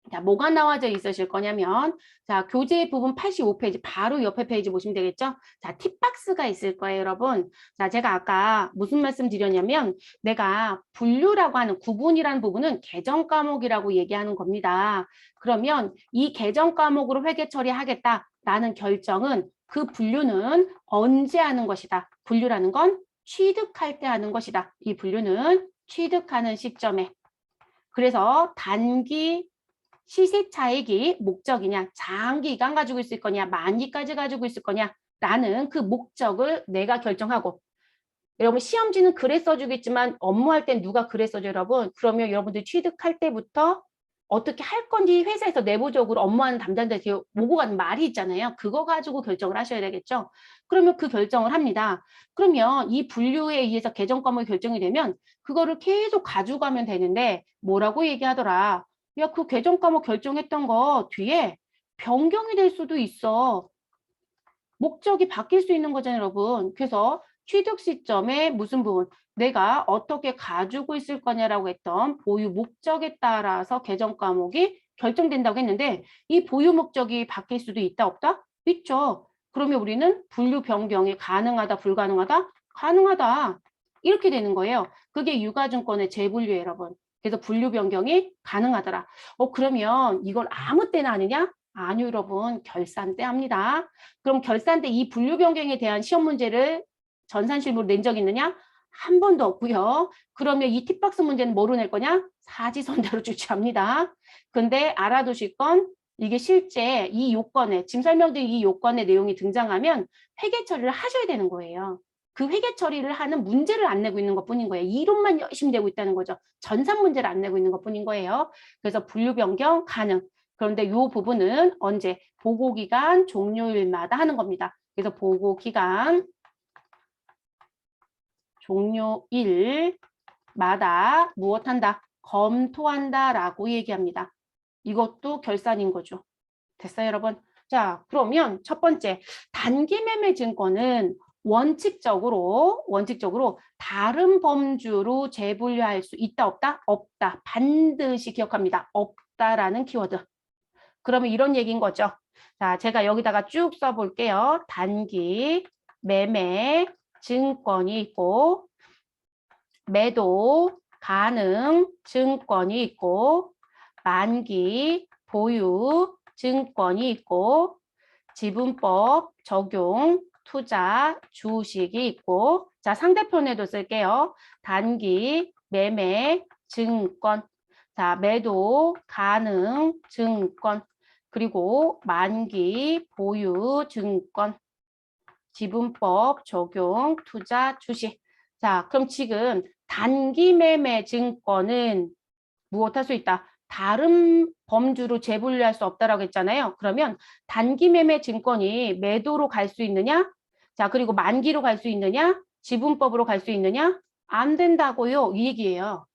자, 뭐가 나와져 있으실 거냐면, 자, 교재 부분 85페이지, 바로 옆에 페이지 보시면 되겠죠? 자, 팁박스가 있을 거예요, 여러분. 자, 제가 아까 무슨 말씀 드렸냐면, 내가 분류라고 하는 구분이라는 부분은 개정 과목이라고 얘기하는 겁니다. 그러면 이 개정 과목으로 회계 처리하겠다라는 결정은 그 분류는 언제 하는 것이다. 분류라는 건 취득할 때 하는 것이다. 이 분류는 취득하는 시점에. 그래서 단기 시세 차익이 목적이냐, 장기간 가지고 있을 거냐, 만기까지 가지고 있을 거냐라는 그 목적을 내가 결정하고, 여러분 시험지는 글에 써주겠지만 업무할 땐 누가 글에 써줘요, 여러분? 그러면 여러분들 취득할 때부터 어떻게 할 건지 회사에서 내부적으로 업무하는 담당자들이 오고 가는 말이 있잖아요. 그거 가지고 결정을 하셔야 되겠죠. 그러면 그 결정을 합니다. 그러면 이 분류에 의해서 개정 과목이 결정이 되면 그거를 계속 가져가면 되는데 뭐라고 얘기하더라. 야, 그 개정 과목 결정했던 거 뒤에 변경이 될 수도 있어. 목적이 바뀔 수 있는 거잖아요, 여러분. 그래서 취득 시점에 무슨 부분, 내가 어떻게 가지고 있을 거냐라고 했던 보유 목적에 따라서 개정 과목이 결정된다고 했는데 이 보유 목적이 바뀔 수도 있다, 없다? 있죠. 그러면 우리는 분류 변경이 가능하다, 불가능하다? 가능하다. 이렇게 되는 거예요. 그게 유가증권의 재분류예요, 여러분. 그래서 분류 변경이 가능하더라. 그러면 이걸 아무 때나 하느냐? 아니요, 여러분. 결산 때 합니다. 그럼 결산 때 이 분류 변경에 대한 시험 문제를 전산실무로 낸 적 있느냐? 한 번도 없고요. 그러면 이 팁박스 문제는 뭐로 낼 거냐? 사지선다로 주체합니다. 근데 알아두실 건 이게 실제 이 요건에, 지금 설명드린 이 요건의 내용이 등장하면 회계 처리를 하셔야 되는 거예요. 그 회계 처리를 하는 문제를 안 내고 있는 것뿐인 거예요. 이론만 열심히 내고 있다는 거죠. 전산 문제를 안 내고 있는 것뿐인 거예요. 그래서 분류 변경 가능. 그런데 이 부분은 언제? 보고기간 종료일마다 하는 겁니다. 그래서 보고기간 종료일마다 무엇한다? 검토한다라고 얘기합니다. 이것도 결산인 거죠. 됐어요, 여러분? 자, 그러면 첫 번째, 단기매매 증권은 원칙적으로 다른 범주로 재분류할 수 있다, 없다? 없다. 반드시 기억합니다. 없다라는 키워드. 그러면 이런 얘기인 거죠. 자, 제가 여기다가 쭉 써볼게요. 단기 매매 증권이 있고 매도 가능 증권이 있고 만기 보유 증권이 있고 지분법 적용 투자 주식이 있고 자 상대편에도 쓸게요. 단기 매매 증권 자 매도 가능 증권 그리고 만기 보유 증권 지분법 적용 투자 주식 자 그럼 지금 단기 매매 증권은 무엇 할 수 있다? 다른 범주로 재분류할 수 없다라고 했잖아요. 그러면 단기 매매 증권이 매도로 갈 수 있느냐? 자, 그리고 만기로 갈 수 있느냐? 지분법으로 갈 수 있느냐? 안 된다고요. 이 얘기예요.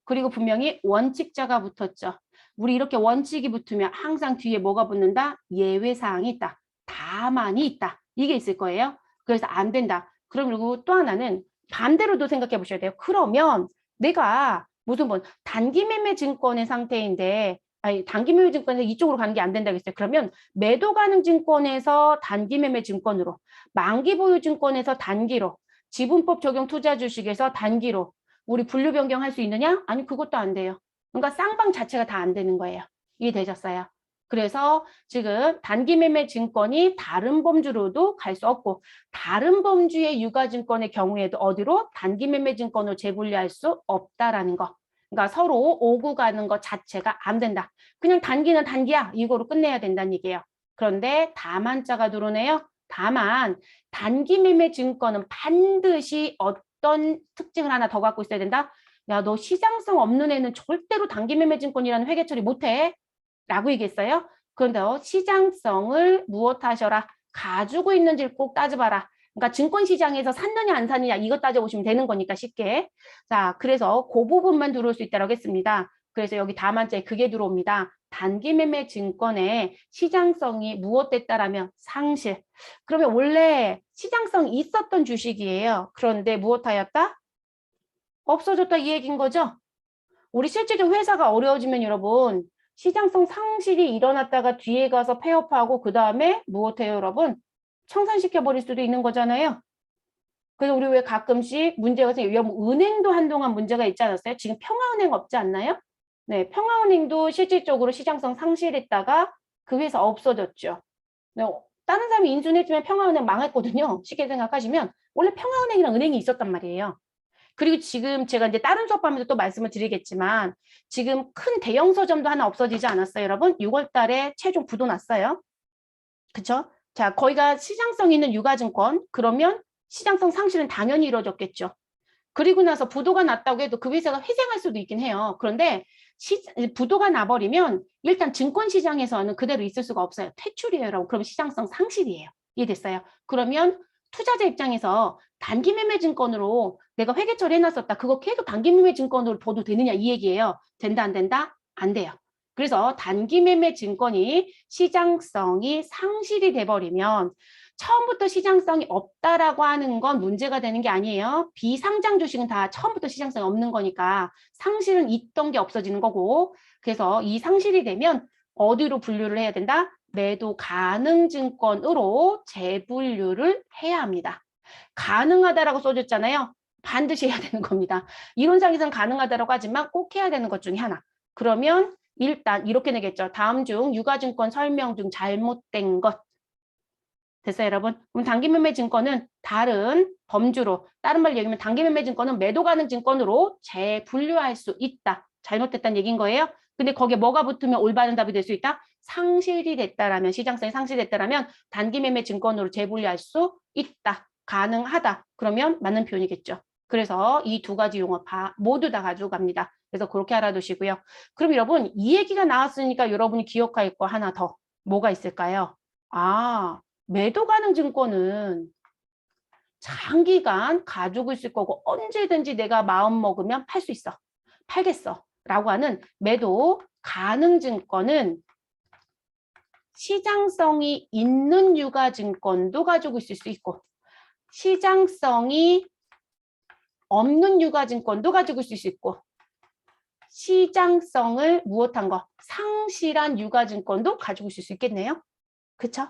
그리고 분명히 원칙자가 붙었죠. 우리 이렇게 원칙이 붙으면 항상 뒤에 뭐가 붙는다? 예외사항이 있다. 다만이 있다. 이게 있을 거예요. 그래서 안 된다. 그리고 또 하나는 반대로도 생각해 보셔야 돼요. 그러면 내가 무슨 뭐 단기 매매 증권의 상태인데 아니 단기 매매 증권에서 이쪽으로 가는 게 안 된다고 했어요. 그러면 매도 가능 증권에서 단기 매매 증권으로 만기 보유 증권에서 단기로 지분법 적용 투자 주식에서 단기로 우리 분류 변경할 수 있느냐? 아니 그것도 안 돼요. 그러니까 쌍방 자체가 다 안 되는 거예요. 이해되셨어요? 그래서 지금 단기 매매 증권이 다른 범주로도 갈 수 없고 다른 범주의 유가증권의 경우에도 어디로? 단기 매매 증권으로 재분류할 수 없다라는 거. 그러니까 서로 오고 가는 것 자체가 안 된다. 그냥 단기는 단기야. 이거로 끝내야 된다는 얘기예요. 그런데 다만자가 들어오네요. 다만 단기 매매 증권은 반드시 어떤 특징을 하나 더 갖고 있어야 된다? 야, 너 시장성 없는 애는 절대로 단기 매매 증권이라는 회계 처리 못해. 라고 얘기했어요. 그런데 시장성을 무엇하셔라? 가지고 있는지를 꼭 따져봐라. 그러니까 증권시장에서 샀느냐 안 샀느냐 이것 따져보시면 되는 거니까 쉽게. 자, 그래서 그 부분만 들어올 수 있다고 했습니다. 그래서 여기 다만자에 그게 들어옵니다. 단기 매매 증권의 시장성이 무엇됐다라면 상실. 그러면 원래 시장성이 있었던 주식이에요. 그런데 무엇하였다? 없어졌다 이 얘기인 거죠? 우리 실제로 회사가 어려워지면 여러분 시장성 상실이 일어났다가 뒤에 가서 폐업하고 그 다음에 무엇해요 여러분? 청산시켜버릴 수도 있는 거잖아요. 그래서 우리 왜 가끔씩 문제가 생겨요. 은행도 한동안 문제가 있지 않았어요? 지금 평화은행 없지 않나요? 네, 평화은행도 실질적으로 시장성 상실했다가 그 회사 없어졌죠. 네, 다른 사람이 인수했지만 평화은행 망했거든요. 쉽게 생각하시면 원래 평화은행이랑 은행이 있었단 말이에요. 그리고 지금 제가 이제 다른 수업하면서 또 말씀을 드리겠지만 지금 큰 대형 서점도 하나 없어지지 않았어요, 여러분? 6월 달에 최종 부도 났어요. 그쵸? 자, 거기가 시장성 있는 유가증권 그러면 시장성 상실은 당연히 이루어졌겠죠. 그리고 나서 부도가 났다고 해도 그 회사가 회생할 수도 있긴 해요. 그런데 부도가 나버리면 일단 증권시장에서는 그대로 있을 수가 없어요. 퇴출이에요. 라고. 그럼 시장성 상실이에요. 이해됐어요? 그러면 투자자 입장에서 단기매매 증권으로 내가 회계 처리해놨었다. 그거 계속 단기매매 증권으로 둬도 되느냐 이 얘기예요. 된다 안 된다? 안 돼요. 그래서 단기매매 증권이 시장성이 상실이 돼버리면 처음부터 시장성이 없다라고 하는 건 문제가 되는 게 아니에요. 비상장 주식은 다 처음부터 시장성이 없는 거니까 상실은 있던 게 없어지는 거고 그래서 이 상실이 되면 어디로 분류를 해야 된다? 매도 가능 증권으로 재분류를 해야 합니다. 가능하다라고 써줬잖아요. 반드시 해야 되는 겁니다. 이론상에서는 가능하다라고 하지만 꼭 해야 되는 것 중에 하나. 그러면 일단 이렇게 내겠죠. 다음 중 유가증권 설명 중 잘못된 것. 됐어요, 여러분? 그럼 단기매매 증권은 다른 범주로, 다른 말로 얘기하면 단기매매 증권은 매도 가능 증권으로 재분류할 수 있다. 잘못됐다는 얘기인 거예요. 근데 거기에 뭐가 붙으면 올바른 답이 될 수 있다? 상실이 됐다라면, 시장성이 상실됐다라면 단기매매 증권으로 재분류할 수 있다. 가능하다. 그러면 맞는 표현이겠죠. 그래서 이 두 가지 용어 모두 다 가져갑니다. 그래서 그렇게 알아두시고요. 그럼 여러분, 이 얘기가 나왔으니까 여러분이 기억할 거 하나 더. 뭐가 있을까요? 매도 가능 증권은 장기간 가지고 있을 거고 언제든지 내가 마음 먹으면 팔 수 있어. 팔겠어. 라고 하는 매도 가능 증권은 시장성이 있는 유가증권도 가지고 있을 수 있고 시장성이 없는 유가증권도 가지고 있을 수 있고 시장성을 무엇한 거? 상실한 유가증권도 가지고 있을 수 있겠네요. 그쵸?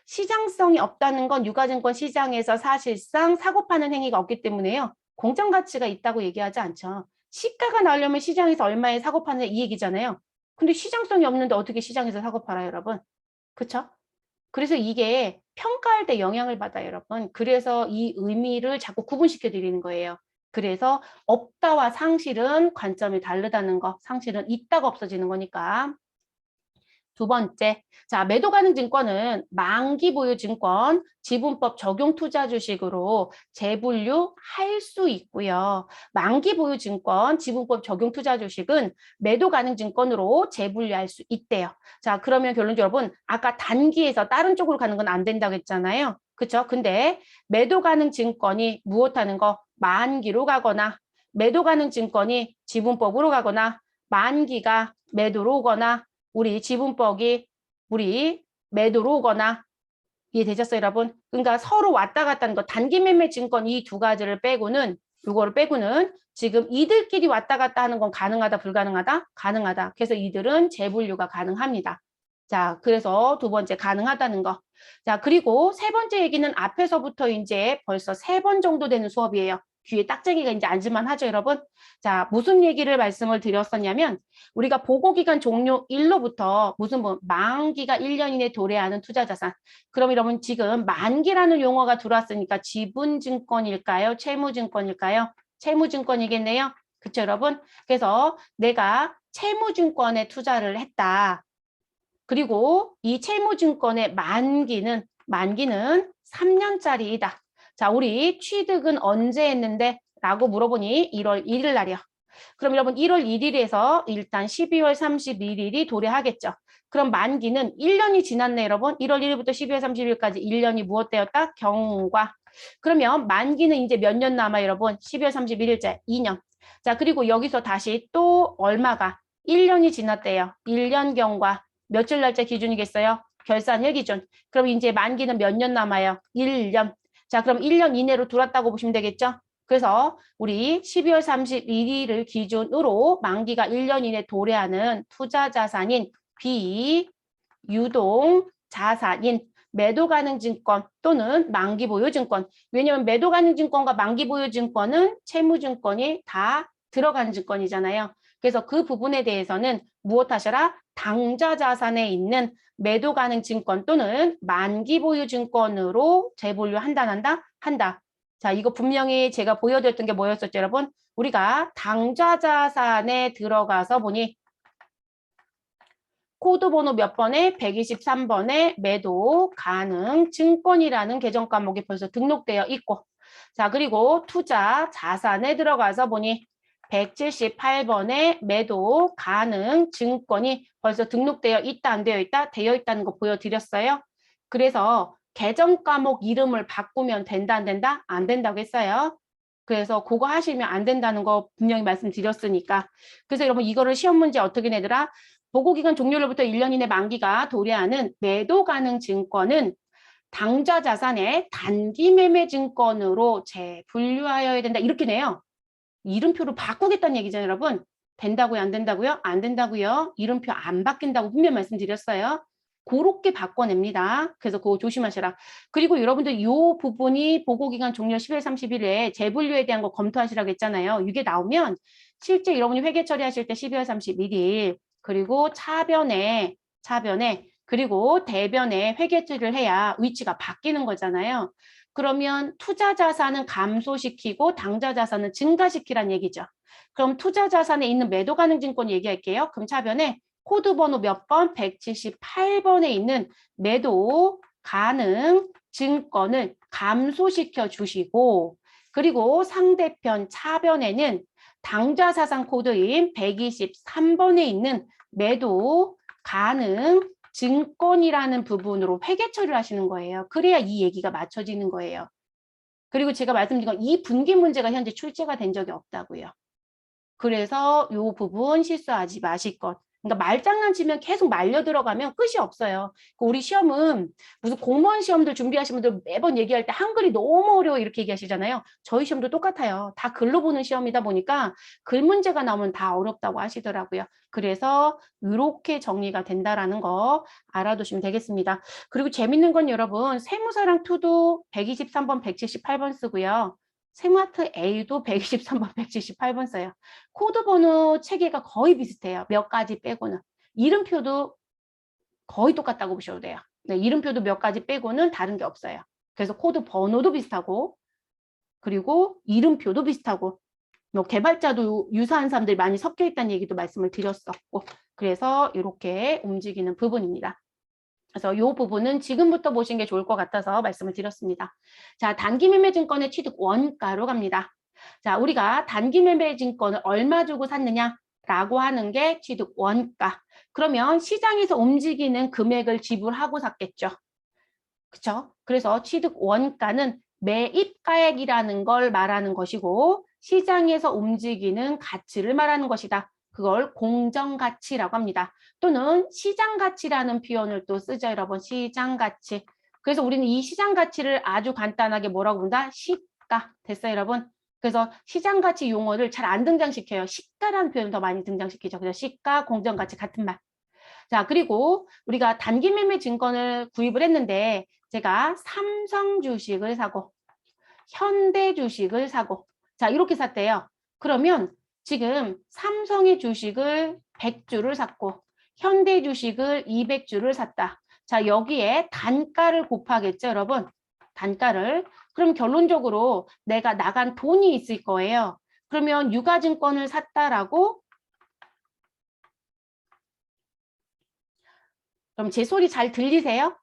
시장성이 없다는 건 유가증권 시장에서 사실상 사고 파는 행위가 없기 때문에요. 공정 가치가 있다고 얘기하지 않죠. 시가가 나오려면 시장에서 얼마에 사고 파는 이 얘기잖아요. 근데 시장성이 없는데 어떻게 시장에서 사고 팔아요, 여러분? 그쵸? 그래서 이게 평가할 때 영향을 받아요, 여러분. 그래서 이 의미를 자꾸 구분시켜 드리는 거예요. 그래서 없다와 상실은 관점이 다르다는 거. 상실은 있다가 없어지는 거니까. 두 번째, 자, 매도 가능 증권은 만기 보유 증권, 지분법 적용 투자 주식으로 재분류할 수 있고요. 만기 보유 증권, 지분법 적용 투자 주식은 매도 가능 증권으로 재분류할 수 있대요. 자, 그러면 결론적으로 여러분, 아까 단기에서 다른 쪽으로 가는 건 안 된다고 했잖아요. 그쵸? 근데 매도 가능 증권이 무엇하는 거? 만기로 가거나 매도 가능 증권이 지분법으로 가거나 만기가 매도로 오거나 우리 지분법이 우리 매도로 오거나 이해되셨어요, 여러분? 그러니까 서로 왔다 갔다 하는 거 단기 매매 증권 이 두 가지를 빼고는 이거를 빼고는 지금 이들끼리 왔다 갔다 하는 건 가능하다, 불가능하다? 가능하다. 그래서 이들은 재분류가 가능합니다. 자, 그래서 두 번째 가능하다는 거. 자, 그리고 세 번째 얘기는 앞에서부터 이제 벌써 3번 정도 되는 수업이에요. 귀에 딱쟁이가 이제 앉을만 하죠, 여러분? 자, 무슨 얘기를 말씀을 드렸었냐면 우리가 보고기간 종료 일로부터 무슨 만기가 1년 이내 도래하는 투자자산. 그럼 여러분 지금 만기라는 용어가 들어왔으니까 지분증권일까요? 채무증권일까요? 채무증권이겠네요. 그쵸, 여러분? 그래서 내가 채무증권에 투자를 했다. 그리고 이 채무증권의 만기는 3년짜리이다. 자, 우리 취득은 언제 했는데? 라고 물어보니 1월 1일 날이요. 그럼 여러분 1월 1일에서 일단 12월 31일이 도래하겠죠. 그럼 만기는 1년이 지났네, 여러분. 1월 1일부터 12월 30일까지 1년이 무엇되었다? 경과. 그러면 만기는 이제 몇 년 남아요, 여러분? 12월 31일째 2년. 자, 그리고 여기서 다시 또 얼마가 1년이 지났대요. 1년 경과. 며칠 날짜 기준이겠어요? 결산일 기준. 그럼 이제 만기는 몇 년 남아요? 1년. 자, 그럼 1년 이내로 들어왔다고 보시면 되겠죠? 그래서 우리 12월 31일을 기준으로 만기가 1년 이내 도래하는 투자 자산인 비유동 자산인 매도 가능 증권 또는 만기 보유 증권. 왜냐하면 매도 가능 증권과 만기 보유 증권은 채무 증권이 다 들어가는 증권이잖아요. 그래서 그 부분에 대해서는 무엇 하셔라? 당좌 자산에 있는 매도 가능 증권 또는 만기 보유 증권으로 재분류 한다. 자, 이거 분명히 제가 보여드렸던 게 뭐였었죠, 여러분? 우리가 당좌 자산에 들어가서 보니 코드 번호 몇 번에 123번에 매도 가능 증권이라는 계정 과목이 벌써 등록되어 있고, 자, 그리고 투자 자산에 들어가서 보니 178번에 매도 가능 증권이 벌써 등록되어 있다, 안 되어 있다? 되어 있다는 거 보여드렸어요. 그래서 계정 과목 이름을 바꾸면 된다, 안 된다? 안 된다고 했어요. 그래서 그거 하시면 안 된다는 거 분명히 말씀드렸으니까. 그래서 여러분 이거를 시험 문제 어떻게 내더라? 보고기간 종료로부터 1년 이내 만기가 도래하는 매도 가능 증권은 당좌 자산의 단기 매매 증권으로 재분류하여야 된다. 이렇게 내요. 이름표를 바꾸겠다는 얘기잖아요, 여러분. 된다고요, 안 된다고요? 안 된다고요. 이름표 안 바뀐다고 분명 말씀드렸어요. 그렇게 바꿔냅니다. 그래서 그거 조심하셔라. 그리고 여러분들 이 부분이 보고기간 종료 10일 30일에 재분류에 대한 거 검토하시라고 했잖아요. 이게 나오면 실제 여러분이 회계 처리하실 때 12월 31일 그리고 차변에 그리고 대변에 회계 처리를 해야 위치가 바뀌는 거잖아요. 그러면 투자 자산은 감소시키고 당좌 자산은 증가시키란 얘기죠. 그럼 투자 자산에 있는 매도 가능 증권 얘기할게요. 그럼 차변에 코드 번호 몇 번? 178번에 있는 매도 가능 증권을 감소시켜 주시고, 그리고 상대편 차변에는 당좌 자산 코드인 123번에 있는 매도 가능 증권이라는 부분으로 회계 처리를 하시는 거예요. 그래야 이 얘기가 맞춰지는 거예요. 그리고 제가 말씀드린 건 이 분기 문제가 현재 출제가 된 적이 없다고요. 그래서 이 부분 실수하지 마실 것. 그러니까 말장난치면 계속 말려 들어가면 끝이 없어요. 우리 시험은 무슨 공무원 시험들 준비하시는 분들 매번 얘기할 때 한글이 너무 어려워 이렇게 얘기하시잖아요. 저희 시험도 똑같아요. 다 글로 보는 시험이다 보니까 글 문제가 나오면 다 어렵다고 하시더라고요. 그래서 이렇게 정리가 된다라는 거 알아두시면 되겠습니다. 그리고 재밌는 건 여러분 세무사랑 투도 123번, 178번 쓰고요. 세무아트 A도 123번, 178번 써요. 코드 번호 체계가 거의 비슷해요. 몇 가지 빼고는. 이름표도 거의 똑같다고 보셔도 돼요. 네, 이름표도 몇 가지 빼고는 다른 게 없어요. 그래서 코드 번호도 비슷하고 그리고 이름표도 비슷하고 뭐 개발자도 유사한 사람들이 많이 섞여 있다는 얘기도 말씀을 드렸었고 그래서 이렇게 움직이는 부분입니다. 그래서 이 부분은 지금부터 보시는 게 좋을 것 같아서 말씀을 드렸습니다. 자, 단기 매매 증권의 취득 원가로 갑니다. 자, 우리가 단기 매매 증권을 얼마 주고 샀느냐라고 하는 게 취득 원가. 그러면 시장에서 움직이는 금액을 지불하고 샀겠죠. 그렇죠? 그래서 취득 원가는 매입가액이라는 걸 말하는 것이고 시장에서 움직이는 가치를 말하는 것이다. 그걸 공정가치라고 합니다. 또는 시장가치라는 표현을 또 쓰죠, 여러분. 시장가치. 그래서 우리는 이 시장가치를 아주 간단하게 뭐라고 본다? 시가. 됐어요, 여러분? 그래서 시장가치 용어를 잘 안 등장시켜요. 시가라는 표현을 더 많이 등장시키죠. 그래서 시가, 공정가치 같은 말. 자, 그리고 우리가 단기 매매 증권을 구입을 했는데 제가 삼성 주식을 사고 현대 주식을 사고 자, 이렇게 샀대요. 그러면 지금 삼성의 주식을 100주를 샀고 현대 주식을 200주를 샀다. 자, 여기에 단가를 곱하겠죠, 여러분? 단가를. 그럼 결론적으로 내가 나간 돈이 있을 거예요. 그러면 유가증권을 샀다라고 그럼 제 소리 잘 들리세요?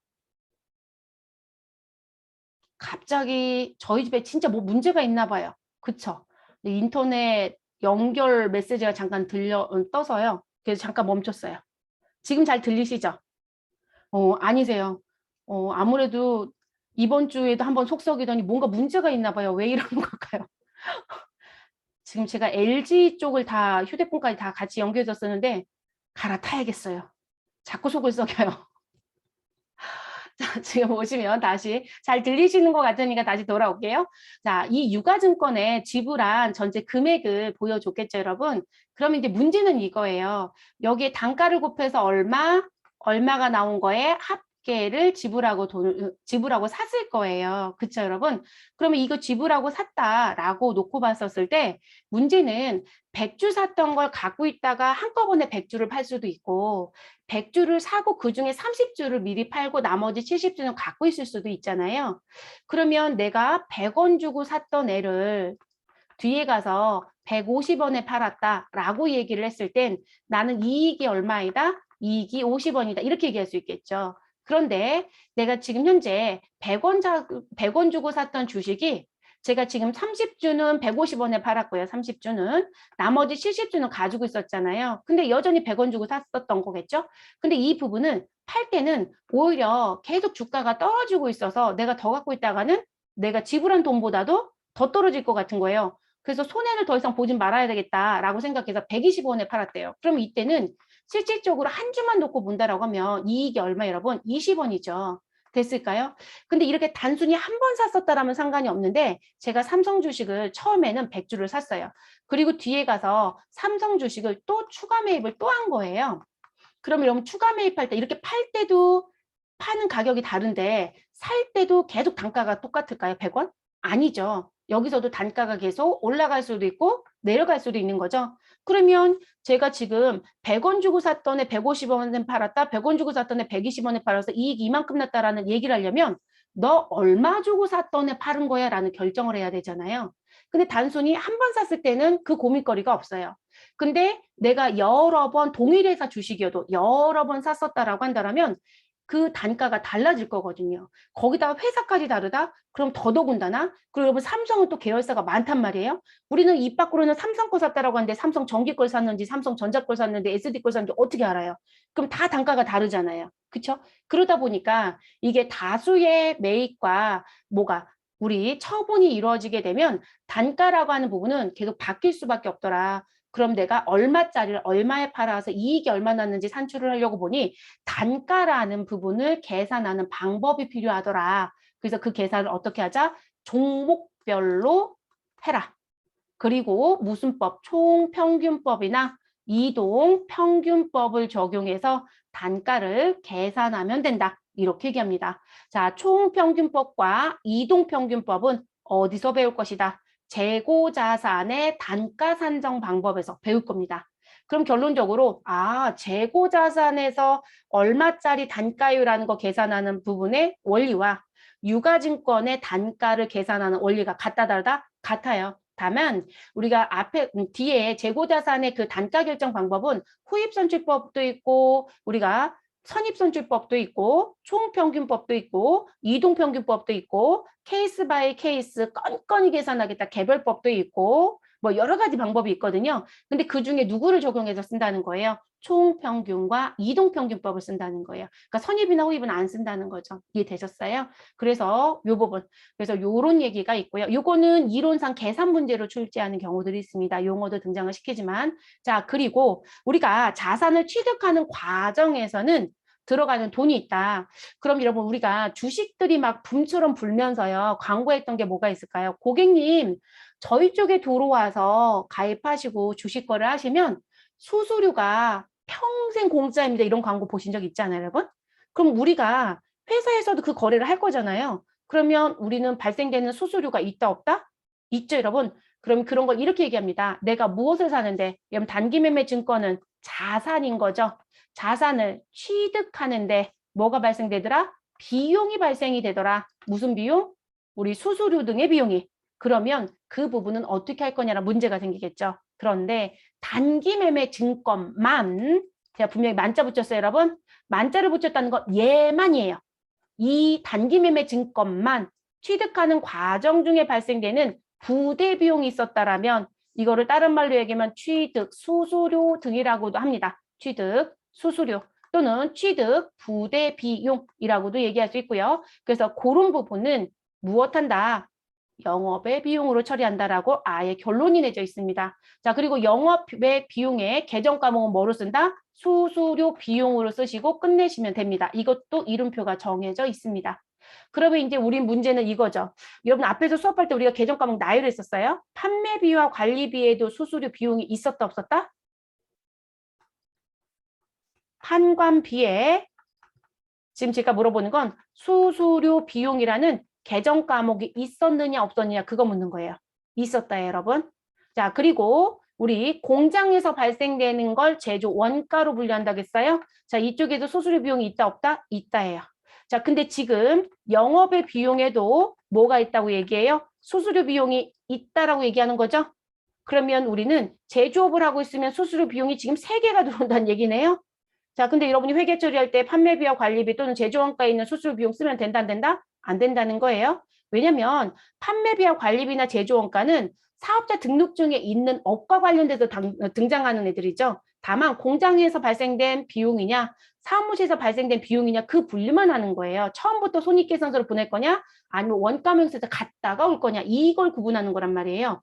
갑자기 저희 집에 진짜 뭐 문제가 있나 봐요. 그쵸? 인터넷 연결 메시지가 잠깐 떠서요. 그래서 잠깐 멈췄어요. 지금 잘 들리시죠? 아니세요. 아무래도 이번 주에도 한번 속썩이더니 뭔가 문제가 있나 봐요. 왜 이러는 걸까요? 지금 제가 LG 쪽을 다 휴대폰까지 다 같이 연결해줬었는데 갈아타야겠어요. 자꾸 속을 썩여요. 자, 지금 보시면 다시 잘 들리시는 것 같으니까 다시 돌아올게요. 자, 이 유가증권에 지불한 전체 금액을 보여줬겠죠, 여러분? 그럼 이제 문제는 이거예요. 여기에 단가를 곱해서 얼마가 나온 거에 합계를 지불하고 샀을 거예요. 그쵸, 여러분? 그러면 이거 지불하고 샀다라고 놓고 봤었을 때 문제는 100주 샀던 걸 갖고 있다가 한꺼번에 100주를 팔 수도 있고 100주를 사고 그중에 30주를 미리 팔고 나머지 70주는 갖고 있을 수도 있잖아요. 그러면 내가 100원 주고 샀던 애를 뒤에 가서 150원에 팔았다라고 얘기를 했을 땐 나는 이익이 얼마이다? 이익이 50원이다. 이렇게 얘기할 수 있겠죠. 그런데 내가 지금 현재 100원 주고 샀던 주식이 제가 지금 30주는 150원에 팔았고요. 30주는. 나머지 70주는 가지고 있었잖아요. 근데 여전히 100원 주고 샀었던 거겠죠? 근데 이 부분은 팔 때는 오히려 계속 주가가 떨어지고 있어서 내가 더 갖고 있다가는 내가 지불한 돈보다도 더 떨어질 것 같은 거예요. 그래서 손해를 더 이상 보진 말아야 되겠다라고 생각해서 120원에 팔았대요. 그럼 이때는 실질적으로 한 주만 놓고 본다라고 하면 이익이 얼마 여러분? 20원이죠. 됐을까요? 근데 이렇게 단순히 한 번 샀었다라면 상관이 없는데 제가 삼성 주식을 처음에는 100주를 샀어요. 그리고 뒤에 가서 삼성 주식을 또 추가 매입을 또 한 거예요. 그러면 여러분 추가 매입할 때 이렇게 팔 때도 파는 가격이 다른데 살 때도 계속 단가가 똑같을까요? 100원? 아니죠. 여기서도 단가가 계속 올라갈 수도 있고 내려갈 수도 있는 거죠. 그러면 제가 지금 100원 주고 샀던 애 150원에 팔았다. 100원 주고 샀던 애 120원에 팔아서 이익이 이만큼 났다라는 얘기를 하려면 너 얼마 주고 샀던 애 파는 거야? 라는 결정을 해야 되잖아요. 근데 단순히 한 번 샀을 때는 그 고민거리가 없어요. 근데 내가 여러 번 동일 회사 주식이어도 여러 번 샀었다라고 한다면 그 단가가 달라질 거거든요. 거기다가 회사까지 다르다? 그럼 더더군다나. 그리고 여러분 삼성은 또 계열사가 많단 말이에요. 우리는 입 밖으로는 삼성 거 샀다라고 하는데 삼성 전기 걸 샀는지 삼성전자 걸 샀는데 SD 걸 샀는지 어떻게 알아요? 그럼 다 단가가 다르잖아요. 그렇죠? 그러다 보니까 이게 다수의 매입과 뭐가 우리 처분이 이루어지게 되면 단가라고 하는 부분은 계속 바뀔 수밖에 없더라. 그럼 내가 얼마짜리를 얼마에 팔아서 이익이 얼마 났는지 산출을 하려고 보니 단가라는 부분을 계산하는 방법이 필요하더라. 그래서 그 계산을 어떻게 하자? 종목별로 해라. 그리고 무슨 법? 총평균법이나 이동평균법을 적용해서 단가를 계산하면 된다. 이렇게 얘기합니다. 자, 총평균법과 이동평균법은 어디서 배울 것이다? 재고자산의 단가 산정 방법에서 배울 겁니다. 그럼 결론적으로 재고자산에서 얼마짜리 단가율이라는 거 계산하는 부분의 원리와 유가증권의 단가를 계산하는 원리가 같다 다르다? 같아요. 다만 우리가 뒤에 재고자산의 그 단가 결정 방법은 후입선출법도 있고 우리가 선입선출법도 있고 총평균법도 있고 이동평균법도 있고 케이스 바이 케이스 건건히 계산하겠다 개별법도 있고 뭐 여러 가지 방법이 있거든요. 근데 그중에 누구를 적용해서 쓴다는 거예요? 총평균과 이동평균법을 쓴다는 거예요. 그러니까 선입이나 후입은 안 쓴다는 거죠. 이해되셨어요? 그래서 요 부분. 그래서 요런 얘기가 있고요. 요거는 이론상 계산 문제로 출제하는 경우들이 있습니다. 용어도 등장을 시키지만. 자, 그리고 우리가 자산을 취득하는 과정에서는 들어가는 돈이 있다. 그럼 여러분 우리가 주식들이 막 붐처럼 불면서요. 광고했던 게 뭐가 있을까요? 고객님, 저희 쪽에 들어와서 가입하시고 주식 거래를 하시면 수수료가 평생 공짜입니다. 이런 광고 보신 적 있잖아요, 여러분? 그럼 우리가 회사에서도 그 거래를 할 거잖아요. 그러면 우리는 발생되는 수수료가 있다, 없다? 있죠, 여러분? 그럼 그런 걸 이렇게 얘기합니다. 내가 무엇을 사는데, 여러분 단기매매 증권은 자산인 거죠. 자산을 취득하는데 뭐가 발생되더라? 비용이 발생이 되더라. 무슨 비용? 우리 수수료 등의 비용이. 그러면 그 부분은 어떻게 할 거냐라 문제가 생기겠죠. 그런데 단기매매 증권만 제가 분명히 만자 붙였어요, 여러분. 만자를 붙였다는 건 얘만이에요. 이 단기매매 증권만 취득하는 과정 중에 발생되는 부대 비용이 있었다라면 이거를 다른 말로 얘기하면 취득, 수수료 등이라고도 합니다. 취득, 수수료 또는 취득, 부대 비용이라고도 얘기할 수 있고요. 그래서 그런 부분은 무엇한다? 영업의 비용으로 처리한다라고 아예 결론이 내져 있습니다. 자, 그리고 영업의 비용에 계정 과목은 뭐로 쓴다? 수수료 비용으로 쓰시고 끝내시면 됩니다. 이것도 이름표가 정해져 있습니다. 그러면 이제 우리 문제는 이거죠. 여러분 앞에서 수업할 때 우리가 계정 과목 나열을 했었어요. 판매비와 관리비에도 수수료 비용이 있었다 없었다? 판관비에 지금 제가 물어보는 건 수수료 비용이라는 계정 과목이 있었느냐 없었느냐 그거 묻는 거예요. 있었다 여러분. 자, 그리고 우리 공장에서 발생되는 걸 제조 원가로 분류한다고 했어요. 자, 이쪽에도 수수료 비용이 있다 없다? 있다예요. 자, 근데 지금 영업의 비용에도 뭐가 있다고 얘기해요? 수수료 비용이 있다라고 얘기하는 거죠. 그러면 우리는 제조업을 하고 있으면 수수료 비용이 지금 3개가 들어온다는 얘기네요. 자, 근데 여러분이 회계 처리할 때 판매비와 관리비 또는 제조원가에 있는 수수료 비용 쓰면 된다, 안 된다? 안 된다는 거예요. 왜냐면 판매비와 관리비나 제조원가는 사업자 등록증에 있는 업과 관련돼서 등장하는 애들이죠. 다만 공장에서 발생된 비용이냐, 사무실에서 발생된 비용이냐 그 분류만 하는 거예요. 처음부터 손익계산서를 보낼 거냐, 아니면 원가명세서 갔다가 올 거냐 이걸 구분하는 거란 말이에요.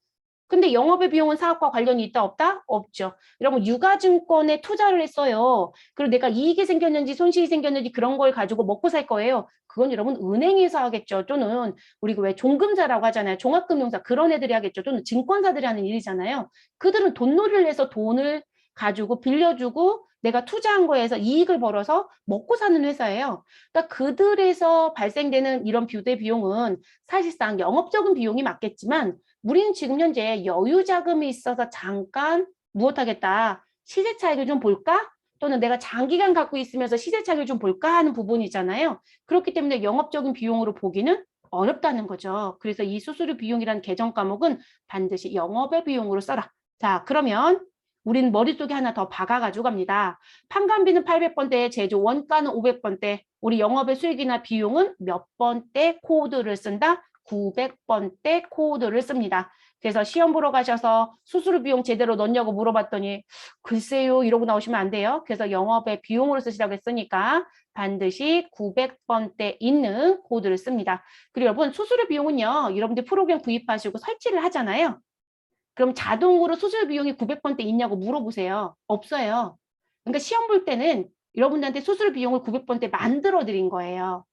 근데 영업의 비용은 사업과 관련이 있다 없다? 없죠. 여러분 유가증권에 투자를 했어요. 그리고 내가 이익이 생겼는지 손실이 생겼는지 그런 걸 가지고 먹고 살 거예요. 그건 여러분 은행에서 하겠죠. 또는 우리 왜 종금사라고 하잖아요. 종합금융사 그런 애들이 하겠죠. 또는 증권사들이 하는 일이잖아요. 그들은 돈놀이를 해서 돈을 가지고 빌려주고 내가 투자한 거에서 이익을 벌어서 먹고 사는 회사예요. 그러니까 그들에서 발생되는 이런 부대 비용은 사실상 영업적인 비용이 맞겠지만 우리는 지금 현재 여유 자금이 있어서 잠깐 무엇하겠다. 시세 차익을 좀 볼까? 또는 내가 장기간 갖고 있으면서 시세 차익을 좀 볼까 하는 부분이잖아요. 그렇기 때문에 영업적인 비용으로 보기는 어렵다는 거죠. 그래서 이 수수료 비용이라는 계정 과목은 반드시 영업의 비용으로 써라. 자, 그러면 우리는 머릿속에 하나 더 박아가지고 갑니다. 판관비는 800번대, 제조 원가는 500번대, 우리 영업의 수익이나 비용은 몇 번대 코드를 쓴다? 900번대 코드를 씁니다. 그래서 시험 보러 가셔서 수수료 비용 제대로 넣냐고 물어봤더니 글쎄요 이러고 나오시면 안 돼요. 그래서 영업의 비용으로 쓰시라고 했으니까 반드시 900번대 있는 코드를 씁니다. 그리고 여러분 수수료 비용은요. 여러분들 프로그램 구입하시고 설치를 하잖아요. 그럼 자동으로 수수료 비용이 900번대 있냐고 물어보세요. 없어요. 그러니까 시험 볼 때는 여러분들한테 수수료 비용을 900번대 만들어 드린 거예요.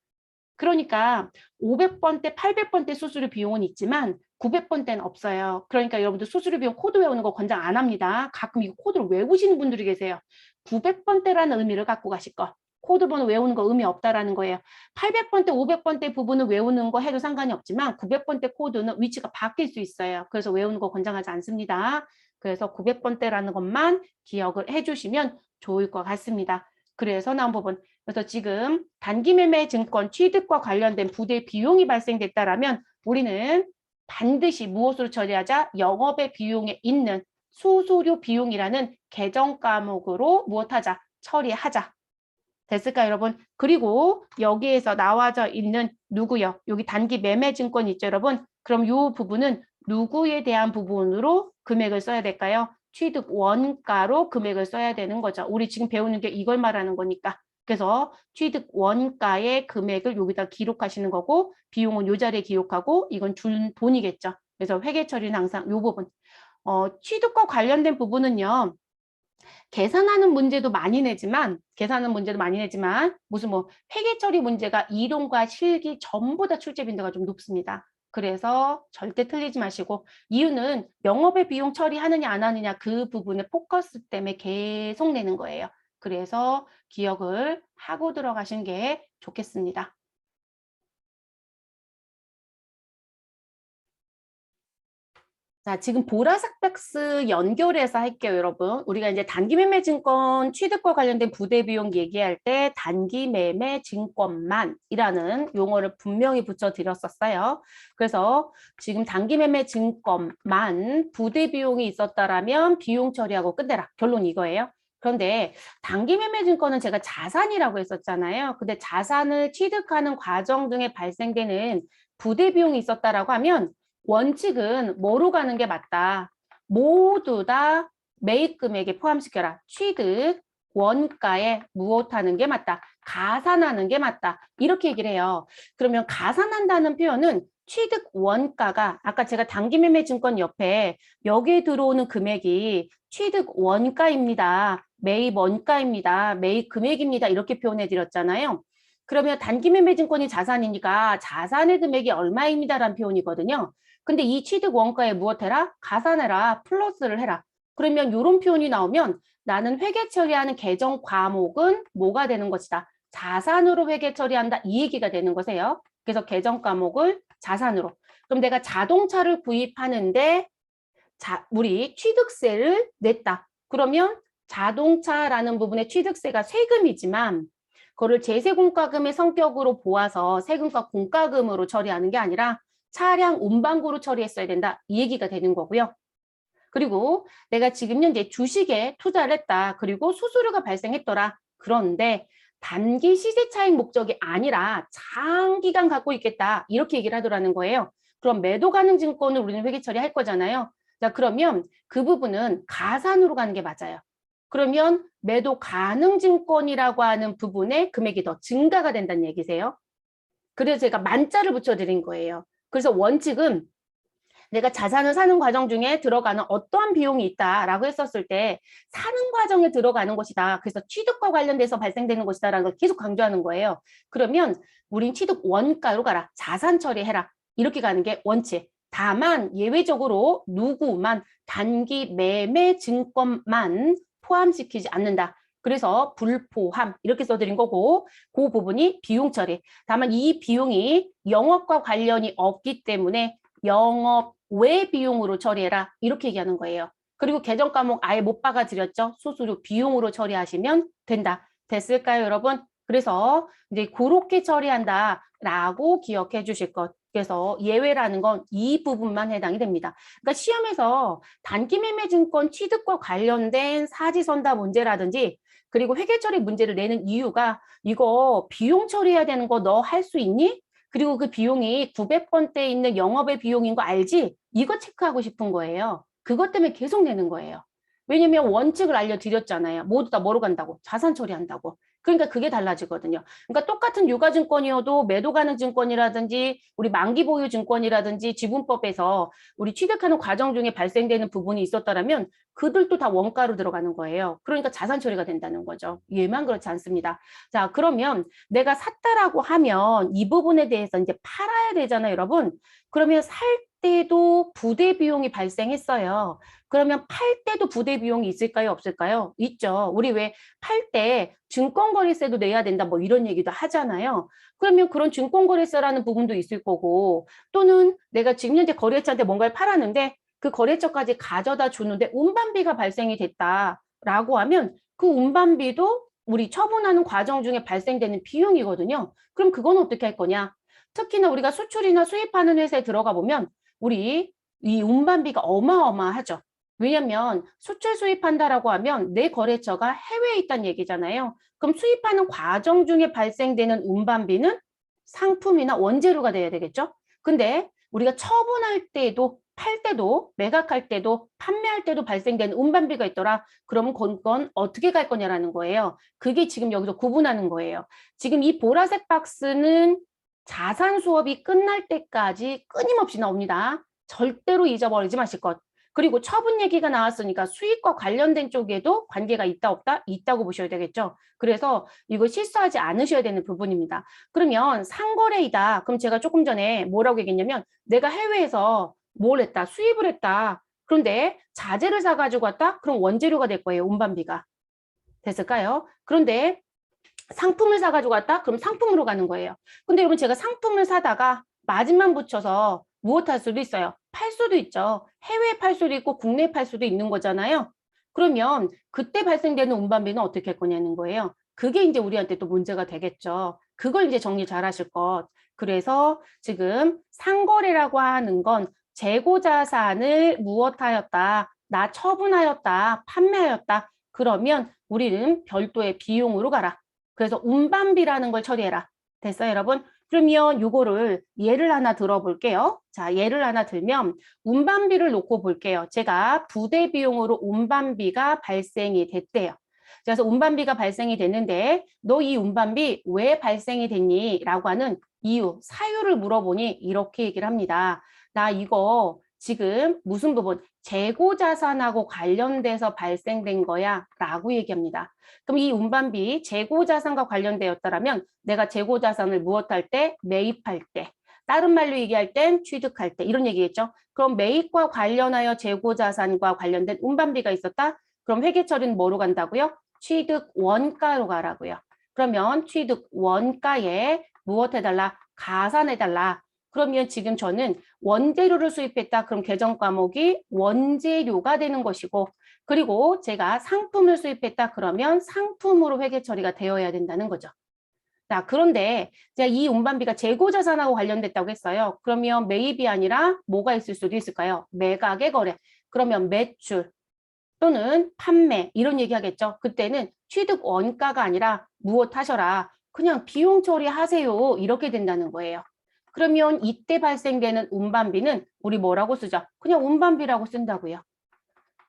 그러니까 500번대, 800번대 수수료 비용은 있지만 900번대는 없어요. 그러니까 여러분들 수수료 비용 코드 외우는 거 권장 안 합니다. 가끔 이 코드를 외우시는 분들이 계세요. 900번대라는 의미를 갖고 가실 거. 코드 번호 외우는 거 의미 없다라는 거예요. 800번대, 500번대 부분을 외우는 거 해도 상관이 없지만 900번대 코드는 위치가 바뀔 수 있어요. 그래서 외우는 거 권장하지 않습니다. 그래서 900번대라는 것만 기억을 해주시면 좋을 것 같습니다. 그래서 나온 부분. 그래서 지금 단기매매 증권 취득과 관련된 부대 비용이 발생됐다라면 우리는 반드시 무엇으로 처리하자? 영업의 비용에 있는 수수료 비용이라는 계정 과목으로 무엇하자? 처리하자. 됐을까요, 여러분? 그리고 여기에서 나와져 있는 누구요? 여기 단기 매매 증권 있죠, 여러분? 그럼 이 부분은 누구에 대한 부분으로 금액을 써야 될까요? 취득 원가로 금액을 써야 되는 거죠. 우리 지금 배우는 게 이걸 말하는 거니까. 그래서 취득 원가의 금액을 여기다 기록하시는 거고 비용은 이 자리에 기록하고 이건 준 돈이겠죠. 그래서 회계 처리는 항상 이 부분. 취득과 관련된 부분은요. 계산하는 문제도 많이 내지만 무슨 뭐 회계 처리 문제가 이론과 실기 전부 다 출제 빈도가 좀 높습니다. 그래서 절대 틀리지 마시고 이유는 영업의 비용 처리하느냐 안 하느냐 그 부분에 포커스 때문에 계속 내는 거예요. 그래서 기억을 하고 들어가시는 게 좋겠습니다. 자, 지금 보라색 박스 연결해서 할게요, 여러분. 우리가 이제 단기매매 증권 취득과 관련된 부대 비용 얘기할 때 단기매매 증권만이라는 용어를 분명히 붙여드렸었어요. 그래서 지금 단기매매 증권만 부대 비용이 있었다라면 비용 처리하고 끝내라. 결론 이거예요. 그런데 단기매매 증권은 제가 자산이라고 했었잖아요. 근데 자산을 취득하는 과정 등에 발생되는 부대 비용이 있었다라고 하면 원칙은 뭐로 가는 게 맞다. 모두 다 매입 금액에 포함시켜라. 취득 원가에 무엇하는 게 맞다. 가산하는 게 맞다. 이렇게 얘기를 해요. 그러면 가산한다는 표현은 취득 원가가 아까 제가 단기매매증권 옆에 여기에 들어오는 금액이 취득 원가입니다. 매입 원가입니다. 매입 금액입니다. 이렇게 표현해 드렸잖아요. 그러면 단기매매증권이 자산이니까 자산의 금액이 얼마입니다라는 표현이거든요. 근데 이 취득 원가에 무엇해라? 가산해라. 플러스를 해라. 그러면 이런 표현이 나오면 나는 회계 처리하는 계정 과목은 뭐가 되는 것이다. 자산으로 회계 처리한다. 이 얘기가 되는 거세요. 그래서 계정 과목을 자산으로. 그럼 내가 자동차를 구입하는데 우리 취득세를 냈다. 그러면 자동차라는 부분의 취득세가 세금이지만 그거를 제세공과금의 성격으로 보아서 세금과 공과금으로 처리하는 게 아니라 차량 운반고로 처리했어야 된다. 이 얘기가 되는 거고요. 그리고 내가 지금 현재 주식에 투자를 했다. 그리고 수수료가 발생했더라. 그런데 단기 시세 차익 목적이 아니라 장기간 갖고 있겠다. 이렇게 얘기를 하더라는 거예요. 그럼 매도 가능 증권을 우리는 회계 처리할 거잖아요. 자, 그러면 그 부분은 가산으로 가는 게 맞아요. 그러면 매도 가능 증권이라고 하는 부분에 금액이 더 증가가 된다는 얘기세요. 그래서 제가 만자를 붙여드린 거예요. 그래서 원칙은 내가 자산을 사는 과정 중에 들어가는 어떠한 비용이 있다라고 했었을 때 사는 과정에 들어가는 것이다. 그래서 취득과 관련돼서 발생되는 것이다라는 걸 계속 강조하는 거예요. 그러면 우린 취득 원가로 가라. 자산 처리해라. 이렇게 가는 게 원칙. 다만 예외적으로 누구만 단기 매매 증권만 포함시키지 않는다. 그래서 불포함 이렇게 써드린 거고 그 부분이 비용 처리. 다만 이 비용이 영업과 관련이 없기 때문에 영업 외 비용으로 처리해라. 이렇게 얘기하는 거예요. 그리고 계정 과목 아예 못 박아드렸죠. 수수료 비용으로 처리하시면 된다. 됐을까요, 여러분? 그래서 이제 그렇게 처리한다라고 기억해 주실 것. 그래서 예외라는 건 이 부분만 해당이 됩니다. 그러니까 시험에서 단기매매증권 취득과 관련된 사지선다 문제라든지 그리고 회계처리 문제를 내는 이유가 이거 비용 처리해야 되는 거 너 할 수 있니? 그리고 그 비용이 900번대에 있는 영업의 비용인 거 알지? 이거 체크하고 싶은 거예요. 그것 때문에 계속 내는 거예요. 왜냐면 원칙을 알려드렸잖아요. 모두 다 뭐로 간다고? 자산 처리한다고. 그러니까 그게 달라지거든요. 그러니까 똑같은 유가증권이어도 매도 가능 증권이라든지 우리 만기 보유 증권이라든지 지분법에서 우리 취득하는 과정 중에 발생되는 부분이 있었더라면 그들도 다 원가로 들어가는 거예요. 그러니까 자산 처리가 된다는 거죠. 얘만 그렇지 않습니다. 자, 그러면 내가 샀다라고 하면 이 부분에 대해서 이제 팔아야 되잖아요, 여러분. 그러면 살 때도 부대 비용이 발생했어요. 그러면 팔 때도 부대 비용이 있을까요? 없을까요? 있죠. 우리 왜 팔 때 증권거래세도 내야 된다 뭐 이런 얘기도 하잖아요. 그러면 그런 증권거래세라는 부분도 있을 거고 또는 내가 지금 현재 거래처한테 뭔가를 팔았는데 그 거래처까지 가져다 주는데 운반비가 발생이 됐다라고 하면 그 운반비도 우리 처분하는 과정 중에 발생되는 비용이거든요. 그럼 그건 어떻게 할 거냐? 특히나 우리가 수출이나 수입하는 회사에 들어가 보면 우리 이 운반비가 어마어마하죠. 왜냐면 수출 수입한다라고 하면 내 거래처가 해외에 있다는 얘기잖아요. 그럼 수입하는 과정 중에 발생되는 운반비는 상품이나 원재료가 돼야 되겠죠? 근데 우리가 처분할 때도 팔 때도 매각할 때도 판매할 때도 발생되는 운반비가 있더라. 그러면 그건 어떻게 갈 거냐라는 거예요. 그게 지금 여기서 구분하는 거예요. 지금 이 보라색 박스는 자산 수업이 끝날 때까지 끊임없이 나옵니다. 절대로 잊어버리지 마실 것. 그리고 처분 얘기가 나왔으니까 수익과 관련된 쪽에도 관계가 있다 없다? 있다고 보셔야 되겠죠. 그래서 이거 실수하지 않으셔야 되는 부분입니다. 그러면 상거래이다. 그럼 제가 조금 전에 뭐라고 얘기했냐면 내가 해외에서 뭘 했다? 수입을 했다. 그런데 자재를 사가지고 왔다? 그럼 원재료가 될 거예요. 운반비가. 됐을까요? 그런데 상품을 사가지고 왔다? 그럼 상품으로 가는 거예요. 근데 여러분 제가 상품을 사다가 마진만 붙여서 무엇 할 수도 있어요. 팔 수도 있죠. 해외에 팔 수도 있고 국내에 팔 수도 있는 거잖아요. 그러면 그때 발생되는 운반비는 어떻게 할 거냐는 거예요. 그게 이제 우리한테 또 문제가 되겠죠. 그걸 이제 정리 잘 하실 것. 그래서 지금 상거래라고 하는 건 재고자산을 무엇하였다, 나 처분하였다, 판매하였다. 그러면 우리는 별도의 비용으로 가라. 그래서 운반비라는 걸 처리해라. 됐어요, 여러분? 그러면 요거를 예를 하나 들어볼게요. 자, 예를 하나 들면 운반비를 놓고 볼게요. 제가 부대 비용으로 운반비가 발생이 됐대요. 그래서 운반비가 발생이 됐는데 너 이 운반비 왜 발생이 됐니? 라고 하는 이유, 사유를 물어보니 이렇게 얘기를 합니다. 나 이거 지금 무슨 부분, 재고자산하고 관련돼서 발생된 거야 라고 얘기합니다. 그럼 이 운반비 재고자산과 관련되었다면 내가 재고자산을 무엇할 때? 매입할 때. 다른 말로 얘기할 땐 취득할 때 이런 얘기겠죠. 그럼 매입과 관련하여 재고자산과 관련된 운반비가 있었다? 그럼 회계 처리는 뭐로 간다고요? 취득 원가로 가라고요. 그러면 취득 원가에 무엇 해달라? 가산해달라. 그러면 지금 저는 원재료를 수입했다. 그럼 계정 과목이 원재료가 되는 것이고, 그리고 제가 상품을 수입했다. 그러면 상품으로 회계 처리가 되어야 된다는 거죠. 자, 그런데 제가 이 운반비가 재고자산하고 관련됐다고 했어요. 그러면 매입이 아니라 뭐가 있을 수도 있을까요? 매각의 거래. 그러면 매출 또는 판매 이런 얘기 하겠죠. 그때는 취득 원가가 아니라 무엇 하셔라. 그냥 비용 처리하세요. 이렇게 된다는 거예요. 그러면 이때 발생되는 운반비는 우리 뭐라고 쓰죠? 그냥 운반비라고 쓴다고요.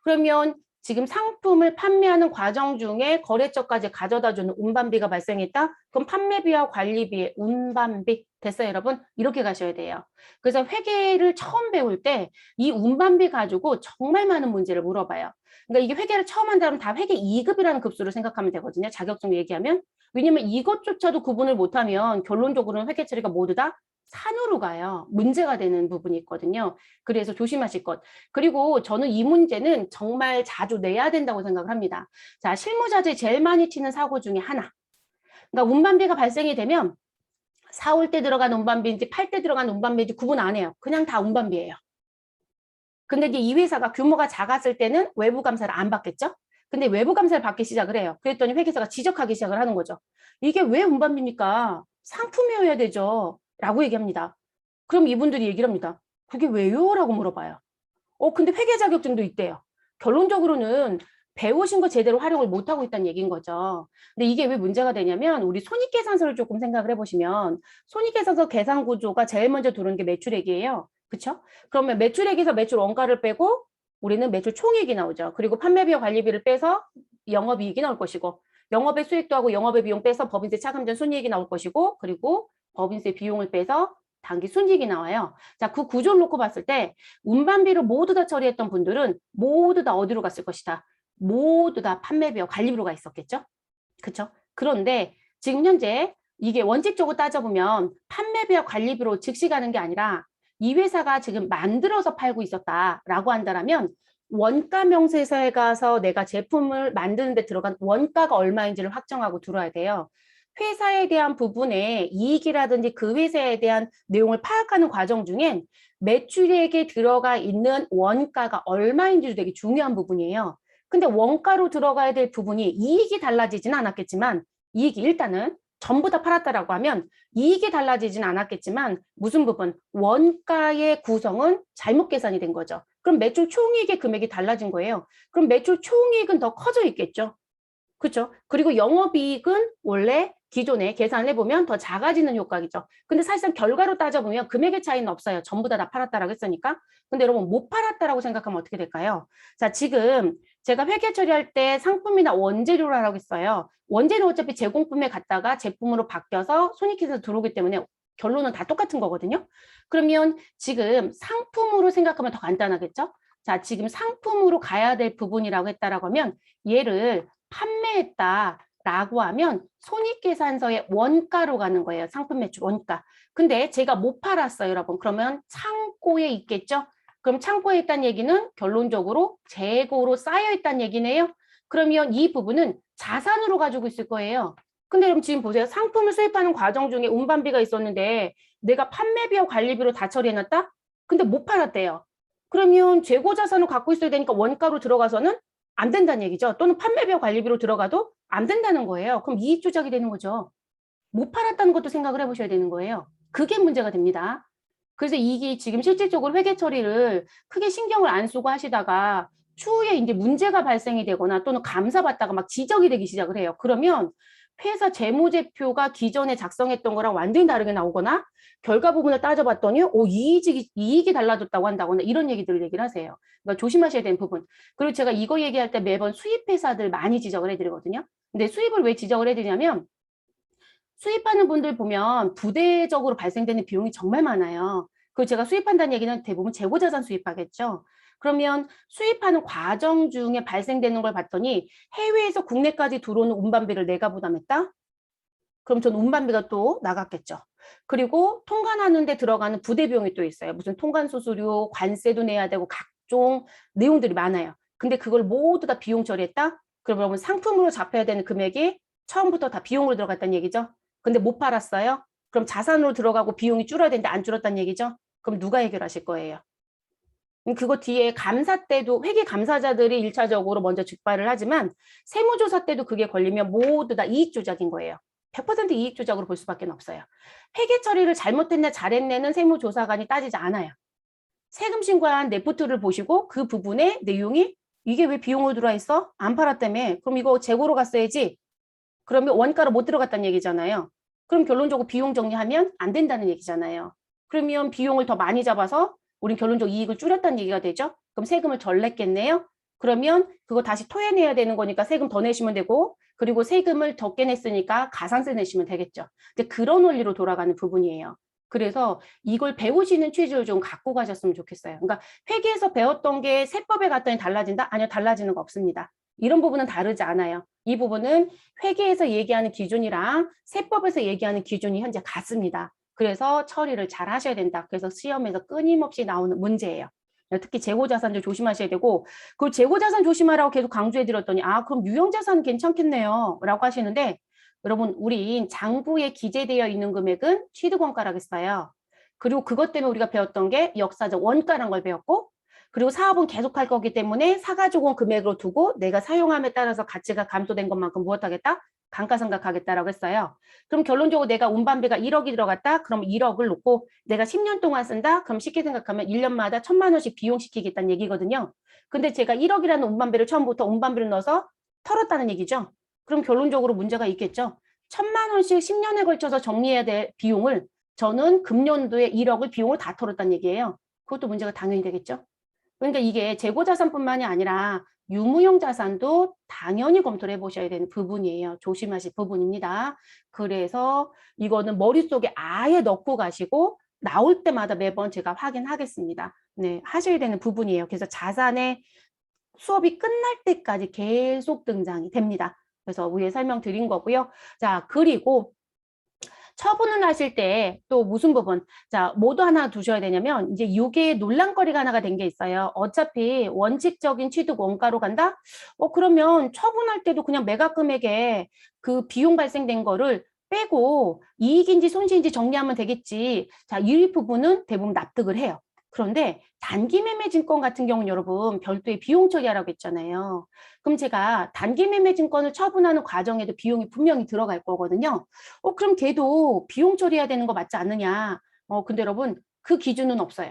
그러면 지금 상품을 판매하는 과정 중에 거래처까지 가져다주는 운반비가 발생했다? 그럼 판매비와 관리비의 운반비 됐어요, 여러분? 이렇게 가셔야 돼요. 그래서 회계를 처음 배울 때 이 운반비 가지고 정말 많은 문제를 물어봐요. 그러니까 이게 회계를 처음 한다면 다 회계 2급이라는 급수로 생각하면 되거든요. 자격증 얘기하면. 왜냐면 이것조차도 구분을 못하면 결론적으로는 회계 처리가 모두 다 산으로 가요. 문제가 되는 부분이 있거든요. 그래서 조심하실 것. 그리고 저는 이 문제는 정말 자주 내야 된다고 생각을 합니다. 자, 실무자재 제일 많이 치는 사고 중에 하나. 그러니까 운반비가 발생이 되면 사올 때 들어간 운반비인지 팔 때 들어간 운반비인지 구분 안 해요. 그냥 다 운반비예요. 근데 이제 이 회사가 규모가 작았을 때는 외부 감사를 안 받겠죠? 근데 외부 감사를 받기 시작을 해요. 그랬더니 회계사가 지적하기 시작을 하는 거죠. 이게 왜 운반비입니까? 상품이어야 되죠. 라고 얘기합니다. 그럼 이분들이 얘기를 합니다. 그게 왜요? 라고 물어봐요. 근데 회계 자격증도 있대요. 결론적으로는 배우신 거 제대로 활용을 못하고 있다는 얘기인 거죠. 근데 이게 왜 문제가 되냐면 우리 손익계산서를 조금 생각을 해보시면 손익계산서 계산 구조가 제일 먼저 들어오는 게 매출액이에요. 그렇죠? 그러면 매출액에서 매출 원가를 빼고 우리는 매출 총액이 나오죠. 그리고 판매비와 관리비를 빼서 영업이익이 나올 것이고 영업의 수익도 하고 영업의 비용 빼서 법인세 차감전 순이익이 나올 것이고 그리고 법인세 비용을 빼서 단기 순이익이 나와요. 자, 그 구조를 놓고 봤을 때 운반비를 모두 다 처리했던 분들은 모두 다 어디로 갔을 것이다. 모두 다 판매비와 관리비로 가 있었겠죠. 그렇죠? 그런데 지금 현재 이게 원칙적으로 따져보면 판매비와 관리비로 즉시 가는 게 아니라 이 회사가 지금 만들어서 팔고 있었다라고 한다면 원가 명세서에 가서 내가 제품을 만드는 데 들어간 원가가 얼마인지를 확정하고 들어야 돼요. 회사에 대한 부분에 이익이라든지 그 회사에 대한 내용을 파악하는 과정 중엔 매출액에 들어가 있는 원가가 얼마인지도 되게 중요한 부분이에요. 근데 원가로 들어가야 될 부분이 이익이 달라지지는 않았겠지만 이익이 일단은 전부 다 팔았다라고 하면 이익이 달라지진 않았겠지만 무슨 부분? 원가의 구성은 잘못 계산이 된 거죠. 그럼 매출 총이익의 금액이 달라진 거예요. 그럼 매출 총이익은 더 커져 있겠죠. 그렇죠? 그리고 영업이익은 원래 기존에 계산을 해보면 더 작아지는 효과겠죠. 근데 사실상 결과로 따져보면 금액의 차이는 없어요. 전부 다 팔았다라고 했으니까. 근데 여러분 못 팔았다라고 생각하면 어떻게 될까요? 자, 지금 제가 회계 처리할 때 상품이나 원재료라고 했어요. 원재료 어차피 제공품에 갔다가 제품으로 바뀌어서 손익계산서 들어오기 때문에 결론은 다 똑같은 거거든요. 그러면 지금 상품으로 생각하면 더 간단하겠죠? 자, 지금 상품으로 가야 될 부분이라고 했다라고 하면 얘를 판매했다라고 하면 손익계산서의 원가로 가는 거예요. 상품 매출 원가. 근데 제가 못 팔았어요, 여러분. 그러면 창고에 있겠죠? 그럼 창고에 있다는 얘기는 결론적으로 재고로 쌓여 있다는 얘기네요. 그러면 이 부분은 자산으로 가지고 있을 거예요. 근데 여러분 지금 보세요. 상품을 수입하는 과정 중에 운반비가 있었는데 내가 판매비와 관리비로 다 처리해놨다? 근데 못 팔았대요. 그러면 재고자산을 갖고 있어야 되니까 원가로 들어가서는 안 된다는 얘기죠. 또는 판매비와 관리비로 들어가도 안 된다는 거예요. 그럼 이익 조작이 되는 거죠. 못 팔았다는 것도 생각을 해보셔야 되는 거예요. 그게 문제가 됩니다. 그래서 이게 지금 실질적으로 회계 처리를 크게 신경을 안 쓰고 하시다가 추후에 이제 문제가 발생이 되거나 또는 감사받다가 막 지적이 되기 시작을 해요. 그러면 회사 재무제표가 기존에 작성했던 거랑 완전히 다르게 나오거나 결과 부분을 따져봤더니 이익이 달라졌다고 한다거나 이런 얘기들을 얘기를 하세요. 그러니까 조심하셔야 되는 부분. 그리고 제가 이거 얘기할 때 매번 수입회사들 많이 지적을 해드리거든요. 근데 수입을 왜 지적을 해드리냐면 수입하는 분들 보면 부대적으로 발생되는 비용이 정말 많아요. 그리고 제가 수입한다는 얘기는 대부분 재고자산 수입하겠죠. 그러면 수입하는 과정 중에 발생되는 걸 봤더니 해외에서 국내까지 들어오는 운반비를 내가 부담했다? 그럼 전 운반비가 또 나갔겠죠. 그리고 통관하는 데 들어가는 부대 비용이 또 있어요. 무슨 통관 수수료, 관세도 내야 되고 각종 내용들이 많아요. 근데 그걸 모두 다 비용 처리했다? 그러면 상품으로 잡혀야 되는 금액이 처음부터 다 비용으로 들어갔다는 얘기죠. 근데 못 팔았어요? 그럼 자산으로 들어가고 비용이 줄어야 되는데 안 줄었다는 얘기죠. 그럼 누가 해결하실 거예요? 그거 뒤에 감사 때도 회계 감사자들이 1차적으로 먼저 즉발을 하지만 세무조사 때도 그게 걸리면 모두 다 이익 조작인 거예요. 100% 이익 조작으로 볼 수밖에 없어요. 회계 처리를 잘못했네 잘했네는 세무조사관이 따지지 않아요. 세금 신고한 레포트를 보시고 그 부분의 내용이 이게 왜 비용으로 들어와 있어? 안 팔았다며. 그럼 이거 재고로 갔어야지. 그러면 원가로 못 들어갔다는 얘기잖아요. 그럼 결론적으로 비용 정리하면 안 된다는 얘기잖아요. 그러면 비용을 더 많이 잡아서 우린 결론적 이익을 줄였다는 얘기가 되죠. 그럼 세금을 덜 냈겠네요. 그러면 그거 다시 토해내야 되는 거니까 세금 더 내시면 되고 그리고 세금을 적게 냈으니까 가산세 내시면 되겠죠. 근데 그런 원리로 돌아가는 부분이에요. 그래서 이걸 배우시는 취지를 좀 갖고 가셨으면 좋겠어요. 그러니까 회계에서 배웠던 게 세법에 갔더니 달라진다? 아니요, 달라지는 거 없습니다. 이런 부분은 다르지 않아요. 이 부분은 회계에서 얘기하는 기준이랑 세법에서 얘기하는 기준이 현재 같습니다. 그래서 처리를 잘 하셔야 된다. 그래서 시험에서 끊임없이 나오는 문제예요. 특히 재고자산도 조심하셔야 되고 그 재고자산 조심하라고 계속 강조해드렸더니 그럼 유형자산 괜찮겠네요 라고 하시는데 여러분 우리 장부에 기재되어 있는 금액은 취득원가라겠어요. 그리고 그것 때문에 우리가 배웠던 게 역사적 원가란 걸 배웠고 그리고 사업은 계속할 거기 때문에 사가지고 온 금액으로 두고 내가 사용함에 따라서 가치가 감소된 것만큼 무엇하겠다? 감가상각하겠다라고 했어요. 그럼 결론적으로 내가 운반비가 1억이 들어갔다? 그럼 1억을 놓고 내가 10년 동안 쓴다? 그럼 쉽게 생각하면 1년마다 1,000만 원씩 비용시키겠다는 얘기거든요. 근데 제가 1억이라는 운반비를 처음부터 운반비를 넣어서 털었다는 얘기죠. 그럼 결론적으로 문제가 있겠죠. 1,000만 원씩 10년에 걸쳐서 정리해야 될 비용을 저는 금년도에 1억을 비용을 다 털었다는 얘기예요. 그것도 문제가 당연히 되겠죠. 그러니까 이게 재고자산뿐만이 아니라 유무형 자산도 당연히 검토를 해보셔야 되는 부분이에요. 조심하실 부분입니다. 그래서 이거는 머릿속에 아예 넣고 가시고 나올 때마다 매번 제가 확인하겠습니다. 네, 하셔야 되는 부분이에요. 그래서 자산의 수업이 끝날 때까지 계속 등장이 됩니다. 그래서 위에 설명드린 거고요. 자, 그리고 처분을 하실 때 또 무슨 부분, 자, 뭐도 하나 두셔야 되냐면, 이제 이게 논란거리가 하나가 된 게 있어요. 어차피 원칙적인 취득 원가로 간다? 그러면 처분할 때도 그냥 매각 금액에 그 비용 발생된 거를 빼고 이익인지 손실인지 정리하면 되겠지. 자, 이 부분은 대부분 납득을 해요. 그런데 단기 매매 증권 같은 경우는 여러분 별도의 비용 처리하라고 했잖아요. 그럼 제가 단기 매매 증권을 처분하는 과정에도 비용이 분명히 들어갈 거거든요. 그럼 걔도 비용 처리해야 되는 거 맞지 않느냐? 근데 여러분 그 기준은 없어요.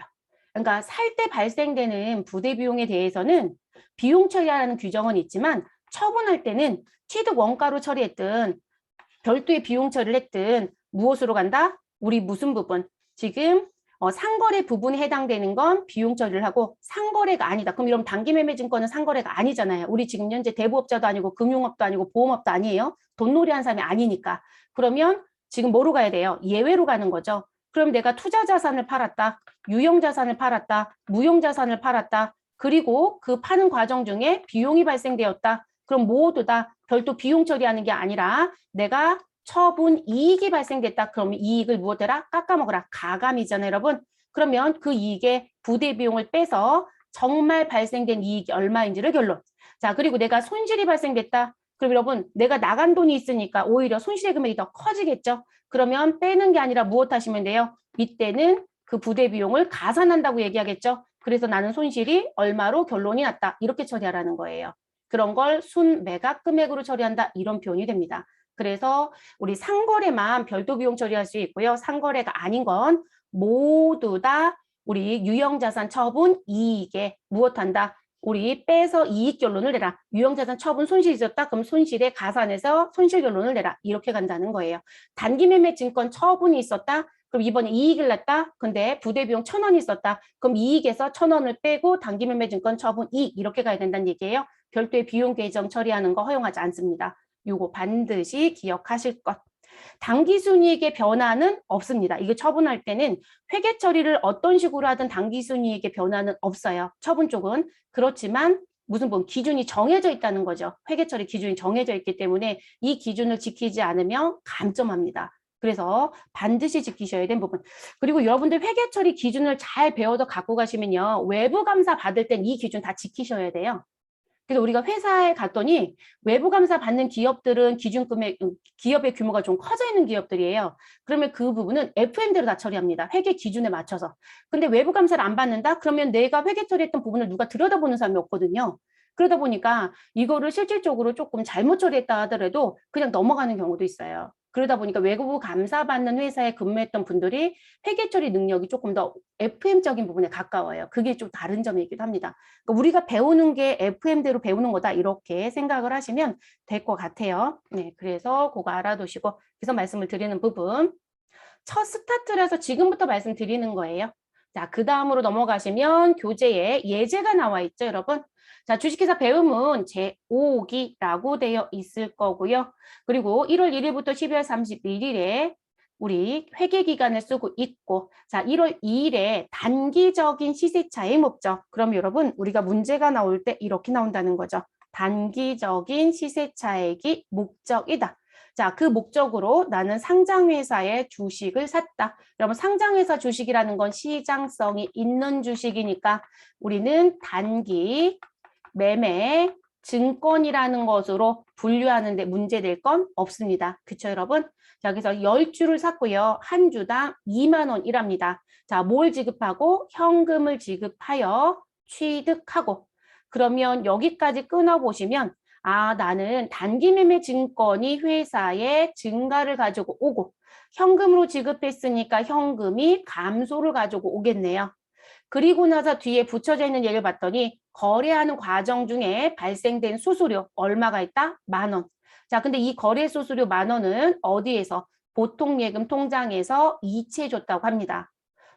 그러니까 살 때 발생되는 부대 비용에 대해서는 비용 처리하라는 규정은 있지만 처분할 때는 취득 원가로 처리했든 별도의 비용 처리를 했든 무엇으로 간다? 우리 무슨 부분? 지금 상거래 부분에 해당되는 건 비용 처리를 하고 상거래가 아니다. 그럼 이런 단기 매매 증권은 상거래가 아니잖아요. 우리 지금 현재 대부업자도 아니고 금융업도 아니고 보험업도 아니에요. 돈놀이 한 사람이 아니니까. 그러면 지금 뭐로 가야 돼요? 예외로 가는 거죠. 그럼 내가 투자 자산을 팔았다. 유형 자산을 팔았다. 무형 자산을 팔았다. 그리고 그 파는 과정 중에 비용이 발생되었다. 그럼 모두 다 별도 비용 처리하는 게 아니라 내가 처분 이익이 발생됐다. 그러면 이익을 무엇해라? 깎아먹어라. 가감이잖아요, 여러분. 그러면 그 이익의 부대 비용을 빼서 정말 발생된 이익이 얼마인지를 결론. 자, 그리고 내가 손실이 발생됐다. 그럼 여러분, 내가 나간 돈이 있으니까 오히려 손실의 금액이 더 커지겠죠. 그러면 빼는 게 아니라 무엇 하시면 돼요? 이때는 그 부대 비용을 가산한다고 얘기하겠죠. 그래서 나는 손실이 얼마로 결론이 났다. 이렇게 처리하라는 거예요. 그런 걸 순매각 금액으로 처리한다. 이런 표현이 됩니다. 그래서 우리 상거래만 별도 비용 처리할 수 있고요. 상거래가 아닌 건 모두 다 우리 유형자산 처분 이익에 무엇한다? 우리 빼서 이익 결론을 내라. 유형자산 처분 손실이 있었다. 그럼 손실에 가산해서 손실 결론을 내라. 이렇게 간다는 거예요. 단기매매 증권 처분이 있었다. 그럼 이번에 이익을 냈다. 근데 부대비용 1,000원 있었다. 그럼 이익에서 1,000원을 빼고 단기매매 증권 처분 이익 이렇게 가야 된다는 얘기예요. 별도의 비용 계정 처리하는 거 허용하지 않습니다. 요거 반드시 기억하실 것. 당기순이익의 변화는 없습니다. 이거 처분할 때는 회계 처리를 어떤 식으로 하든 당기순이익의 변화는 없어요. 처분 쪽은. 그렇지만 무슨 기준이 정해져 있다는 거죠. 회계 처리 기준이 정해져 있기 때문에 이 기준을 지키지 않으면 감점합니다. 그래서 반드시 지키셔야 되는 부분. 그리고 여러분들 회계 처리 기준을 잘 배워서 갖고 가시면요. 외부 감사 받을 땐 이 기준 다 지키셔야 돼요. 그래서 우리가 회사에 갔더니 외부 감사 받는 기업들은 기준 금액, 기업의 규모가 좀 커져 있는 기업들이에요. 그러면 그 부분은 FM대로 다 처리합니다. 회계 기준에 맞춰서. 근데 외부 감사를 안 받는다? 그러면 내가 회계 처리했던 부분을 누가 들여다보는 사람이 없거든요. 그러다 보니까 이거를 실질적으로 조금 잘못 처리했다 하더라도 그냥 넘어가는 경우도 있어요. 그러다 보니까 외부 감사받는 회사에 근무했던 분들이 회계 처리 능력이 조금 더 FM적인 부분에 가까워요. 그게 좀 다른 점이기도 합니다. 그러니까 우리가 배우는 게 FM대로 배우는 거다 이렇게 생각을 하시면 될 것 같아요. 네, 그래서 그거 알아두시고 그래서 말씀을 드리는 부분. 첫 스타트라서 지금부터 말씀드리는 거예요. 자, 그 다음으로 넘어가시면 교재에 예제가 나와 있죠, 여러분. 자, 주식회사 배움은 제5기라고 되어 있을 거고요. 그리고 1월 1일부터 12월 31일에 우리 회계기간을 쓰고 있고, 자, 1월 2일에 단기적인 시세차의 목적. 그럼 여러분, 우리가 문제가 나올 때 이렇게 나온다는 거죠. 단기적인 시세차익이 목적이다. 자, 그 목적으로 나는 상장회사의 주식을 샀다. 여러분, 상장회사 주식이라는 건 시장성이 있는 주식이니까 우리는 단기 매매 증권이라는 것으로 분류하는데 문제될 건 없습니다. 그쵸, 여러분? 자, 그래서 10주를 샀고요. 한 주당 2만 원이랍니다. 자, 뭘 지급하고? 현금을 지급하여 취득하고. 그러면 여기까지 끊어보시면 아, 나는 단기 매매 증권이 회사에 증가를 가지고 오고 현금으로 지급했으니까 현금이 감소를 가지고 오겠네요. 그리고 나서 뒤에 붙여져 있는 얘기를 봤더니 거래하는 과정 중에 발생된 수수료 얼마가 있다? 10,000원. 자, 근데 이 거래 수수료 10,000원은 어디에서? 보통예금 통장에서 이체해줬다고 합니다.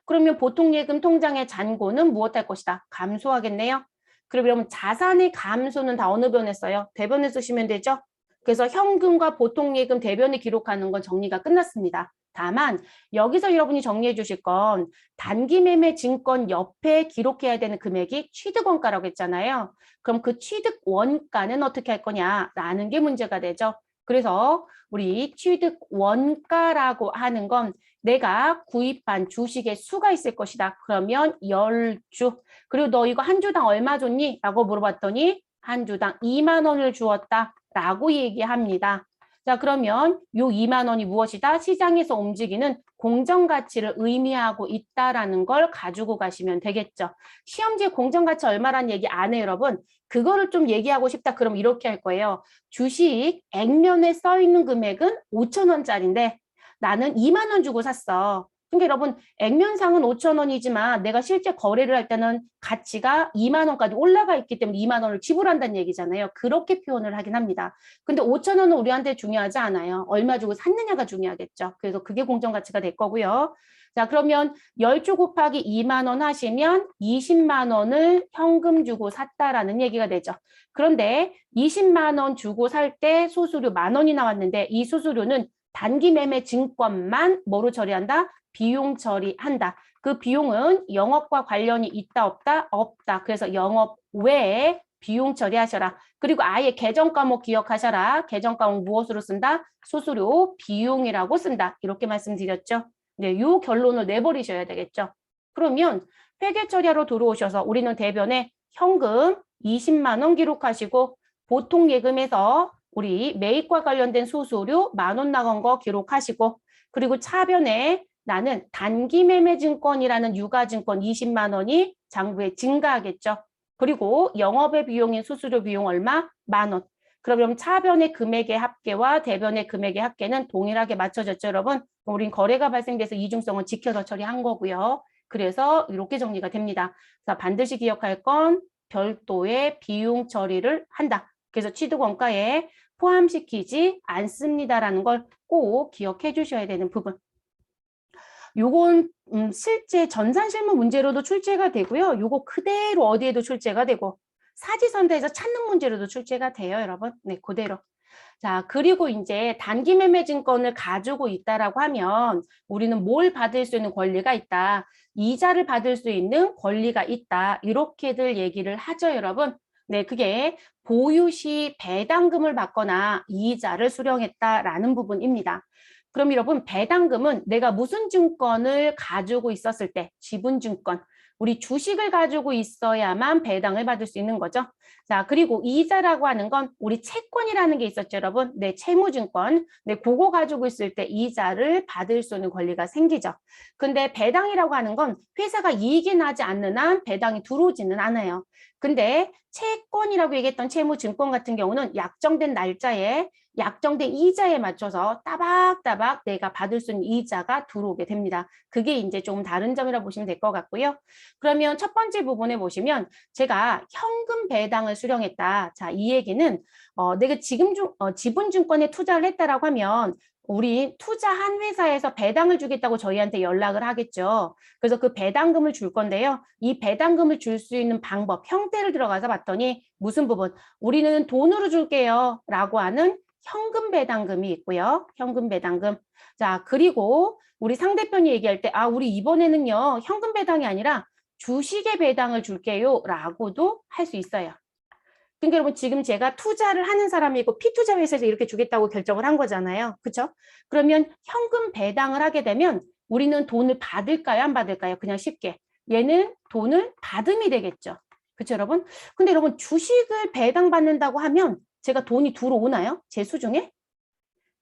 그러면 보통예금 통장의 잔고는 무엇할 것이다? 감소하겠네요. 그러면 자산의 감소는 다 어느 변에 써요? 대변에 쓰시면 되죠? 그래서 현금과 보통예금 대변에 기록하는 건 정리가 끝났습니다. 다만 여기서 여러분이 정리해 주실 건 단기 매매 증권 옆에 기록해야 되는 금액이 취득원가라고 했잖아요. 그럼 그 취득원가는 어떻게 할 거냐라는 게 문제가 되죠. 그래서 우리 취득원가라고 하는 건 내가 구입한 주식의 수가 있을 것이다. 그러면 10주. 그리고 너 이거 한 주당 얼마 줬니? 라고 물어봤더니 한 주당 2만 원을 주었다. 라고 얘기합니다. 자, 그러면 요 2만 원이 무엇이다? 시장에서 움직이는 공정가치를 의미하고 있다라는 걸 가지고 가시면 되겠죠. 시험지에 공정가치 얼마란 얘기 안 해요, 여러분. 그거를 좀 얘기하고 싶다. 그럼 이렇게 할 거예요. 주식 액면에 써 있는 금액은 5,000원짜리인데 나는 2만 원 주고 샀어. 그러니까 여러분 액면상은 5,000원이지만 내가 실제 거래를 할 때는 가치가 2만 원까지 올라가 있기 때문에 2만 원을 지불한다는 얘기잖아요. 그렇게 표현을 하긴 합니다. 근데 5,000원은 우리한테 중요하지 않아요. 얼마 주고 샀느냐가 중요하겠죠. 그래서 그게 공정가치가 될 거고요. 자, 그러면 10주 곱하기 2만 원 하시면 20만 원을 현금 주고 샀다라는 얘기가 되죠. 그런데 20만 원 주고 살 때 수수료 10,000원이 나왔는데 이 수수료는 단기 매매 증권만 뭐로 처리한다? 비용 처리한다. 그 비용은 영업과 관련이 있다 없다? 없다. 그래서 영업 외에 비용 처리하셔라. 그리고 아예 계정 과목 기억하셔라. 계정 과목 무엇으로 쓴다? 수수료 비용이라고 쓴다. 이렇게 말씀드렸죠. 네, 요 결론을 내버리셔야 되겠죠. 그러면 회계 처리하러 들어오셔서 우리는 대변에 현금 20만 원 기록하시고 보통 예금에서 우리 매입과 관련된 수수료 10,000원 나간 거 기록하시고 그리고 차변에 나는 단기 매매 증권이라는 유가증권 20만 원이 장부에 증가하겠죠. 그리고 영업의 비용인 수수료 비용 얼마? 10,000원. 그럼 차변의 금액의 합계와 대변의 금액의 합계는 동일하게 맞춰졌죠, 여러분? 우린 거래가 발생돼서 이중성을 지켜서 처리한 거고요. 그래서 이렇게 정리가 됩니다. 자, 반드시 기억할 건 별도의 비용 처리를 한다. 그래서 취득원가에 포함시키지 않습니다라는 걸 꼭 기억해 주셔야 되는 부분. 요건 실제 전산실무 문제로도 출제가 되고요. 요거 그대로 어디에도 출제가 되고 사지선다에서 찾는 문제로도 출제가 돼요, 여러분. 네, 그대로. 자, 그리고 이제 단기 매매 증권을 가지고 있다라고 하면 우리는 뭘 받을 수 있는 권리가 있다. 이자를 받을 수 있는 권리가 있다. 이렇게들 얘기를 하죠, 여러분. 네, 그게 보유 시 배당금을 받거나 이자를 수령했다라는 부분입니다. 그럼 여러분, 배당금은 내가 무슨 증권을 가지고 있었을 때, 지분증권, 우리 주식을 가지고 있어야만 배당을 받을 수 있는 거죠. 자, 그리고 이자라고 하는 건 우리 채권이라는 게 있었죠, 여러분. 네, 채무증권. 네, 그거 가지고 있을 때 이자를 받을 수 있는 권리가 생기죠. 근데 배당이라고 하는 건 회사가 이익이 나지 않는 한 배당이 들어오지는 않아요. 근데 채권이라고 얘기했던 채무증권 같은 경우는 약정된 날짜에 약정된 이자에 맞춰서 따박따박 내가 받을 수 있는 이자가 들어오게 됩니다. 그게 이제 좀 다른 점이라고 보시면 될 것 같고요. 그러면 첫 번째 부분에 보시면 제가 현금 배당을 수령했다. 자, 이 얘기는 내가 지금 지분증권에 투자를 했다라고 하면 우리 투자한 회사에서 배당을 주겠다고 저희한테 연락을 하겠죠. 그래서 그 배당금을 줄 건데요. 이 배당금을 줄 수 있는 방법, 형태를 들어가서 봤더니 무슨 부분? 우리는 돈으로 줄게요. 라고 하는 현금 배당금이 있고요. 현금 배당금. 자, 그리고 우리 상대편이 얘기할 때, 아, 우리 이번에는요, 현금 배당이 아니라 주식의 배당을 줄게요. 라고도 할 수 있어요. 그러니까 여러분 지금 제가 투자를 하는 사람이고 피투자 회사에서 이렇게 주겠다고 결정을 한 거잖아요. 그렇죠? 그러면 현금 배당을 하게 되면 우리는 돈을 받을까요? 안 받을까요? 그냥 쉽게. 얘는 돈을 받음이 되겠죠. 그렇죠, 여러분? 근데 여러분 주식을 배당받는다고 하면 제가 돈이 들어오나요? 제 수중에?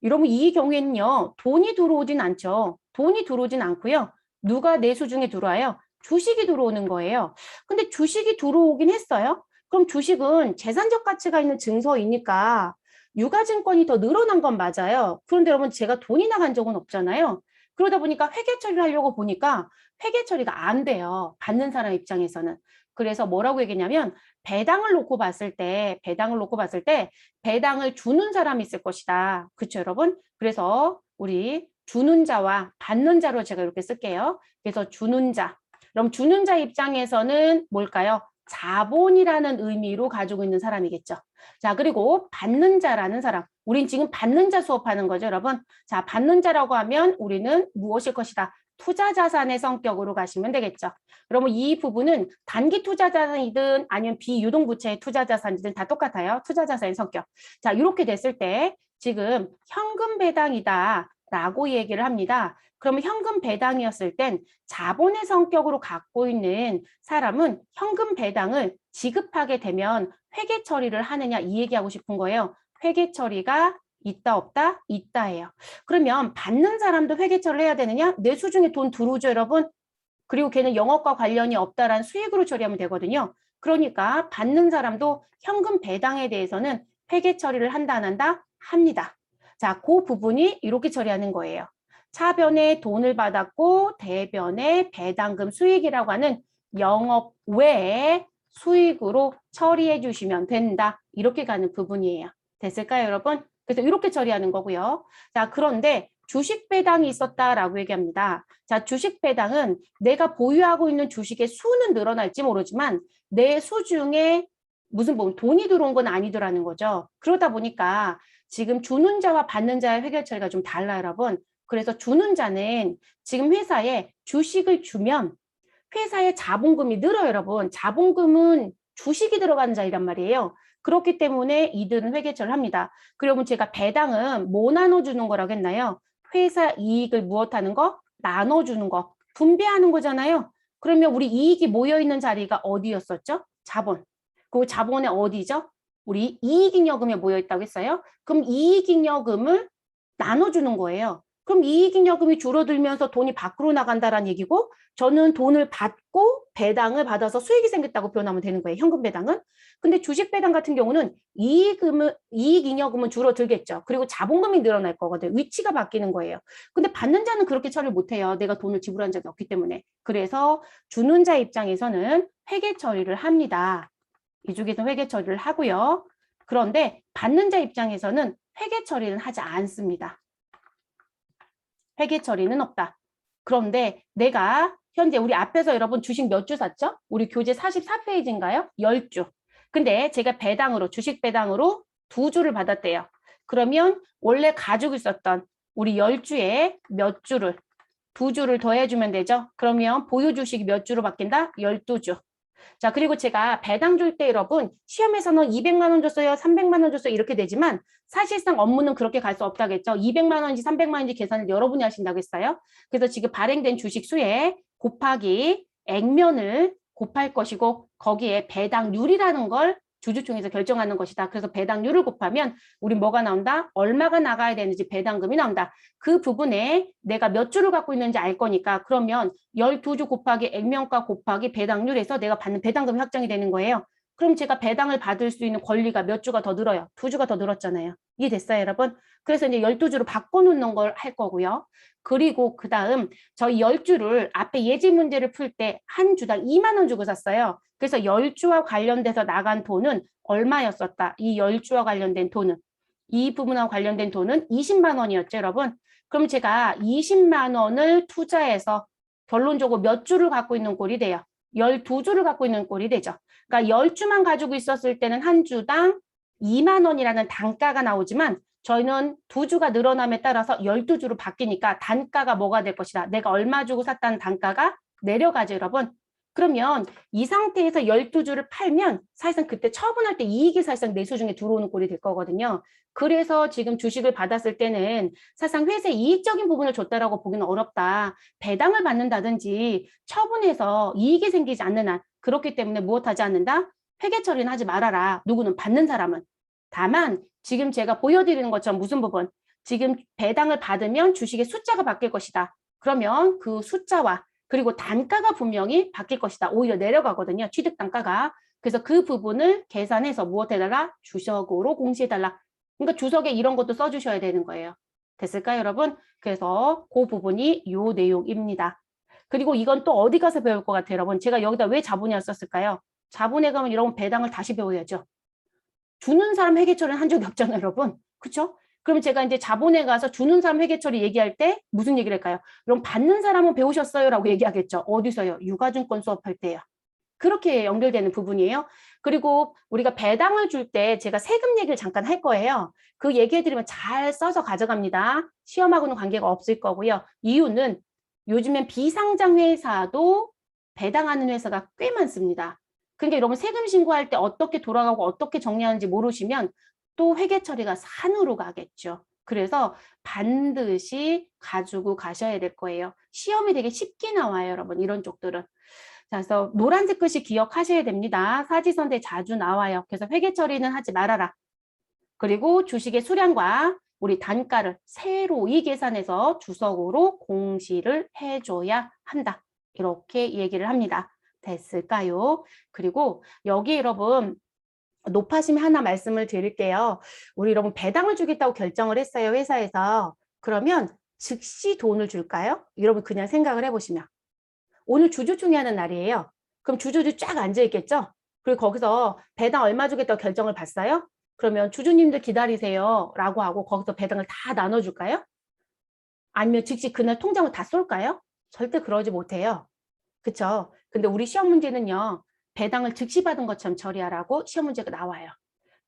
여러분 이 경우에는요. 돈이 들어오진 않죠. 돈이 들어오진 않고요. 누가 내 수중에 들어와요? 주식이 들어오는 거예요. 근데 주식이 들어오긴 했어요. 그럼 주식은 재산적 가치가 있는 증서이니까 유가증권이 더 늘어난 건 맞아요. 그런데 여러분 제가 돈이 나간 적은 없잖아요. 그러다 보니까 회계 처리를 하려고 보니까 회계 처리가 안 돼요. 받는 사람 입장에서는. 그래서 뭐라고 얘기냐면 배당을 놓고 봤을 때 배당을 주는 사람이 있을 것이다. 그렇죠, 여러분? 그래서 우리 주는 자와 받는 자로 제가 이렇게 쓸게요. 그래서 주는 자. 그럼 주는 자 입장에서는 뭘까요? 자본이라는 의미로 가지고 있는 사람이겠죠. 자, 그리고 받는 자라는 사람. 우린 지금 받는 자 수업하는 거죠, 여러분. 자, 받는 자라고 하면 우리는 무엇일 것이다? 투자 자산의 성격으로 가시면 되겠죠. 그러면 이 부분은 단기 투자 자산이든 아니면 비유동부채의 투자 자산이든 다 똑같아요. 투자 자산의 성격. 자, 이렇게 됐을 때 지금 현금 배당이다 라고 얘기를 합니다. 그러면 현금 배당이었을 땐 자본의 성격으로 갖고 있는 사람은 현금 배당을 지급하게 되면 회계 처리를 하느냐 이 얘기하고 싶은 거예요. 회계 처리가 있다 없다? 있다예요. 그러면 받는 사람도 회계 처리를 해야 되느냐? 내 수중에 돈 들어오죠, 여러분? 그리고 걔는 영업과 관련이 없다라는 수익으로 처리하면 되거든요. 그러니까 받는 사람도 현금 배당에 대해서는 회계 처리를 한다 안 한다? 합니다. 자, 그 부분이 이렇게 처리하는 거예요. 차변에 돈을 받았고 대변에 배당금 수익이라고 하는 영업 외에 수익으로 처리해 주시면 된다. 이렇게 가는 부분이에요. 됐을까요, 여러분? 그래서 이렇게 처리하는 거고요. 자, 그런데 주식 배당이 있었다라고 얘기합니다. 자, 주식 배당은 내가 보유하고 있는 주식의 수는 늘어날지 모르지만 내 수중에 무슨 뭐 돈이 들어온 건 아니더라는 거죠. 그러다 보니까 지금 주는 자와 받는 자의 회계 처리가 좀 달라요, 여러분. 그래서 주는 자는 지금 회사에 주식을 주면 회사의 자본금이 늘어요, 여러분. 자본금은 주식이 들어가는 자이란 말이에요. 그렇기 때문에 이들은 회계처리를 합니다. 그러면 제가 배당은 뭐 나눠주는 거라고 했나요? 회사 이익을 무엇하는 거? 나눠주는 거. 분배하는 거잖아요. 그러면 우리 이익이 모여있는 자리가 어디였었죠? 자본. 그 자본의 어디죠? 우리 이익잉여금에 모여있다고 했어요. 그럼 이익잉여금을 나눠주는 거예요. 그럼 이익잉여금이 줄어들면서 돈이 밖으로 나간다라는 얘기고 저는 돈을 받고 배당을 받아서 수익이 생겼다고 표현하면 되는 거예요. 현금 배당은. 근데 주식 배당 같은 경우는 이익잉여금은 줄어들겠죠. 그리고 자본금이 늘어날 거거든요. 위치가 바뀌는 거예요. 근데 받는 자는 그렇게 처리를 못해요. 내가 돈을 지불한 적이 없기 때문에. 그래서 주는 자 입장에서는 회계 처리를 합니다. 이쪽에서 회계 처리를 하고요. 그런데 받는 자 입장에서는 회계 처리는 하지 않습니다. 회계 처리는 없다. 그런데 내가 현재 우리 앞에서 여러분 주식 몇 주 샀죠? 우리 교재 44페이지인가요? 10주. 근데 제가 배당으로 주식 배당으로 2주를 받았대요. 그러면 원래 가지고 있었던 우리 10주에 몇 주를 2주를 더해주면 되죠. 그러면 보유 주식이 몇 주로 바뀐다? 12주. 자, 그리고 제가 배당 줄 때 여러분 시험에서는 200만 원 줬어요, 300만 원 줬어요 이렇게 되지만 사실상 업무는 그렇게 갈 수 없다겠죠. 200만 원인지 300만 원인지 계산을 여러분이 하신다고 했어요. 그래서 지금 발행된 주식 수에 곱하기 액면을 곱할 것이고 거기에 배당률이라는 걸 주주총회에서 결정하는 것이다. 그래서 배당률을 곱하면 우리 뭐가 나온다? 얼마가 나가야 되는지 배당금이 나온다. 그 부분에 내가 몇 주를 갖고 있는지 알 거니까 그러면 12주 곱하기 액면가 곱하기 배당률에서 내가 받는 배당금이 확정이 되는 거예요. 그럼 제가 배당을 받을 수 있는 권리가 몇 주가 더 늘어요? 2주가 더 늘었잖아요. 이해됐어요, 여러분? 그래서 이제 12주로 바꿔놓는 걸 할 거고요. 그리고 그 다음 저희 10주를 앞에 예지 문제를 풀 때 한 주당 2만 원 주고 샀어요. 그래서 10주와 관련돼서 나간 돈은 얼마였었다? 이 10주와 관련된 돈은 이 부분과 관련된 돈은 20만 원이었죠, 여러분? 그럼 제가 20만 원을 투자해서 결론적으로 몇 주를 갖고 있는 꼴이 돼요? 12주를 갖고 있는 꼴이 되죠. 그러니까 10주만 가지고 있었을 때는 한 주당 2만 원이라는 단가가 나오지만 저희는 2주가 늘어남에 따라서 12주로 바뀌니까 단가가 뭐가 될 것이다. 내가 얼마 주고 샀다는 단가가 내려가죠, 여러분. 그러면 이 상태에서 12주를 팔면 사실상 그때 처분할 때 이익이 사실상 내수 중에 들어오는 꼴이 될 거거든요. 그래서 지금 주식을 받았을 때는 사실상 회사에 이익적인 부분을 줬다라고 보기는 어렵다. 배당을 받는다든지 처분해서 이익이 생기지 않는 한 그렇기 때문에 무엇하지 않는다? 회계 처리는 하지 말아라. 누구는 받는 사람은. 다만 지금 제가 보여드리는 것처럼 무슨 부분? 지금 배당을 받으면 주식의 숫자가 바뀔 것이다. 그러면 그 숫자와 그리고 단가가 분명히 바뀔 것이다. 오히려 내려가거든요. 취득 단가가. 그래서 그 부분을 계산해서 무엇해달라? 주석으로 공시해달라. 그러니까 주석에 이런 것도 써주셔야 되는 거예요. 됐을까요, 여러분? 그래서 그 부분이 요 내용입니다. 그리고 이건 또 어디 가서 배울 것 같아요, 여러분? 제가 여기다 왜 자본회화 썼을까요? 자본회 가면 이런 배당을 다시 배워야죠. 주는 사람 회계처리는 한 적이 없잖아요, 여러분. 그렇죠? 그럼 제가 이제 자본에 가서 주는 사람 회계처리 얘기할 때 무슨 얘기를 할까요? 그럼 받는 사람은 배우셨어요? 라고 얘기하겠죠. 어디서요? 유가증권 수업할 때요. 그렇게 연결되는 부분이에요. 그리고 우리가 배당을 줄 때 제가 세금 얘기를 잠깐 할 거예요. 그 얘기해드리면 잘 써서 가져갑니다. 시험하고는 관계가 없을 거고요. 이유는 요즘엔 비상장 회사도 배당하는 회사가 꽤 많습니다. 그러니까 여러분 세금 신고할 때 어떻게 돌아가고 어떻게 정리하는지 모르시면 또 회계 처리가 산으로 가겠죠. 그래서 반드시 가지고 가셔야 될 거예요. 시험이 되게 쉽게 나와요, 여러분. 이런 쪽들은. 자, 그래서 노란색 글씨 기억하셔야 됩니다. 사지선대 자주 나와요. 그래서 회계 처리는 하지 말아라. 그리고 주식의 수량과 우리 단가를 새로이 계산해서 주석으로 공시를 해줘야 한다. 이렇게 얘기를 합니다. 됐을까요? 그리고 여기 여러분 높아심에 하나 말씀을 드릴게요. 우리 여러분 배당을 주겠다고 결정을 했어요. 회사에서. 그러면 즉시 돈을 줄까요? 여러분 그냥 생각을 해보시면. 오늘 주주총회 하는 날이에요. 그럼 주주들이 쫙 앉아있겠죠? 그리고 거기서 배당 얼마 주겠다고 결정을 받어요? 그러면 주주님들 기다리세요 라고 하고 거기서 배당을 다 나눠줄까요? 아니면 즉시 그날 통장을 다 쏠까요? 절대 그러지 못해요. 그쵸? 근데 우리 시험 문제는요. 배당을 즉시 받은 것처럼 처리하라고 시험 문제가 나와요.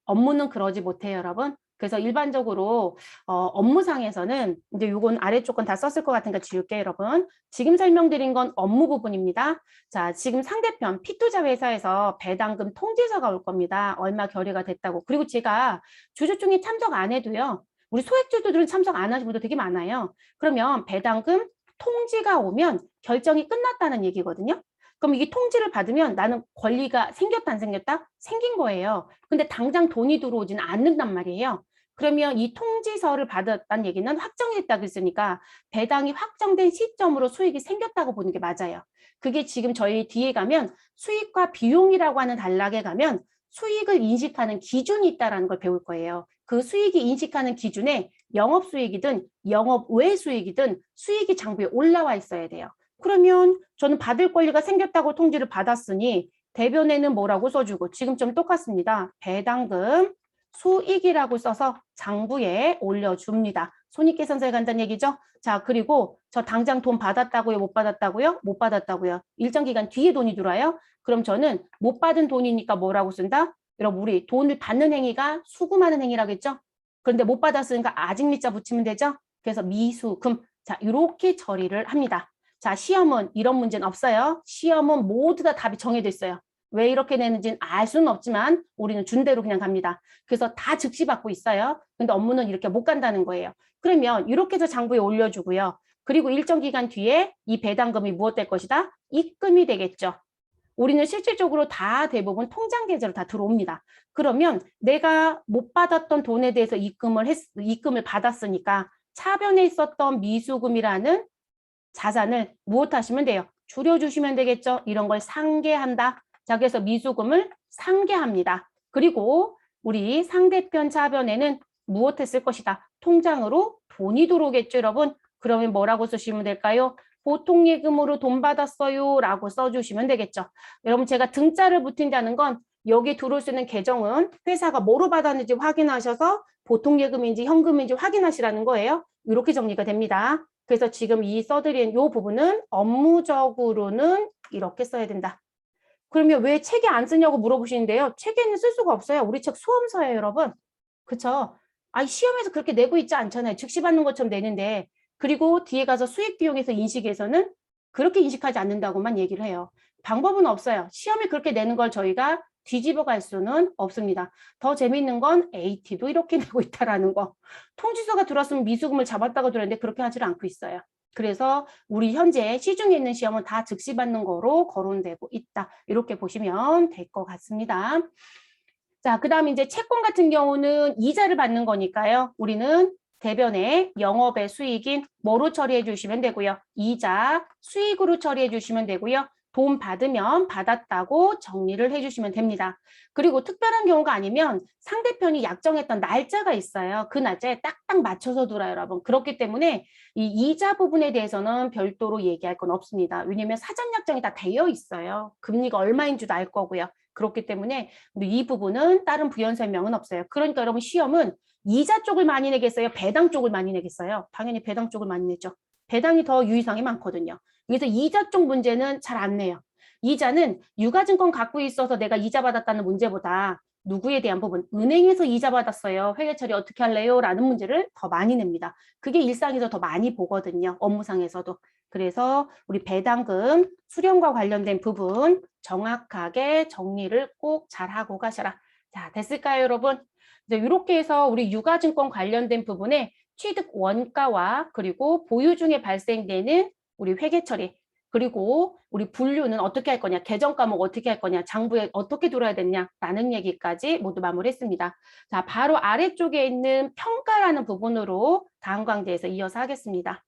업무는 그러지 못해요, 여러분. 그래서 일반적으로 업무상에서는 이제 요건 아래쪽 건 다 썼을 것 같으니까 지울게요, 여러분. 지금 설명드린 건 업무 부분입니다. 자, 지금 상대편 P투자 회사에서 배당금 통지서가 올 겁니다. 얼마 결의가 됐다고. 그리고 제가 주주총회 참석 안 해도요. 우리 소액주주들은 참석 안 하신 분도 되게 많아요. 그러면 배당금 통지가 오면 결정이 끝났다는 얘기거든요. 그럼 이게 통지를 받으면 나는 권리가 생겼다 안 생겼다? 생긴 거예요. 근데 당장 돈이 들어오지는 않는단 말이에요. 그러면 이 통지서를 받았다는 얘기는 확정이 됐다고 했으니까 배당이 확정된 시점으로 수익이 생겼다고 보는 게 맞아요. 그게 지금 저희 뒤에 가면 수익과 비용이라고 하는 단락에 가면 수익을 인식하는 기준이 있다는 걸 배울 거예요. 그 수익이 인식하는 기준에 영업수익이든 영업 외 수익이든 수익이 장부에 올라와 있어야 돼요. 그러면 저는 받을 권리가 생겼다고 통지를 받았으니 대변에는 뭐라고 써주고 지금처럼 똑같습니다. 배당금 수익이라고 써서 장부에 올려줍니다. 손익계산서에 간다는 얘기죠. 자, 그리고 저 당장 돈 받았다고요? 못 받았다고요? 못 받았다고요. 일정 기간 뒤에 돈이 들어와요? 그럼 저는 못 받은 돈이니까 뭐라고 쓴다? 여러분, 우리 돈을 받는 행위가 수금하는 행위라겠죠? 그런데 못 받았으니까 아직 미자 붙이면 되죠? 그래서 미수금. 자, 이렇게 처리를 합니다. 자, 시험은 이런 문제는 없어요. 시험은 모두 다 답이 정해져 있어요. 왜 이렇게 내는지는 알 수는 없지만 우리는 준 대로 그냥 갑니다. 그래서 다 즉시 받고 있어요. 근데 업무는 이렇게 못 간다는 거예요. 그러면 이렇게 해서 장부에 올려주고요. 그리고 일정 기간 뒤에 이 배당금이 무엇 될 것이다? 입금이 되겠죠. 우리는 실질적으로 다 대부분 통장 계좌로 다 들어옵니다. 그러면 내가 못 받았던 돈에 대해서 입금을 받았으니까 차변에 있었던 미수금이라는 자산을 무엇 하시면 돼요? 줄여주시면 되겠죠. 이런 걸 상계한다. 자, 그래서 미수금을 상계합니다. 그리고 우리 상대편 차변에는 무엇 했을 것이다? 통장으로 돈이 들어오겠죠, 여러분. 그러면 뭐라고 쓰시면 될까요? 보통예금으로 돈 받았어요 라고 써주시면 되겠죠. 여러분, 제가 등자를 붙인다는 건 여기 들어올 수 있는 계정은 회사가 뭐로 받았는지 확인하셔서 보통예금인지 현금인지 확인하시라는 거예요. 이렇게 정리가 됩니다. 그래서 지금 이 써드린 이 부분은 업무적으로는 이렇게 써야 된다. 그러면 왜 책에 안 쓰냐고 물어보시는데요. 책에는 쓸 수가 없어요. 우리 책 수험서예요, 여러분. 그쵸? 아, 시험에서 그렇게 내고 있지 않잖아요. 즉시 받는 것처럼 내는데. 그리고 뒤에 가서 수익 비용에서 인식에서는 그렇게 인식하지 않는다고만 얘기를 해요. 방법은 없어요. 시험에 그렇게 내는 걸 저희가 뒤집어 갈 수는 없습니다. 더 재밌는 건 AT도 이렇게 내고 있다라는 거. 통지서가 들어왔으면 미수금을 잡았다고 들었는데 그렇게 하지를 않고 있어요. 그래서 우리 현재 시중에 있는 시험은 다 즉시 받는 거로 거론되고 있다. 이렇게 보시면 될 것 같습니다. 자, 그 다음 이제 채권 같은 경우는 이자를 받는 거니까요. 우리는 대변에 영업의 수익인 뭐로 처리해 주시면 되고요. 이자, 수익으로 처리해 주시면 되고요. 돈 받으면 받았다고 정리를 해주시면 됩니다. 그리고 특별한 경우가 아니면 상대편이 약정했던 날짜가 있어요. 그 날짜에 딱딱 맞춰서 들어요, 여러분. 그렇기 때문에 이 이자 부분에 대해서는 별도로 얘기할 건 없습니다. 왜냐하면 사전 약정이 다 되어 있어요. 금리가 얼마인 줄도 알 거고요. 그렇기 때문에 이 부분은 다른 부연 설명은 없어요. 그러니까 여러분 시험은 이자 쪽을 많이 내겠어요? 배당 쪽을 많이 내겠어요? 당연히 배당 쪽을 많이 내죠. 배당이 더 유의사항이 많거든요. 그래서 이자 쪽 문제는 잘 안 내요. 이자는 유가증권 갖고 있어서 내가 이자 받았다는 문제보다 누구에 대한 부분, 은행에서 이자 받았어요. 회계 처리 어떻게 할래요? 라는 문제를 더 많이 냅니다. 그게 일상에서 더 많이 보거든요. 업무상에서도. 그래서 우리 배당금 수령과 관련된 부분 정확하게 정리를 꼭 잘하고 가셔라. 자, 됐을까요, 여러분? 이렇게 해서 우리 유가증권 관련된 부분에 취득 원가와 그리고 보유 중에 발생되는 우리 회계 처리 그리고 우리 분류는 어떻게 할 거냐, 계정 과목 어떻게 할 거냐, 장부에 어떻게 들어야 되냐라는 얘기까지 모두 마무리했습니다. 자, 바로 아래쪽에 있는 평가라는 부분으로 다음 강좌에서 이어서 하겠습니다.